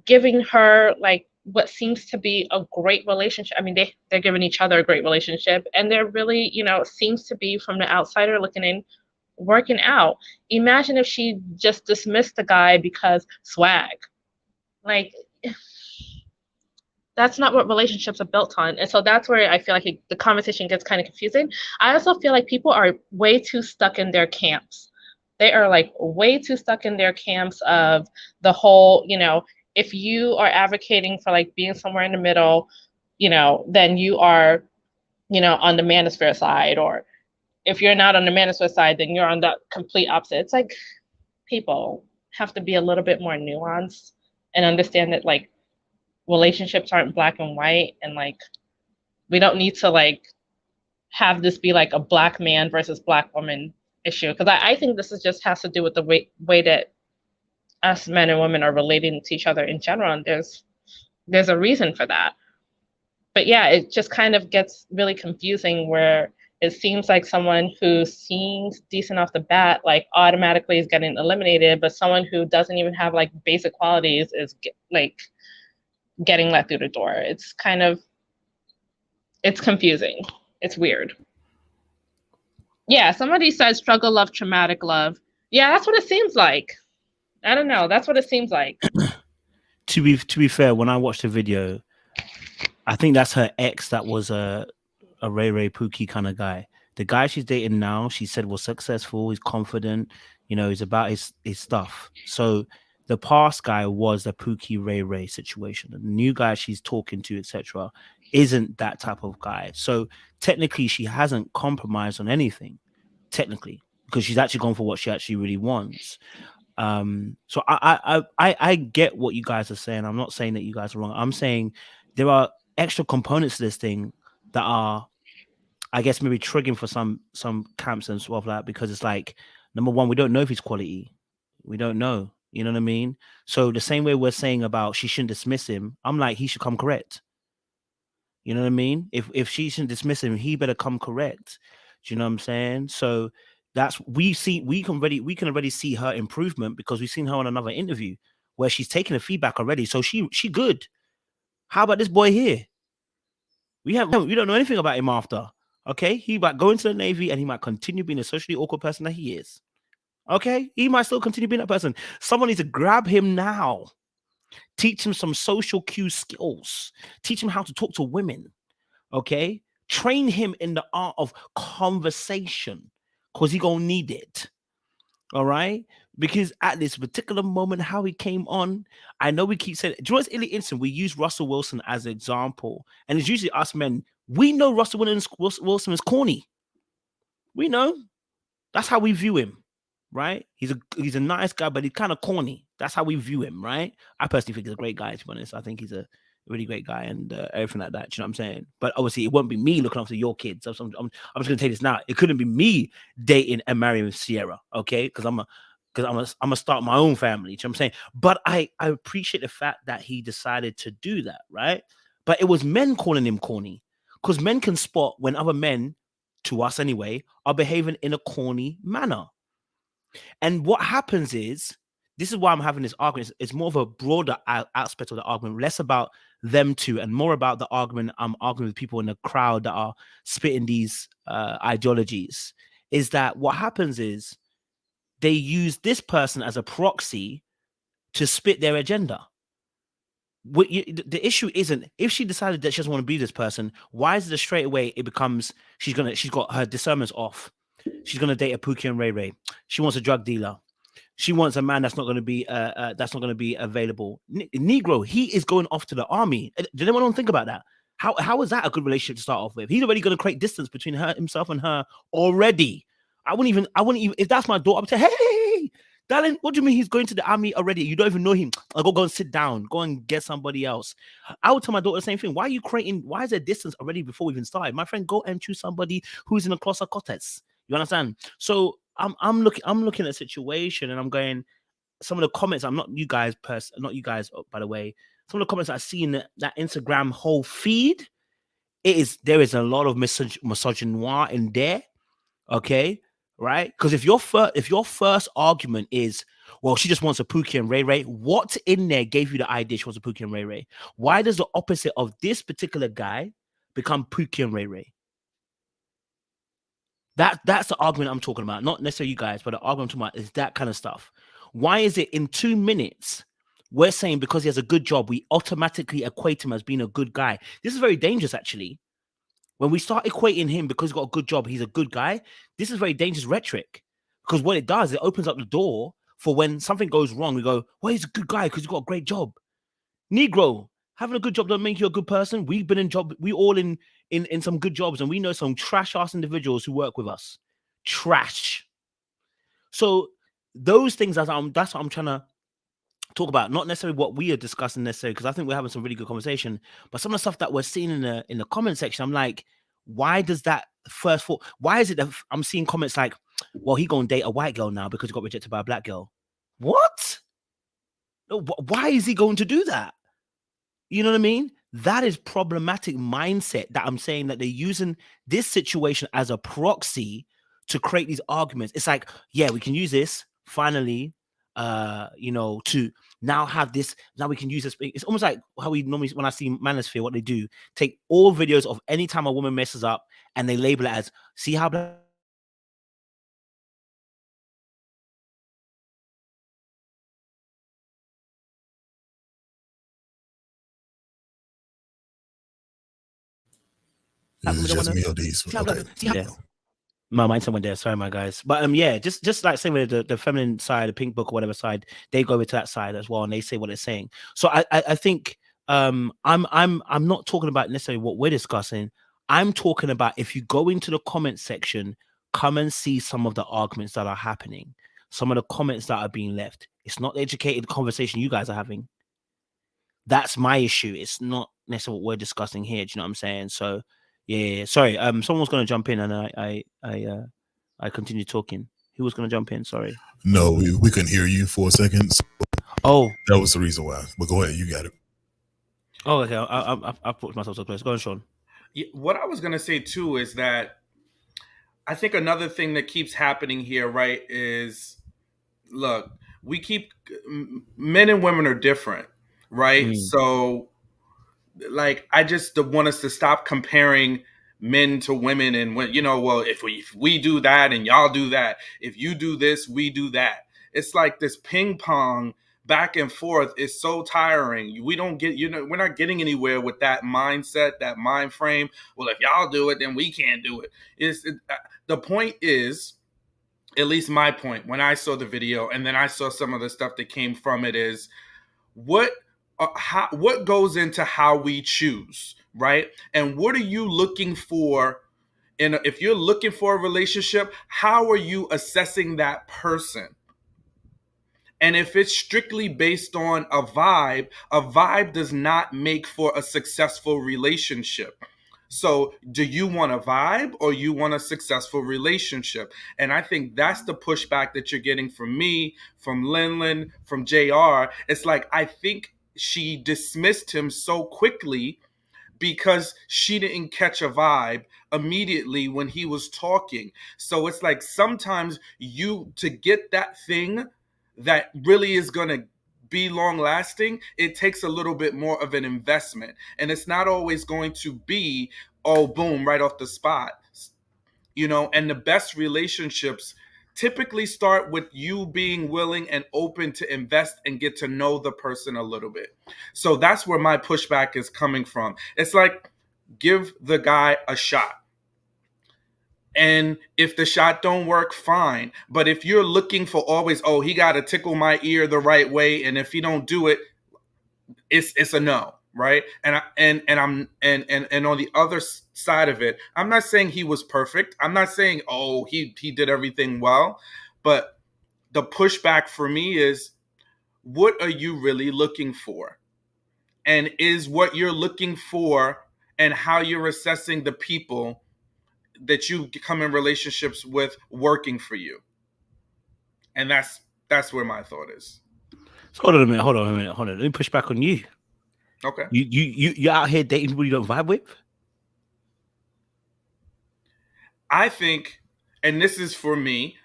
Speaker 5: giving her like what seems to be a great relationship. I mean, they're giving each other a great relationship, and they're really, you know, seems to be from the outsider looking in, working out. Imagine if she just dismissed the guy because swag. Like, that's not what relationships are built on. And so that's where I feel like the conversation gets kind of confusing. I also feel like people are way too stuck in their camps. They are like way too stuck in their camps of the whole, you know, if you are advocating for like being somewhere in the middle, you know, then you are, you know, on the manosphere side. Or if you're not on the manosphere side, then you're on the complete opposite. It's like people have to be a little bit more nuanced and understand that like relationships aren't black and white, and like we don't need to like have this be like a black man versus black woman issue, because I think this is just has to do with the way that us men and women are relating to each other in general, and there's a reason for that. But yeah, it just kind of gets really confusing where it seems like someone who seems decent off the bat like automatically is getting eliminated, but someone who doesn't even have like basic qualities is like getting let through the door. It's confusing. It's weird. Yeah, somebody said struggle love, traumatic love. Yeah, that's what it seems like. I don't know. That's what it seems like.
Speaker 1: To be fair, when I watched the video, I think that's her ex that was a Ray Ray Pookie kind of guy. The guy she's dating now, she said was successful, he's confident, you know, he's about his stuff. So the past guy was the Pookie Ray Ray situation. The new guy she's talking to, etc., isn't that type of guy. So technically she hasn't compromised on anything, technically, because she's actually gone for what she actually really wants. So I get what you guys are saying. I'm not saying that you guys are wrong. I'm saying there are extra components to this thing that are, I guess, maybe triggering for some camps and stuff like that, because it's like, number one, we don't know if he's quality. We don't know. You know what I mean? So the same way we're saying about she shouldn't dismiss him, I'm like, he should come correct. You know what I mean? If she shouldn't dismiss him, he better come correct. Do you know what I'm saying? So that's we can already see her improvement, because we've seen her on another interview where she's taking the feedback already. So she good. How about this boy here? We don't know anything about him after. Okay, he might go into the Navy and he might continue being a socially awkward person that he is. Okay, he might still continue being that person. Someone needs to grab him now, teach him some social cue skills, teach him how to talk to women. Okay, train him in the art of conversation, because he gonna need it. All right, because at this particular moment, how he came on, I know we keep saying, do you know what's really interesting? We use Russell Wilson as an example, and it's usually us men. We know Russell Wilson is corny. We know. That's how we view him, right? He's a nice guy, but he's kind of corny. That's how we view him, right? I personally think he's a great guy, to be honest. I think he's a really great guy and everything like that. You know what I'm saying? But obviously, it won't be me looking after your kids. I'm just going to tell you this now. It couldn't be me dating and marrying Sierra, okay? Because I'm gonna start my own family. You know what I'm saying? But I appreciate the fact that he decided to do that, right? But it was men calling him corny, because men can spot when other men, to us anyway, are behaving in a corny manner. And what happens is, this is why I'm having this argument. It's more of a broader aspect of the argument, less about them two and more about the argument I'm arguing with people in the crowd that are spitting these ideologies. Is that what happens is they use this person as a proxy to spit their agenda. The issue isn't if she decided that she doesn't want to be this person. Why is it straight away it becomes she's got her discernment's off. She's gonna date a Pookie and Ray Ray. She wants a drug dealer. She wants a man that's not going to be available. Negro, he is going off to the army. Did anyone think about that? How is that a good relationship to start off with? He's already going to create distance between himself and her already. I wouldn't even if that's my daughter, I would say, hey, darling, what do you mean he's going to the army already? You don't even know him. I'll go and sit down. Go and get somebody else. I would tell my daughter the same thing. Why is there distance already before we even started? My friend, go and choose somebody who's in a closer cortex. You understand? So I'm looking at a situation and I'm going, some of the comments, not you guys, by the way, some of the comments I see in that Instagram whole feed, there is a lot of misogynoir in there. Okay. Right? Because if your first argument is, well, she just wants a Pookie and Ray Ray, what in there gave you the idea she wants a Pookie and Ray Ray? Why does the opposite of this particular guy become Pookie and Ray Ray? That's the argument I'm talking about. Not necessarily you guys, but the argument I'm talking about is that kind of stuff. Why is it in 2 minutes we're saying because he has a good job, we automatically equate him as being a good guy? This is very dangerous, actually. When we start equating him because he's got a good job, he's a good guy, this is very dangerous rhetoric. Because what it does, it opens up the door for when something goes wrong, we go, well, he's a good guy because he's got a great job. Negro, having a good job doesn't make you a good person. We've been in job, we all in some good jobs, and we know some trash-ass individuals who work with us. Trash. So those things, that's what I'm trying to talk about not necessarily what we are discussing necessarily, because I think we're having some really good conversation, but some of the stuff that we're seeing in the comment section, I'm like, why does that first thought? Why is it that I'm seeing comments like, well, he gonna date a white girl now because he got rejected by a black girl? What? Why is he going to do that? You know what I mean? That is problematic mindset that I'm saying that they're using this situation as a proxy to create these arguments. It's like, yeah, we can use this finally, to now have this. Now we can use this. It's almost like how we normally, when I see Manosphere, what they do, take all videos of any time a woman messes up and they label it as, see how black.
Speaker 8: Just me or these. Okay.
Speaker 1: My mindset went there. Sorry, my guys. But yeah, just like saying with the feminine side, the pink book or whatever side, they go over to that side as well, and they say what they're saying. So I think I'm not talking about necessarily what we're discussing. I'm talking about, if you go into the comment section, come and see some of the arguments that are happening, some of the comments that are being left. It's not the educated conversation you guys are having. That's my issue. It's not necessarily what we're discussing here. Do you know what I'm saying? So yeah. Sorry. Someone was going to jump in, and I continued talking. Who was going to jump in? Sorry.
Speaker 8: No, we couldn't hear you for a second. So
Speaker 1: oh,
Speaker 8: that was the reason why. But go ahead, you got it.
Speaker 1: Oh, okay. I put myself so close. Go on, Sean.
Speaker 6: Yeah, what I was going to say too is that I think another thing that keeps happening here, right, is, look, men and women are different, right? So, like, I just want us to stop comparing men to women, and well, if we do that and y'all do that, if you do this, we do that. It's like this ping pong back and forth is so tiring. We don't get, we're not getting anywhere with that mindset, that mind frame. Well, if y'all do it, then we can't do it. The point is, at least my point when I saw the video, and then I saw some of the stuff that came from it, is what goes into how we choose, right? And what are you looking for? And if you're looking for a relationship, how are you assessing that person? And if it's strictly based on a vibe does not make for a successful relationship. So do you want a vibe or you want a successful relationship? And I think that's the pushback that you're getting from me, from Lynn, from JR. It's like, I think she dismissed him so quickly because she didn't catch a vibe immediately when he was talking. So it's like, sometimes to get that thing that really is going to be long lasting, it takes a little bit more of an investment. And it's not always going to be, oh, boom, right off the spot. And the best relationships typically start with you being willing and open to invest and get to know the person a little bit. So that's where my pushback is coming from. It's like, give the guy a shot. And if the shot don't work, fine. But if you're looking for always, oh, he got to tickle my ear the right way, and if he don't do it, it's a no, right? And on the other side of it, I'm not saying he was perfect. I'm not saying, oh, he did everything well. But the pushback for me is, what are you really looking for? And is what you're looking for and how you're assessing the people that you come in relationships with working for you? And that's where my thought is.
Speaker 1: So hold on a minute. Let me push back on you.
Speaker 6: Okay.
Speaker 1: You out here dating people you don't vibe with?
Speaker 6: I think, and this is for me,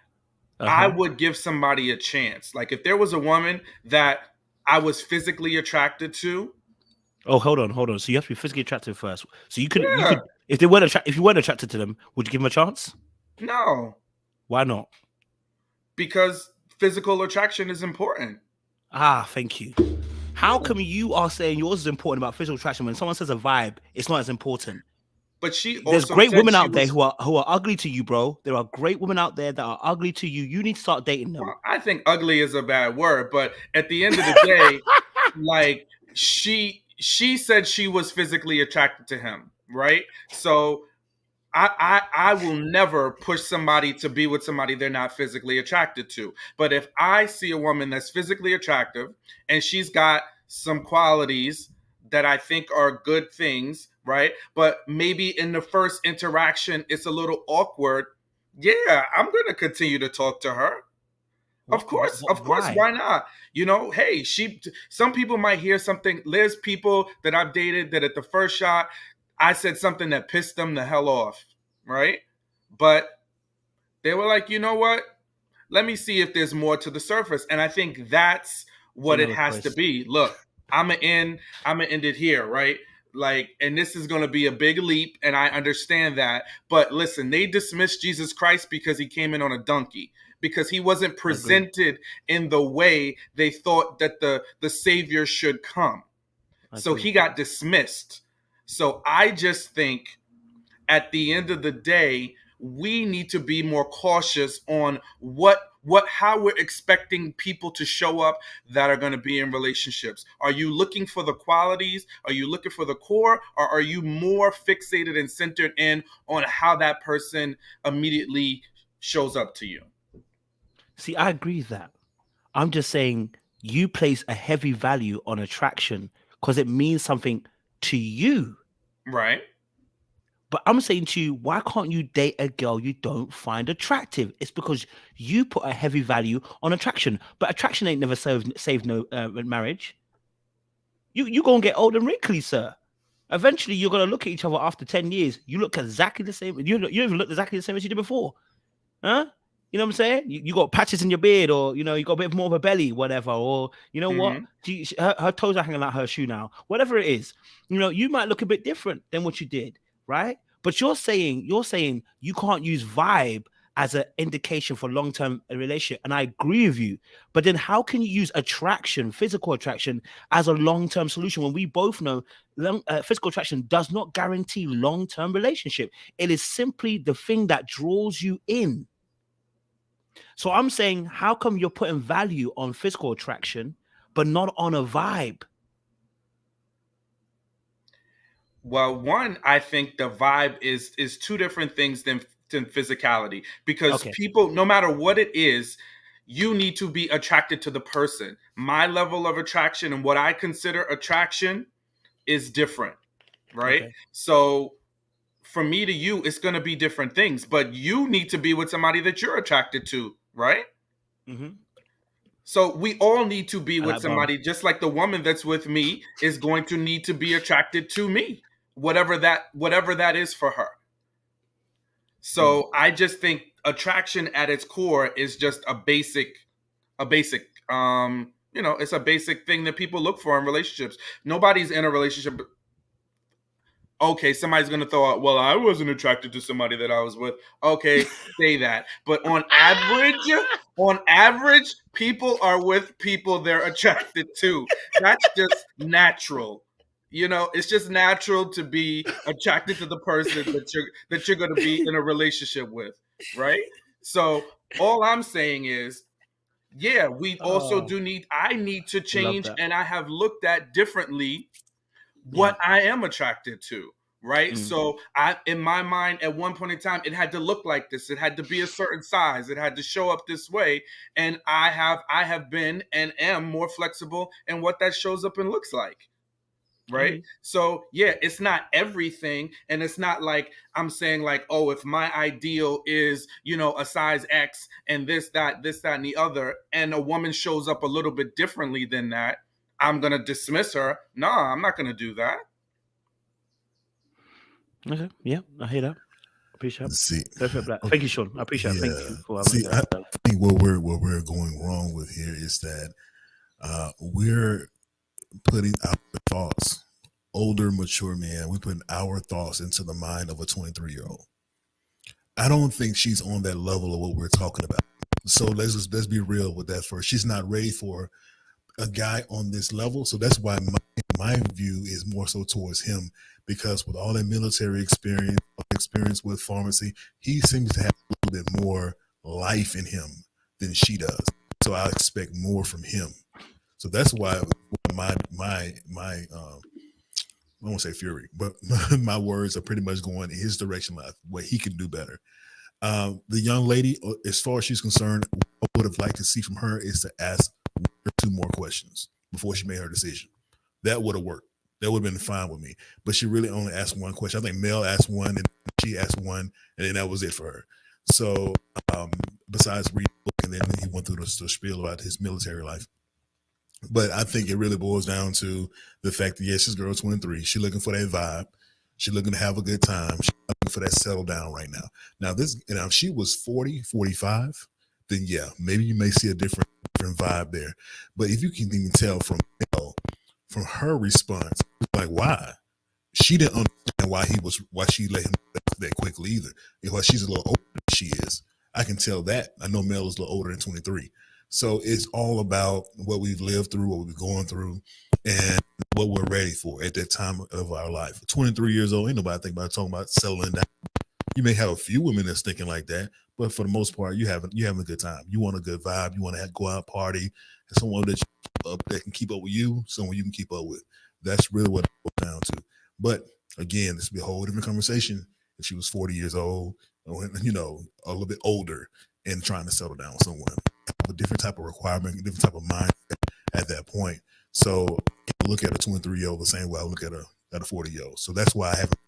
Speaker 6: I would give somebody a chance. Like, if there was a woman that I was physically attracted to.
Speaker 1: Oh, hold on. So you have to be physically attracted first. So you could if you weren't attracted to them, would you give them a chance?
Speaker 6: No.
Speaker 1: Why not?
Speaker 6: Because physical attraction is important.
Speaker 1: Thank you. How come you are saying yours is important about physical attraction when someone says a vibe, it's not as important?
Speaker 6: But
Speaker 1: there's great women out there who are ugly to you, bro. There are great women out there that are ugly to you. You need to start dating them.
Speaker 6: Well, I think ugly is a bad word, but at the end of the day, like, she said she was physically attracted to him, right? So I will never push somebody to be with somebody they're not physically attracted to. But if I see a woman that's physically attractive and she's got some qualities that I think are good things, right? But maybe in the first interaction, it's a little awkward. Yeah, I'm going to continue to talk to her. Of course, why not? You know, hey, some people might hear something. There's people that I've dated that at the first shot, I said something that pissed them the hell off, right? But they were like, you know what? Let me see if there's more to the surface. And I think that's what it has to be. Look, I'm gonna end it here, right? Like, and this is gonna be a big leap, and I understand that. But listen, they dismissed Jesus Christ because he came in on a donkey, because he wasn't presented in the way they thought that the Savior should come. So he got dismissed. So I just think at the end of the day, we need to be more cautious on how we're expecting people to show up that are going to be in relationships. Are you looking for the qualities? Are you looking for the core? Or are you more fixated and centered in on how that person immediately shows up to you?
Speaker 1: See, I agree with that. I'm just saying you place a heavy value on attraction because it means something to you.
Speaker 6: Right.
Speaker 1: But I'm saying to you, why can't you date a girl you don't find attractive? It's because you put a heavy value on attraction. But attraction ain't never saved no marriage. You gonna get old and wrinkly, sir. Eventually, you're gonna look at each other after 10 years. You look exactly the same. You even look exactly the same as you did before, huh? You know what I'm saying? You got patches in your beard, or you got a bit more of a belly, whatever. Or you know what? Her toes are hanging out her shoe now. Whatever it is, you might look a bit different than what you did, right? But you're saying you can't use vibe as an indication for long-term relationship, and I agree with you. But then how can you use attraction, physical attraction, as a long-term solution when we both know physical attraction does not guarantee long-term relationship? It is simply the thing that draws you in. So I'm saying, how come you're putting value on physical attraction, but not on a vibe?
Speaker 6: Well, one, I think the vibe is two different things than physicality, because people, no matter what it is, you need to be attracted to the person. My level of attraction and what I consider attraction is different, right? So from me to you, it's going to be different things, but you need to be with somebody that you're attracted to, right?
Speaker 1: Mm-hmm.
Speaker 6: So we all need to be with somebody, just like the woman that's with me is going to need to be attracted to me, whatever that is for her. So I just think attraction at its core is just a basic, it's a basic thing that people look for in relationships. Nobody's in a relationship. Okay, somebody's going to throw out, well, I wasn't attracted to somebody that I was with. Okay, say that. But on average, people are with people they're attracted to. That's just natural. It's just natural to be attracted to the person that you're going to be in a relationship with, right? So all I'm saying is, yeah, we also I need to change, and I have looked at differently what I am attracted to, right? So in my mind, at one point in time, it had to look like this. It had to be a certain size. It had to show up this way. And I have been and am more flexible in what that shows up and looks like, right? So yeah, it's not everything. And it's not like I'm saying like, oh, if my ideal is, a size X and this, that, and the other, and a woman shows up a little bit differently than that, I'm going to dismiss her. No, I'm not going to do that.
Speaker 1: Okay. Yeah, I hear that. Appreciate it.
Speaker 8: See,
Speaker 1: Thank you, Sean. I appreciate it. Thank you for
Speaker 8: I think what we're going wrong with here is that we're putting our thoughts, older, mature man, we're putting our thoughts into the mind of a 23-year-old. I don't think she's on that level of what we're talking about. So let's be real with that first. She's not ready for a guy on this level. So that's why my view is more so towards him, because with all that military experience with pharmacy, he seems to have a little bit more life in him than she does. So I expect more from him. So that's why my I won't say fury, but my words are pretty much going in his direction, like where he can do better. The young lady, as far as she's concerned, what I would have liked to see from her is to ask 1 or 2 more questions before she made her decision. That would have worked. That would have been fine with me. But she really only asked 1 question. I think Mel asked 1, and she asked 1, and then that was it for her. So besides reading the book, and then he went through the spiel about his military life. But I think it really boils down to the fact that, yes, this girl's 23. She's looking for that vibe. She's looking to have a good time. She's looking for that settle down right now. Now, if she was 40, 45, then yeah, maybe you may see a different vibe there. But if you can even tell from her response, like, why? She didn't understand why she let him that quickly either. Because she's a little older than she is. I can tell that. I know Mel is a little older than 23. So it's all about what we've lived through, what we've gone through, and what we're ready for at that time of our life. 23 years old, ain't nobody think about talking about settling down. You may have a few women that's thinking like that, but for the most part, you're having a good time. You want a good vibe. You want to go out party, and someone that can keep up with you, someone you can keep up with. That's really what it boils down to. But again, this would be a whole different conversation if she was 40 years old, or, a little bit older, and trying to settle down with someone. A different type of requirement, a different type of mindset at that point. So I look at a 23-year-old the same way I look at a 40-year-old. So that's why I haven't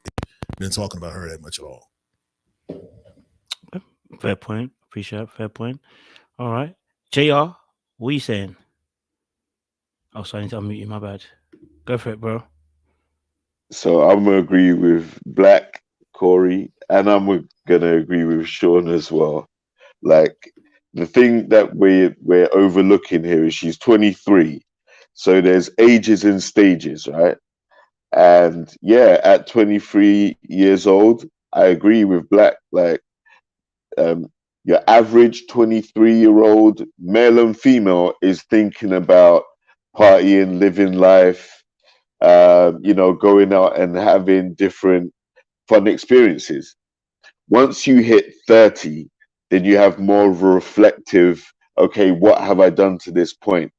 Speaker 8: been talking about her that much at all.
Speaker 1: Fair point. Appreciate it. Fair point. All right. JR, what are you saying? Oh, sorry, I need to unmute you. My bad. Go for it, bro.
Speaker 7: So I'm gonna agree with Black, Corey, and I'm gonna agree with Sean as well. Like, the thing that we're overlooking here is she's 23, so there's ages and stages, right? And yeah, at 23 years old, I agree with Black. Like, your average 23-year-old male and female is thinking about partying, living life, going out and having different fun experiences. Once you hit 30, then you have more of a reflective, okay, what have I done to this point?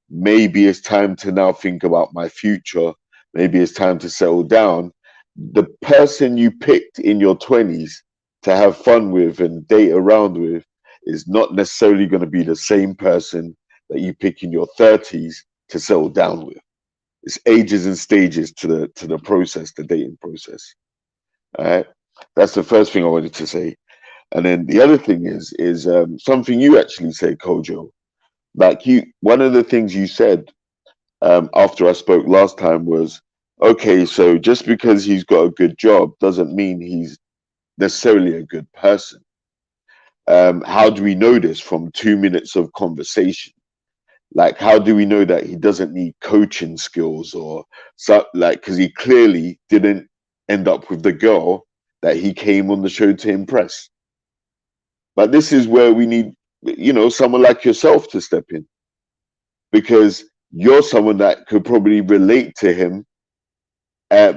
Speaker 7: Maybe it's time to now think about my future. Maybe it's time to settle down. The person you picked in your 20s to have fun with and date around with is not necessarily going to be the same person that you pick in your 30s to settle down with. It's ages and stages to the process, the dating process. All right. That's the first thing I wanted to say. And then the other thing is something you actually said, Kojo. Like, one of the things you said after I spoke last time was, okay, so just because he's got a good job doesn't mean he's necessarily a good person. How do we know this? From 2 minutes of conversation? Like, how do we know that he doesn't need coaching skills or so? Like, because he clearly didn't end up with the girl that he came on the show to impress. But this is where we need, someone like yourself to step in, because you're someone that could probably relate to him,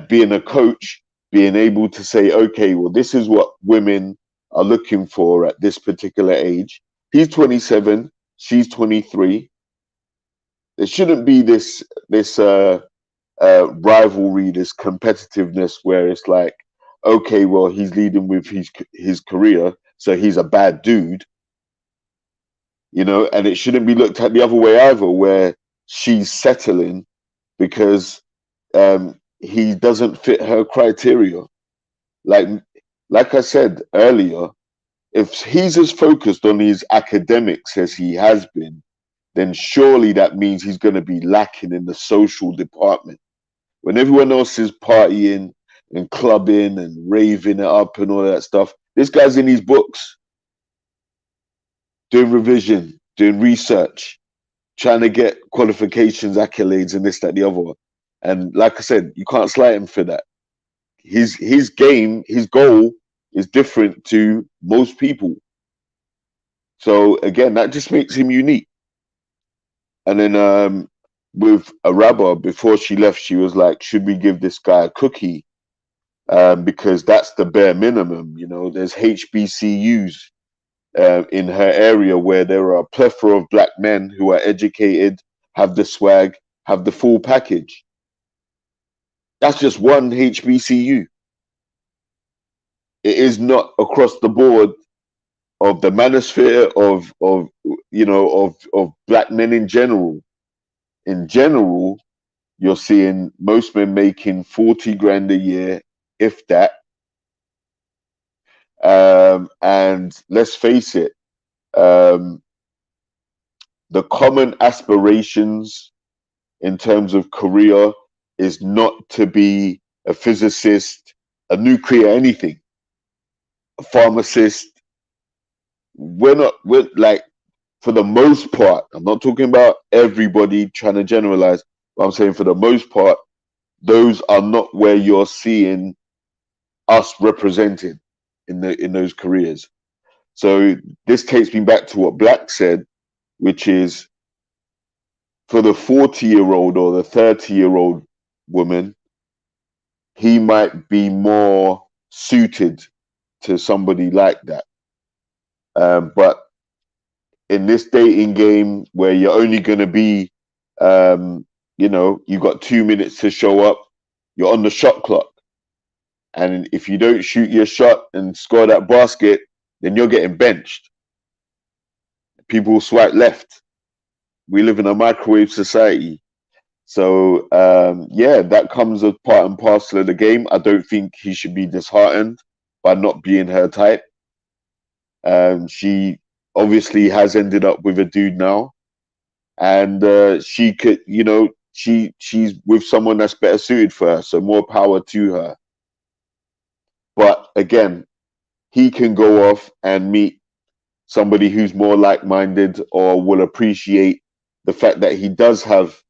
Speaker 7: being a coach, being able to say, okay, well, this is what women are looking for at this particular age. He's 27, she's 23. There shouldn't be this rivalry, this competitiveness where it's like, okay, well, he's leading with his career, so he's a bad dude, and it shouldn't be looked at the other way either, where she's settling because he doesn't fit her criteria. Like I said earlier, if he's as focused on his academics as he has been, then surely that means he's going to be lacking in the social department. When everyone else is partying and clubbing and raving it up and all that stuff, this guy's in his books, doing revision, doing research, trying to get qualifications, accolades, and this, that, the other. And like I said, you can't slight him for that. His game, his goal is different to most people. So again, that just makes him unique. And then with Araba, before she left, she was like, should we give this guy a cookie? Because that's the bare minimum. There's HBCUs in her area where there are a plethora of black men who are educated, have the swag, have the full package. That's just one HBCU. It is not across the board of the manosphere of black men in general. In general, you're seeing most men making 40 grand a year, if that. And let's face it, the common aspirations in terms of career is not to be a physicist, a nuclear anything, a pharmacist. We're like, for the most part, I'm not talking about everybody trying to generalize, but I'm saying for the most part, those are not where you're seeing us represented in those careers. So this takes me back to what Black said, which is for the 40-year-old or the 30-year-old woman, he might be more suited to somebody like that. But in this dating game where you're only going to be, you got 2 minutes to show up, you're on the shot clock. And if you don't shoot your shot and score that basket, then you're getting benched. People swipe left. We live in a microwave society. So, that comes as part and parcel of the game. I don't think he should be disheartened by not being her type. She obviously has ended up with a dude now. And she could, she's with someone that's better suited for her. So more power to her. But again, he can go off and meet somebody who's more like-minded or will appreciate the fact that he does have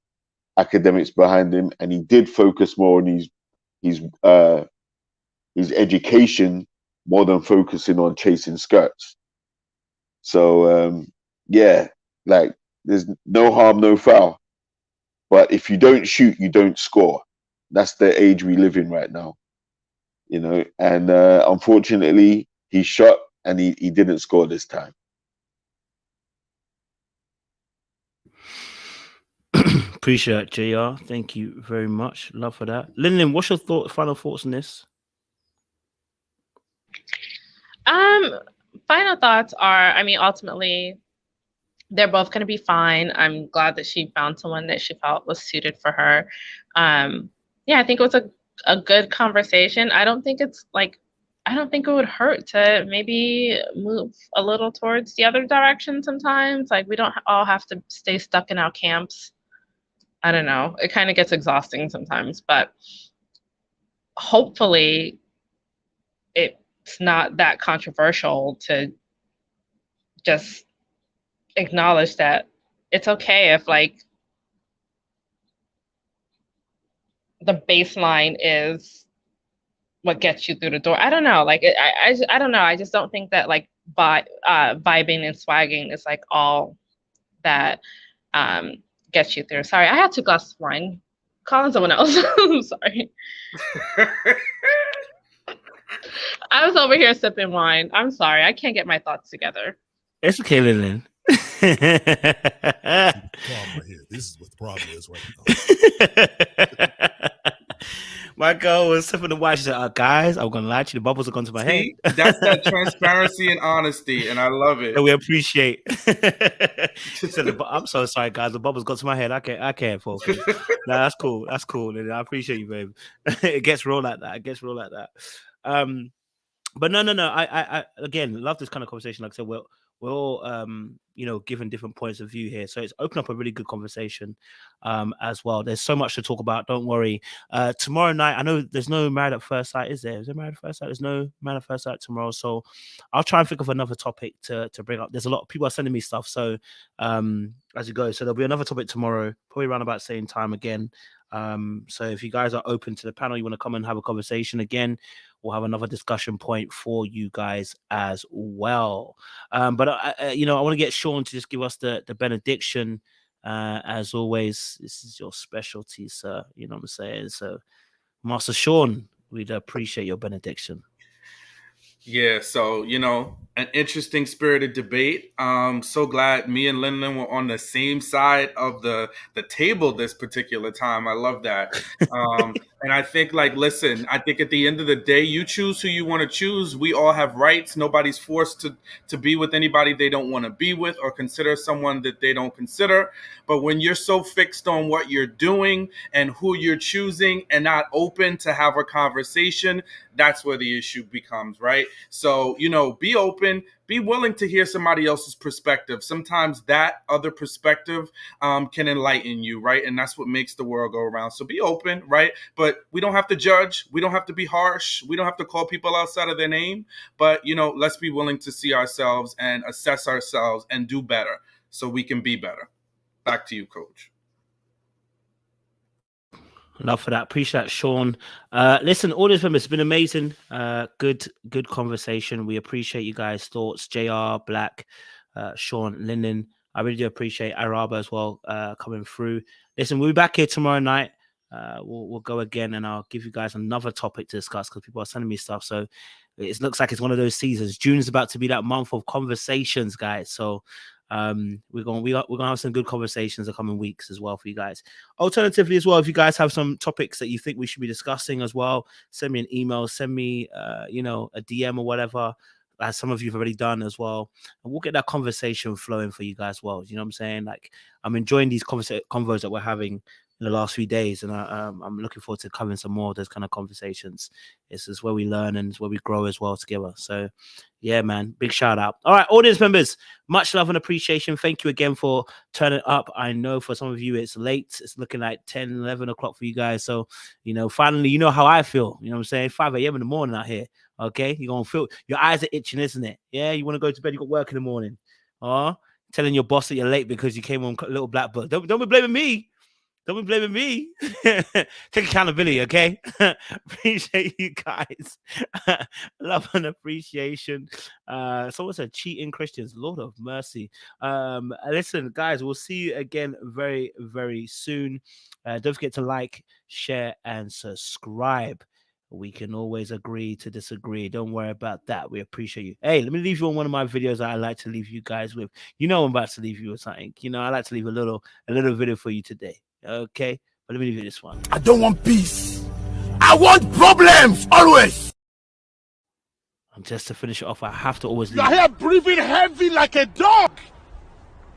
Speaker 7: academics behind him and he did focus more on his education more than focusing on chasing skirts. So like there's no harm, no foul. But if you don't shoot, you don't score. That's the age we live in right now. And unfortunately he shot and he didn't score this time.
Speaker 1: Appreciate it, JR. Thank you very much. Love for that. Lyndon, what's your final thoughts on this?
Speaker 5: Final thoughts are, ultimately, they're both going to be fine. I'm glad that she found someone that she felt was suited for her. I think it was a good conversation. I don't think it would hurt to maybe move a little towards the other direction sometimes. Like, we don't all have to stay stuck in our camps. I don't know. It kind of gets exhausting sometimes, but hopefully it's not that controversial to just acknowledge that it's okay if the baseline is what gets you through the door. I don't know. I don't know. I just don't think that vibing and swagging is all that gets you through. Sorry, I had 2 glasses of wine. Calling someone else. I'm sorry. I was over here sipping wine. I'm sorry. I can't get my thoughts together.
Speaker 1: It's okay, Lynn.
Speaker 8: Problem right here. This is what the problem is right now.
Speaker 1: My girl was sipping the wine. She said, guys, I'm going to lie to you. The bubbles are going to my head.
Speaker 6: That's that transparency and honesty, and I love it.
Speaker 1: And we appreciate. I'm so sorry, guys. The bubbles got to my head. I can't focus. Nah, that's cool. That's cool. And I appreciate you, babe. It gets real like that. But no. I again love this kind of conversation. Like I said, we're all given different points of view here, so it's opened up a really good conversation as well. There's so much to talk about. Don't worry. Tomorrow night, I know there's no Married at First Sight. Is there Married at First Sight? There's no Married at First Sight tomorrow, so I'll try and think of another topic to bring up. There's a lot of people are sending me stuff, so as you go, so there'll be another topic tomorrow, probably around about the same time again. So if you guys are open to the panel, you want to come and have a conversation again, we'll have another discussion point for you guys as well. But I want to get Sean to just give us the benediction. As always, this is your specialty, sir. You know what I'm saying? So, Master Sean, we'd appreciate your benediction.
Speaker 6: Yeah, so an interesting spirited debate. So glad me and Lyndon were on the same side of the table this particular time. I love that. And I think, listen, I think at the end of the day, you choose who you want to choose. We all have rights. Nobody's forced to be with anybody they don't want to be with or consider someone that they don't consider. But when you're so fixed on what you're doing and who you're choosing and not open to have a conversation, that's where the issue becomes, right? So, be open, be willing to hear somebody else's perspective. Sometimes that other perspective can enlighten you, right? And that's what makes the world go around. So be open, right? But we don't have to judge. We don't have to be harsh. We don't have to call people outside of their name. But, let's be willing to see ourselves and assess ourselves and do better so we can be better. Back to you, Coach.
Speaker 1: Love for that. Appreciate that, Sean. Listen, audience members, it's been amazing. Good conversation. We appreciate you guys' thoughts. JR, Black, Sean, Lyndon. I really do appreciate Araba as well coming through. Listen, we'll be back here tomorrow night. We'll go again, and I'll give you guys another topic to discuss because people are sending me stuff. So it looks like it's one of those seasons. June's about to be that month of conversations, guys. So we're gonna have some good conversations the coming weeks as well for you guys. Alternatively, as well, if you guys have some topics that you think we should be discussing as well, send me an email, send me a DM or whatever, as some of you've already done as well, and we'll get that conversation flowing for you guys as well. You know what I'm saying? Like, I'm enjoying these convos that we're having in the last few days, and I'm looking forward to covering some more of those kind of conversations. This is where we learn and it's where we grow as well together. So yeah, man, big shout out. All right, audience members, much love and appreciation. Thank you again for turning up. I know for some of you it's late. It's looking like 10, 11 o'clock for you guys. So, finally, how I feel. You know what I'm saying? 5 a.m. in the morning out here. Okay, you're going to feel, your eyes are itching, isn't it? Yeah, you want to go to bed, you got work in the morning. Telling your boss that you're late because you came on Little Black Book. Don't be blaming me. Don't be blaming me. Take accountability, okay? Appreciate you guys. Love and appreciation. Someone said cheating Christians. Lord of mercy. Listen, guys, we'll see you again very, very soon. Don't forget to like, share, and subscribe. We can always agree to disagree. Don't worry about that. We appreciate you. Hey, let me leave you on one of my videos that I like to leave you guys with. I'm about to leave you with something. I like to leave a little video for you today. Okay, but let me leave you this one.
Speaker 11: I don't want peace. I want problems always.
Speaker 1: And just to finish it off, I have to always leave.
Speaker 11: You're here breathing heavy like a dog.